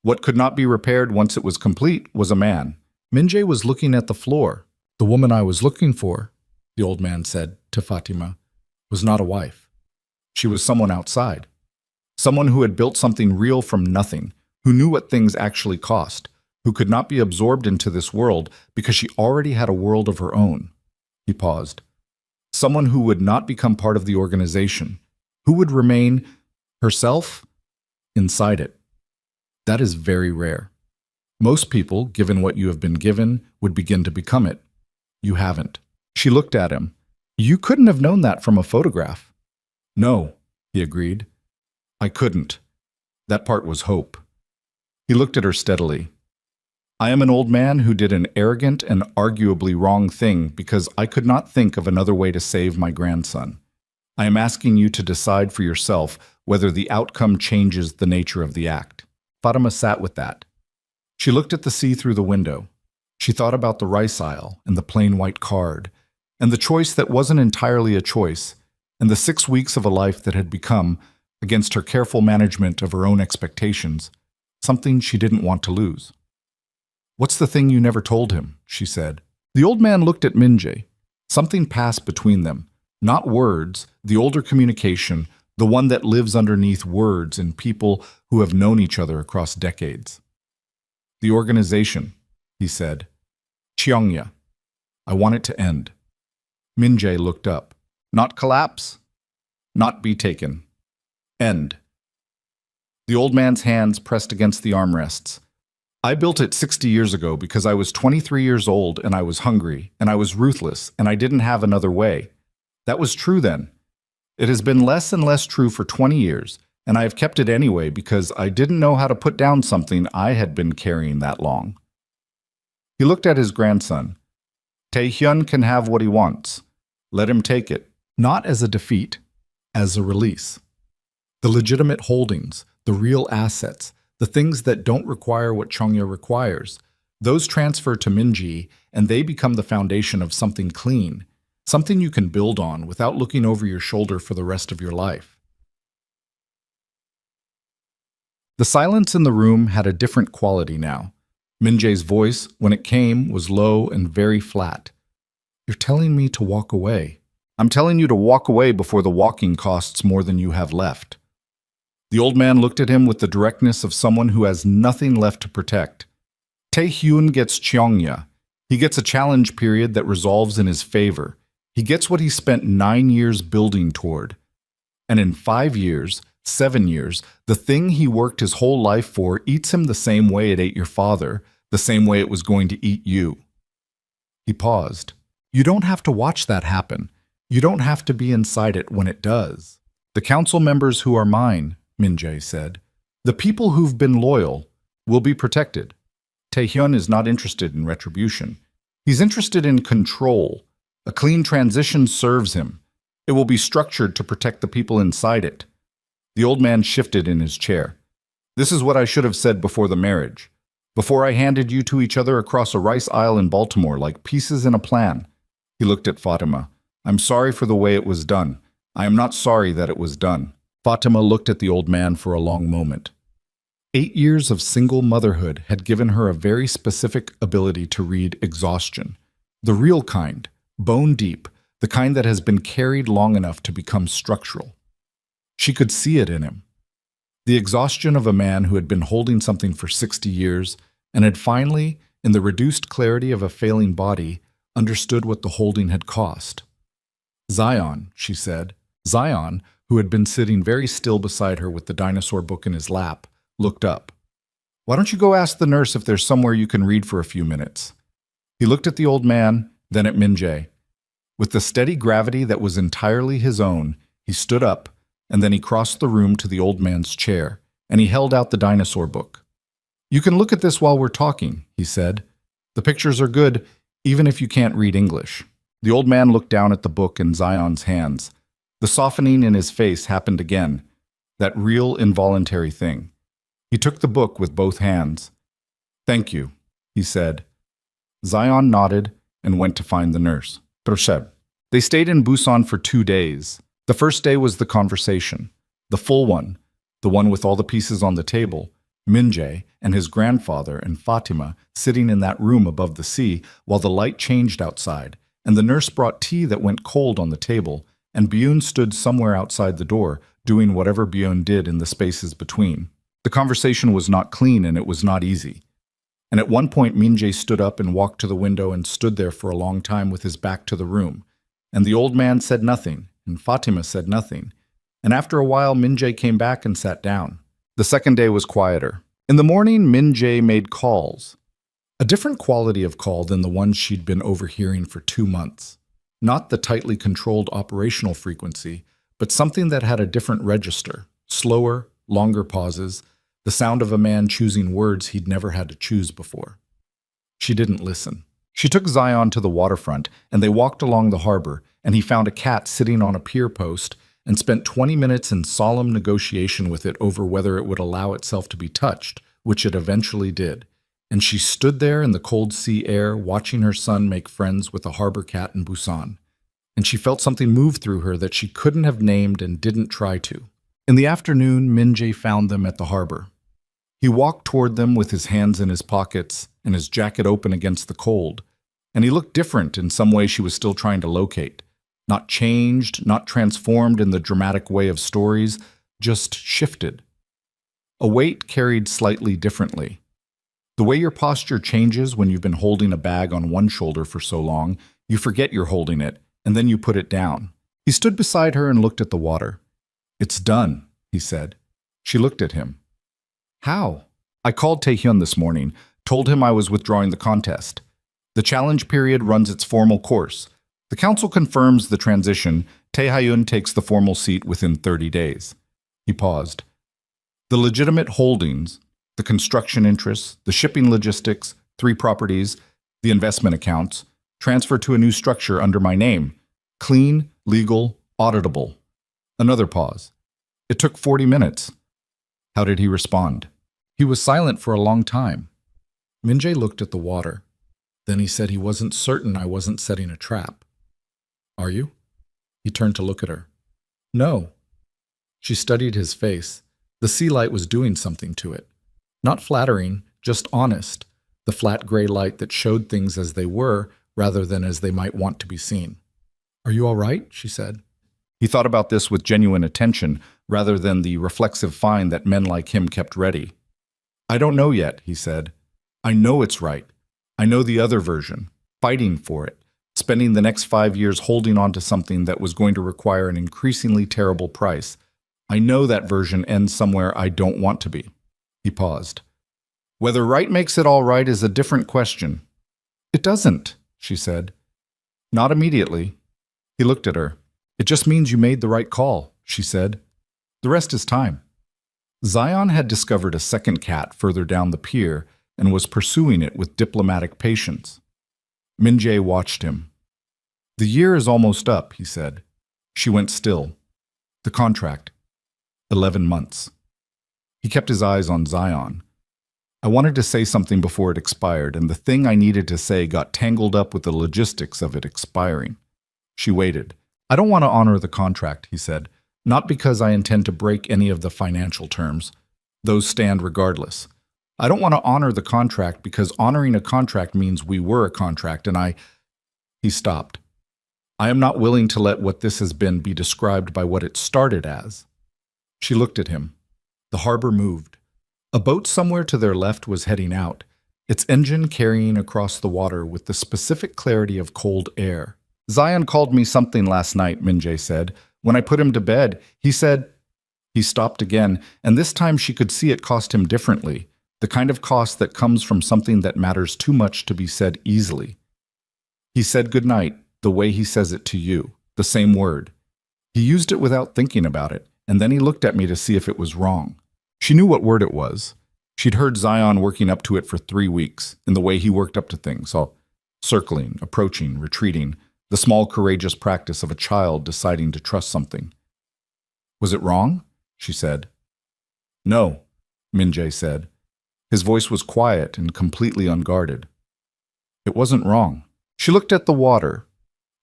What could not be repaired once it was complete was a man." Minjae was looking at the floor. "The woman I was looking for," the old man said to Fatima, "was not a wife. She was someone outside. Someone who had built something real from nothing, who knew what things actually cost, who could not be absorbed into this world because she already had a world of her own." He paused. "Someone who would not become part of the organization, who would remain herself inside it. That is very rare. Most people, given what you have been given, would begin to become it. You haven't." She looked at him. "You couldn't have known that from a photograph." "No," he agreed. "I couldn't. That part was hope." He looked at her steadily. "I am an old man who did an arrogant and arguably wrong thing because I could not think of another way to save my grandson. I am asking you to decide for yourself whether the outcome changes the nature of the act." Fatima sat with that. She looked at the sea through the window. She thought about the rice aisle and the plain white card, and the choice that wasn't entirely a choice, and the 6 weeks of a life that had become, against her careful management of her own expectations, something she didn't want to lose. "What's the thing you never told him?" she said. The old man looked at Minjae. Something passed between them. Not words, the older communication, the one that lives underneath words in people who have known each other across decades. "The organization," he said. "Cheongya. I want it to end." Minjae looked up. "Not collapse, not be taken. End." The old man's hands pressed against the armrests. "I built it 60 years ago because I was 23 years old and I was hungry and I was ruthless and I didn't have another way. That was true then. It has been less and less true for 20 years, and I have kept it anyway because I didn't know how to put down something I had been carrying that long." He looked at his grandson. "Taehyun can have what he wants. Let him take it." Not as a defeat, as a release. The legitimate holdings, the real assets, the things that don't require what Cheongya requires, those transfer to Minji, and they become the foundation of something clean, something you can build on without looking over your shoulder for the rest of your life. The silence in the room had a different quality now. Min-jae's voice, when it came, was low and very flat. "You're telling me to walk away." "I'm telling you to walk away before the walking costs more than you have left." The old man looked at him with the directness of someone who has nothing left to protect. Tae-hyun gets Cheongnya. He gets a challenge period that resolves in his favor. He gets what he spent 9 years building toward. And in 5 years, 7 years, the thing he worked his whole life for eats him the same way it ate your father, the same way it was going to eat you. He paused. You don't have to watch that happen. You don't have to be inside it when it does. The council members who are mine, Min-jae said, the people who've been loyal, will be protected. Tae-hyun is not interested in retribution. He's interested in control. A clean transition serves him. It will be structured to protect the people inside it. The old man shifted in his chair. This is what I should have said before the marriage. Before I handed you to each other across a rice aisle in Baltimore like pieces in a plan. He looked at Fatima. I'm sorry for the way it was done. I am not sorry that it was done. Fatima looked at the old man for a long moment. 8 years of single motherhood had given her a very specific ability to read exhaustion. The real kind, bone deep, the kind that has been carried long enough to become structural. She could see it in him. The exhaustion of a man who had been holding something for 60 years and had finally, in the reduced clarity of a failing body, understood what the holding had cost. Zion, she said. Zion, who had been sitting very still beside her with the dinosaur book in his lap, looked up. Why don't you go ask the nurse if there's somewhere you can read for a few minutes? He looked at the old man, then at Min-jae. With the steady gravity that was entirely his own, he stood up, and then he crossed the room to the old man's chair, and he held out the dinosaur book. You can look at this while we're talking, he said. The pictures are good, even if you can't read English. The old man looked down at the book in Zion's hands. The softening in his face happened again, that real involuntary thing. He took the book with both hands. Thank you, he said. Zion nodded and went to find the nurse. Troseb. They stayed in Busan for 2 days. The first day was the conversation, the full one, the one with all the pieces on the table, Min-jae and his grandfather and Fatima sitting in that room above the sea while the light changed outside, and the nurse brought tea that went cold on the table, and Byun stood somewhere outside the door, doing whatever Byun did in the spaces between. The conversation was not clean and it was not easy. And at one point Min-jae stood up and walked to the window and stood there for a long time with his back to the room. And the old man said nothing, and Fatima said nothing. And after a while Min-jae came back and sat down. The second day was quieter. In the morning Min-jae made calls. A different quality of call than the ones she'd been overhearing for 2 months. Not the tightly controlled operational frequency, but something that had a different register, slower, longer pauses, the sound of a man choosing words he'd never had to choose before. She didn't listen. She took Zion to the waterfront, and they walked along the harbor, and he found a cat sitting on a pier post and spent 20 minutes in solemn negotiation with it over whether it would allow itself to be touched, which it eventually did. And she stood there in the cold sea air, watching her son make friends with a harbor cat in Busan. And she felt something move through her that she couldn't have named and didn't try to. In the afternoon, Min-jae found them at the harbor. He walked toward them with his hands in his pockets and his jacket open against the cold, and he looked different in some way she was still trying to locate. Not changed, not transformed in the dramatic way of stories, just shifted. A weight carried slightly differently. The way your posture changes when you've been holding a bag on one shoulder for so long, you forget you're holding it, and then you put it down. He stood beside her and looked at the water. It's done, he said. She looked at him. How? I called Tae-hyun this morning, told him I was withdrawing the contest. The challenge period runs its formal course. The council confirms the transition. Tae-hyun takes the formal seat within 30 days. He paused. The legitimate holdings, the construction interests, the shipping logistics, 3 properties, the investment accounts, transfer to a new structure under my name. Clean, legal, auditable. Another pause. It took 40 minutes. How did he respond? He was silent for a long time. Min-jae looked at the water. Then he said he wasn't certain I wasn't setting a trap. Are you? He turned to look at her. No. She studied his face. The sea light was doing something to it. Not flattering, just honest. The flat gray light that showed things as they were rather than as they might want to be seen. "Are you all right?" she said. He thought about this with genuine attention rather than the reflexive fine that men like him kept ready. "I don't know yet," he said. "I know it's right. I know the other version, fighting for it, spending the next 5 years holding on to something that was going to require an increasingly terrible price. I know that version ends somewhere I don't want to be." He paused. "Whether right makes it all right is a different question." "It doesn't," she said. "Not immediately." He looked at her. "It just means you made the right call," she said. "The rest is time." Zion had discovered a second cat further down the pier and was pursuing it with diplomatic patience. Min-jae watched him. "The year is almost up," he said. She went still. "The contract. 11 months." He kept his eyes on Zion. "I wanted to say something before it expired, and the thing I needed to say got tangled up with the logistics of it expiring." She waited. "I don't want to honor the contract," he said. "Not because I intend to break any of the financial terms. Those stand regardless. I don't want to honor the contract because honoring a contract means we were a contract, and I—" He stopped. "I am not willing to let what this has been be described by what it started as." She looked at him. The harbor moved. A boat somewhere to their left was heading out, its engine carrying across the water with the specific clarity of cold air. "Zion called me something last night," Min-jae said. "When I put him to bed, he said—" He stopped again, and this time she could see it cost him differently, the kind of cost that comes from something that matters too much to be said easily. "He said goodnight, the way he says it to you, the same word. He used it without thinking about it, and then he looked at me to see if it was wrong." She knew what word it was. She'd heard Zion working up to it for 3 weeks, in the way he worked up to things, all circling, approaching, retreating, the small courageous practice of a child deciding to trust something. "Was it wrong?" she said. "No," Min-jae said. His voice was quiet and completely unguarded. "It wasn't wrong." She looked at the water.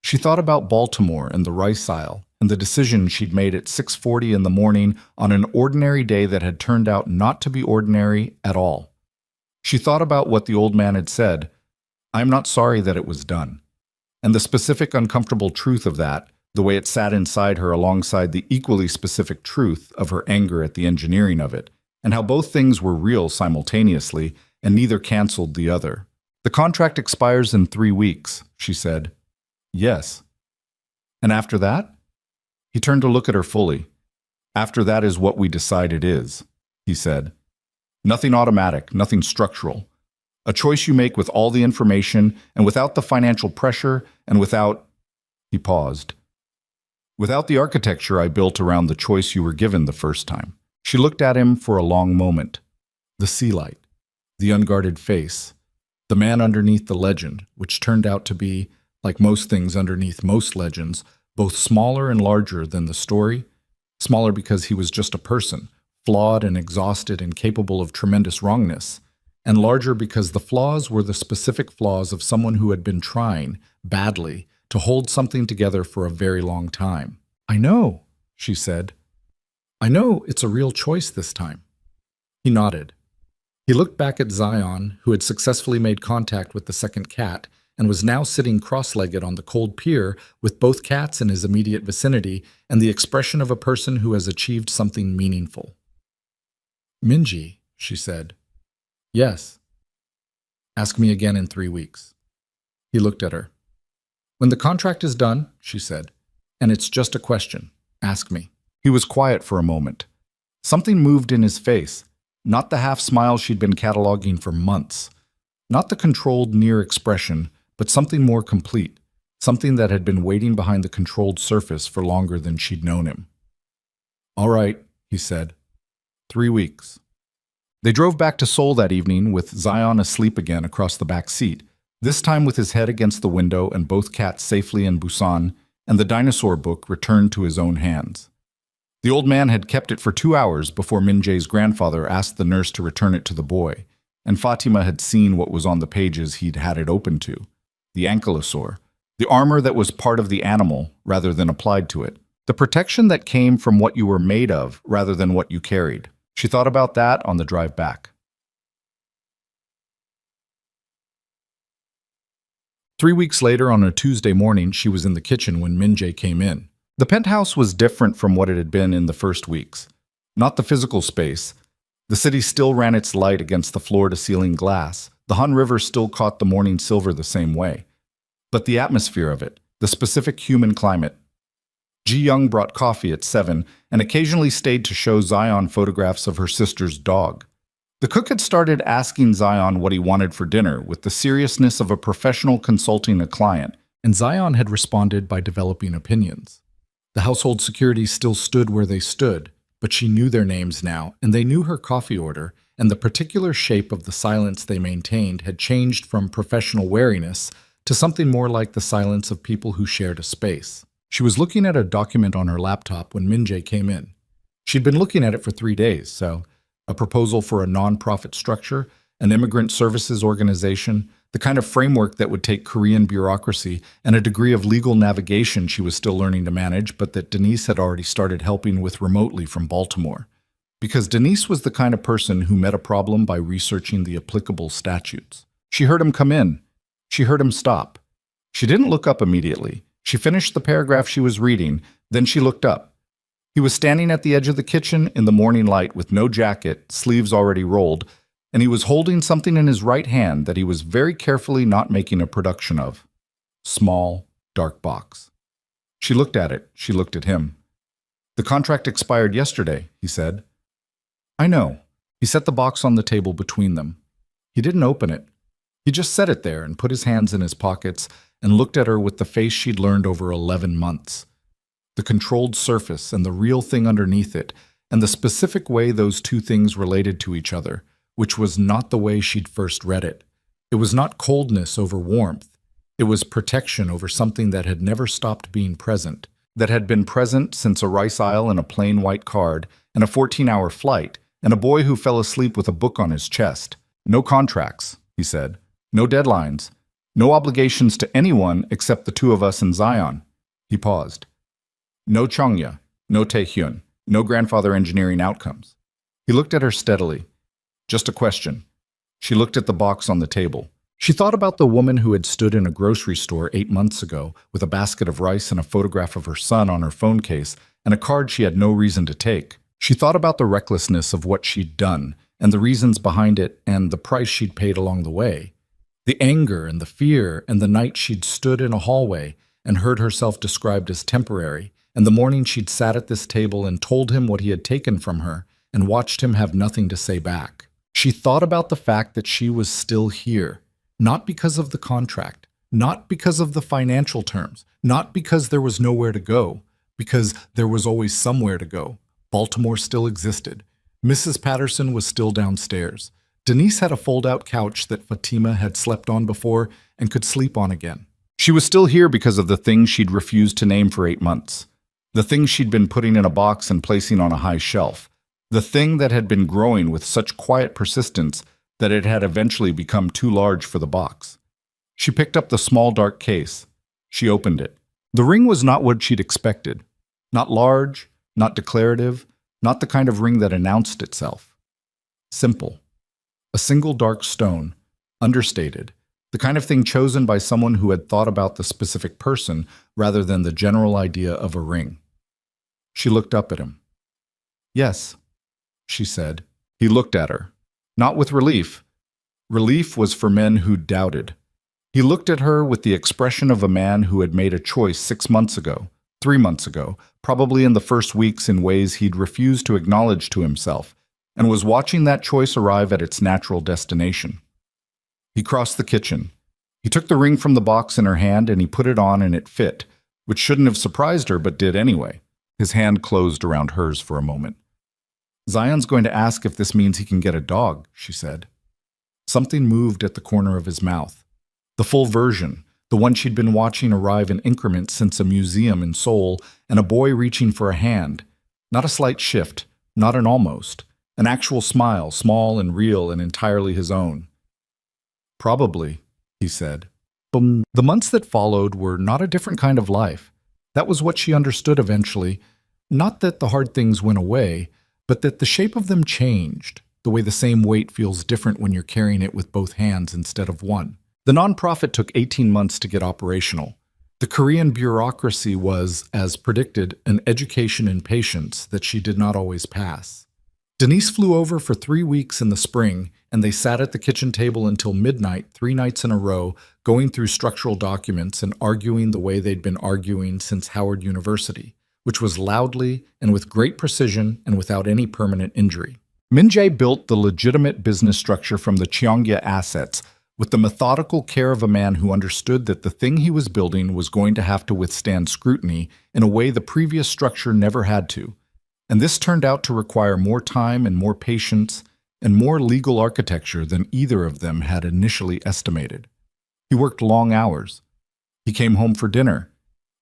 She thought about Baltimore and the rice aisle, and the decision she'd made at 6:40 in the morning on an ordinary day that had turned out not to be ordinary at all. She thought about what the old man had said, "I'm not sorry that it was done," and the specific uncomfortable truth of that, the way it sat inside her alongside the equally specific truth of her anger at the engineering of it, and how both things were real simultaneously, and neither canceled the other. "The contract expires in 3 weeks, she said. "Yes." "And after that?" He turned to look at her fully. "After that is what we decide it is," he said. "Nothing automatic, nothing structural. A choice you make with all the information and without the financial pressure and without—" He paused. "Without the architecture I built around the choice you were given the first time." She looked at him for a long moment. The sea light, the unguarded face, the man underneath the legend, which turned out to be, like most things underneath most legends, both smaller and larger than the story. Smaller because he was just a person, flawed and exhausted and capable of tremendous wrongness, and larger because the flaws were the specific flaws of someone who had been trying, badly, to hold something together for a very long time. "I know," she said. "I know it's a real choice this time." He nodded. He looked back at Zion, who had successfully made contact with the second cat and was now sitting cross-legged on the cold pier with both cats in his immediate vicinity and the expression of a person who has achieved something meaningful. "Min-jae," she said. "Yes." "Ask me again in 3 weeks." He looked at her. "When the contract is done," she said, "and it's just a question, ask me." He was quiet for a moment. Something moved in his face, not the half-smile she'd been cataloging for months, not the controlled, near expression, but something more complete, something that had been waiting behind the controlled surface for longer than she'd known him. "All right," he said. 3 weeks. They drove back to Seoul that evening with Zion asleep again across the back seat, this time with his head against the window and both cats safely in Busan, and the dinosaur book returned to his own hands. The old man had kept it for 2 hours before Min-jae's grandfather asked the nurse to return it to the boy, and Fatima had seen what was on the pages he'd had it open to. The ankylosaur, the armor that was part of the animal rather than applied to it, the protection that came from what you were made of rather than what you carried. She thought about that on the drive back. 3 weeks later, on a Tuesday morning, she was in the kitchen when Min-jae came in. The penthouse was different from what it had been in the first weeks. Not the physical space. The city still ran its light against the floor-to-ceiling glass. The Han River still caught the morning silver the same way. But the atmosphere of it, the specific human climate. Ji Young brought coffee at 7 and occasionally stayed to show Zion photographs of her sister's dog. The cook had started asking Zion what he wanted for dinner with the seriousness of a professional consulting a client, and Zion had responded by developing opinions. The household securities still stood where they stood, but she knew their names now, and they knew her coffee order, and the particular shape of the silence they maintained had changed from professional wariness to something more like the silence of people who shared a space. She was looking at a document on her laptop when Min-jae came in. She'd been looking at it for 3 days, so a proposal for a non-profit structure, an immigrant services organization, the kind of framework that would take Korean bureaucracy and a degree of legal navigation she was still learning to manage, but that Denise had already started helping with remotely from Baltimore. Because Denise was the kind of person who met a problem by researching the applicable statutes. She heard him come in. She heard him stop. She didn't look up immediately. She finished the paragraph she was reading, then she looked up. He was standing at the edge of the kitchen in the morning light with no jacket, sleeves already rolled, and he was holding something in his right hand that he was very carefully not making a production of. Small, dark box. She looked at it. She looked at him. "The contract expired yesterday," he said. "I know." He set the box on the table between them. He didn't open it. He just set it there and put his hands in his pockets and looked at her with the face she'd learned over 11 months. The controlled surface and the real thing underneath it, and the specific way those two things related to each other, which was not the way she'd first read it. It was not coldness over warmth. It was protection over something that had never stopped being present, that had been present since a rice aisle and a plain white card, and a 14-hour flight, and a boy who fell asleep with a book on his chest. "No contracts," he said. "No deadlines. No obligations to anyone except the two of us and Zion." He paused. "No Chongya, no Taehyun, no grandfather engineering outcomes." He looked at her steadily. "Just a question." She looked at the box on the table. She thought about the woman who had stood in a grocery store 8 months ago with a basket of rice and a photograph of her son on her phone case and a card she had no reason to take. She thought about the recklessness of what she'd done and the reasons behind it and the price she'd paid along the way. The anger and the fear and the night she'd stood in a hallway and heard herself described as temporary, and the morning she'd sat at this table and told him what he had taken from her and watched him have nothing to say back. She thought about the fact that she was still here, not because of the contract, not because of the financial terms, not because there was nowhere to go, because there was always somewhere to go. Baltimore still existed. Mrs. Patterson was still downstairs. Denise had a fold-out couch that Fatima had slept on before and could sleep on again. She was still here because of the things she'd refused to name for 8 months. The thing she'd been putting in a box and placing on a high shelf. The thing that had been growing with such quiet persistence that it had eventually become too large for the box. She picked up the small dark case. She opened it. The ring was not what she'd expected. Not large, not declarative, not the kind of ring that announced itself. Simple. A single dark stone, understated. The kind of thing chosen by someone who had thought about the specific person rather than the general idea of a ring. She looked up at him. "Yes," she said. He looked at her. Not with relief. Relief was for men who doubted. He looked at her with the expression of a man who had made a choice 6 months ago, 3 months ago, probably in the first weeks in ways he'd refused to acknowledge to himself, and was watching that choice arrive at its natural destination. He crossed the kitchen. He took the ring from the box in her hand and he put it on and it fit, which shouldn't have surprised her but did anyway. His hand closed around hers for a moment. "Zion's going to ask if this means he can get a dog," she said. Something moved at the corner of his mouth. The full version, the one she'd been watching arrive in increments since a museum in Seoul, and a boy reaching for a hand. Not a slight shift, not an almost. An actual smile, small and real and entirely his own. "Probably," he said. The months that followed were not a different kind of life. That was what she understood eventually. Not that the hard things went away, but that the shape of them changed, the way the same weight feels different when you're carrying it with both hands instead of one. The nonprofit took 18 months to get operational. The Korean bureaucracy was, as predicted, an education in patience that she did not always pass. Denise flew over for 3 weeks in the spring, and they sat at the kitchen table until midnight, 3 nights in a row, going through structural documents and arguing the way they'd been arguing since Howard University, which was loudly and with great precision and without any permanent injury. Min Jae built the legitimate business structure from the Cheongya assets with the methodical care of a man who understood that the thing he was building was going to have to withstand scrutiny in a way the previous structure never had to. And this turned out to require more time and more patience and more legal architecture than either of them had initially estimated. He worked long hours. He came home for dinner.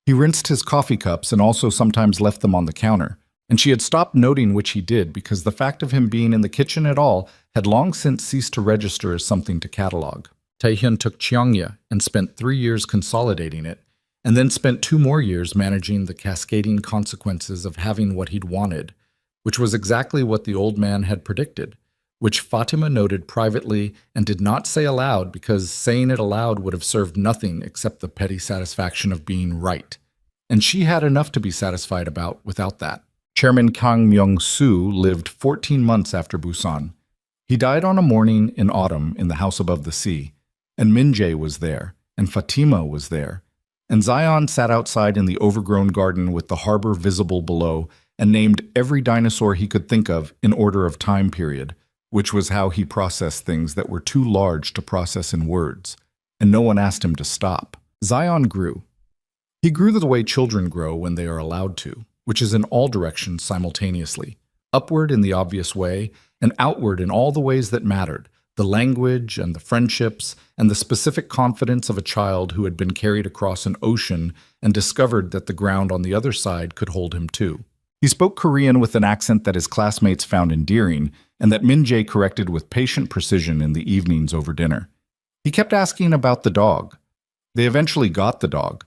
He rinsed his coffee cups and also sometimes left them on the counter. And she had stopped noting which he did because the fact of him being in the kitchen at all had long since ceased to register as something to catalog. Taehyun took Cheongya and spent 3 years consolidating it, and then spent 2 more years managing the cascading consequences of having what he'd wanted, which was exactly what the old man had predicted, which Fatima noted privately and did not say aloud because saying it aloud would have served nothing except the petty satisfaction of being right. And she had enough to be satisfied about without that. Chairman Kang Myung-soo lived 14 months after Busan. He died on a morning in autumn in the house above the sea, and Min Jae was there, and Fatima was there, and Zion sat outside in the overgrown garden with the harbor visible below and named every dinosaur he could think of in order of time period, which was how he processed things that were too large to process in words, and no one asked him to stop. Zion grew. He grew the way children grow when they are allowed to, which is in all directions simultaneously, upward in the obvious way, and outward in all the ways that mattered, the language and the friendships and the specific confidence of a child who had been carried across an ocean and discovered that the ground on the other side could hold him too. He spoke Korean with an accent that his classmates found endearing and that Min Jae corrected with patient precision in the evenings over dinner. He kept asking about the dog. They eventually got the dog.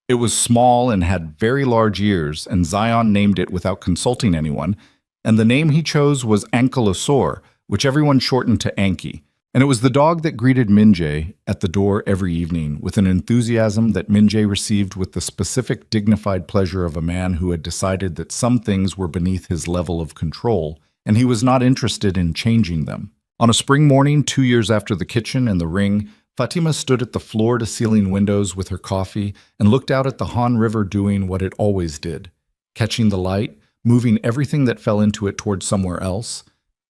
It was small and had very large ears, and Zion named it without consulting anyone, and the name he chose was Ankylosaur, which everyone shortened to Anki. And it was the dog that greeted Min Jae at the door every evening with an enthusiasm that Min Jae received with the specific dignified pleasure of a man who had decided that some things were beneath his level of control, and he was not interested in changing them. On a spring morning 2 years after the kitchen and the ring, Fatima stood at the floor-to-ceiling windows with her coffee and looked out at the Han River doing what it always did, catching the light, moving everything that fell into it toward somewhere else.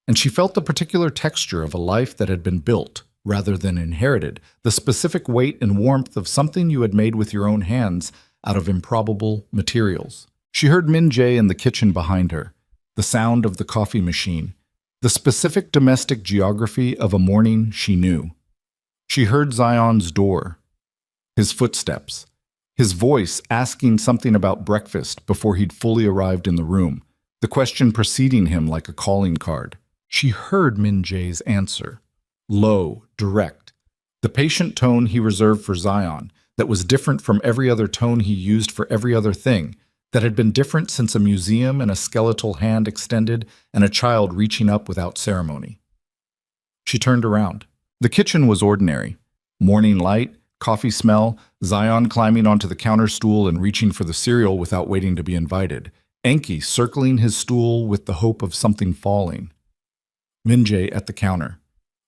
And she felt the particular texture of a life that had been built, rather than inherited, the specific weight and warmth of something you had made with your own hands out of improbable materials. She heard Min Jae in the kitchen behind her, the sound of the coffee machine, the specific domestic geography of a morning she knew. She heard Zion's door, his footsteps, his voice asking something about breakfast before he'd fully arrived in the room, the question preceding him like a calling card. She heard Min Jae's answer, low, direct, the patient tone he reserved for Zion that was different from every other tone he used for every other thing, that had been different since a museum and a skeletal hand extended and a child reaching up without ceremony. She turned around. The kitchen was ordinary. Morning light, coffee smell, Zion climbing onto the counter stool and reaching for the cereal without waiting to be invited, Enki circling his stool with the hope of something falling. Min Jae at the counter.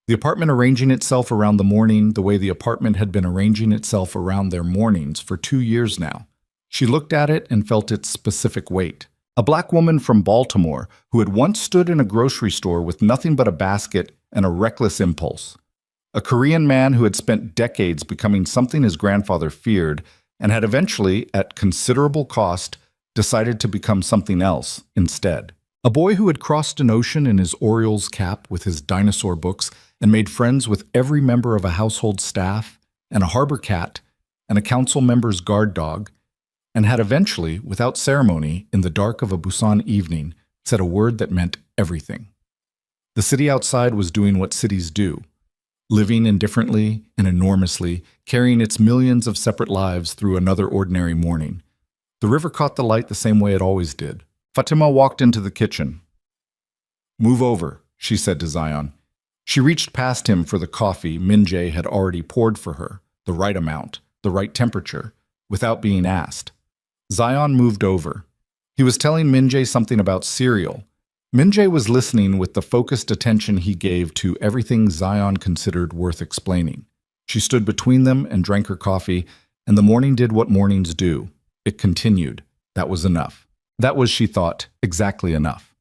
The apartment arranging itself around the morning the way the apartment had been arranging itself around their mornings for 2 years now. She looked at it and felt its specific weight. A black woman from Baltimore who had once stood in a grocery store with nothing but a basket and a reckless impulse. A Korean man who had spent decades becoming something his grandfather feared and had eventually, at considerable cost, decided to become something else instead. A boy who had crossed an ocean in his Orioles cap with his dinosaur books and made friends with every member of a household staff and a harbor cat and a council member's guard dog, and had eventually, without ceremony, in the dark of a Busan evening, said a word that meant everything. The city outside was doing what cities do, living indifferently and enormously, carrying its millions of separate lives through another ordinary morning. The river caught the light the same way it always did. Fatima walked into the kitchen. Move over, she said to Zion. She reached past him for the coffee Minjae had already poured for her, the right amount, the right temperature, without being asked. Zion moved over. He was telling Minjae something about cereal. Minjae was listening with the focused attention he gave to everything Zion considered worth explaining. She stood between them and drank her coffee, and the morning did what mornings do. It continued. That was enough. That was, she thought, exactly enough.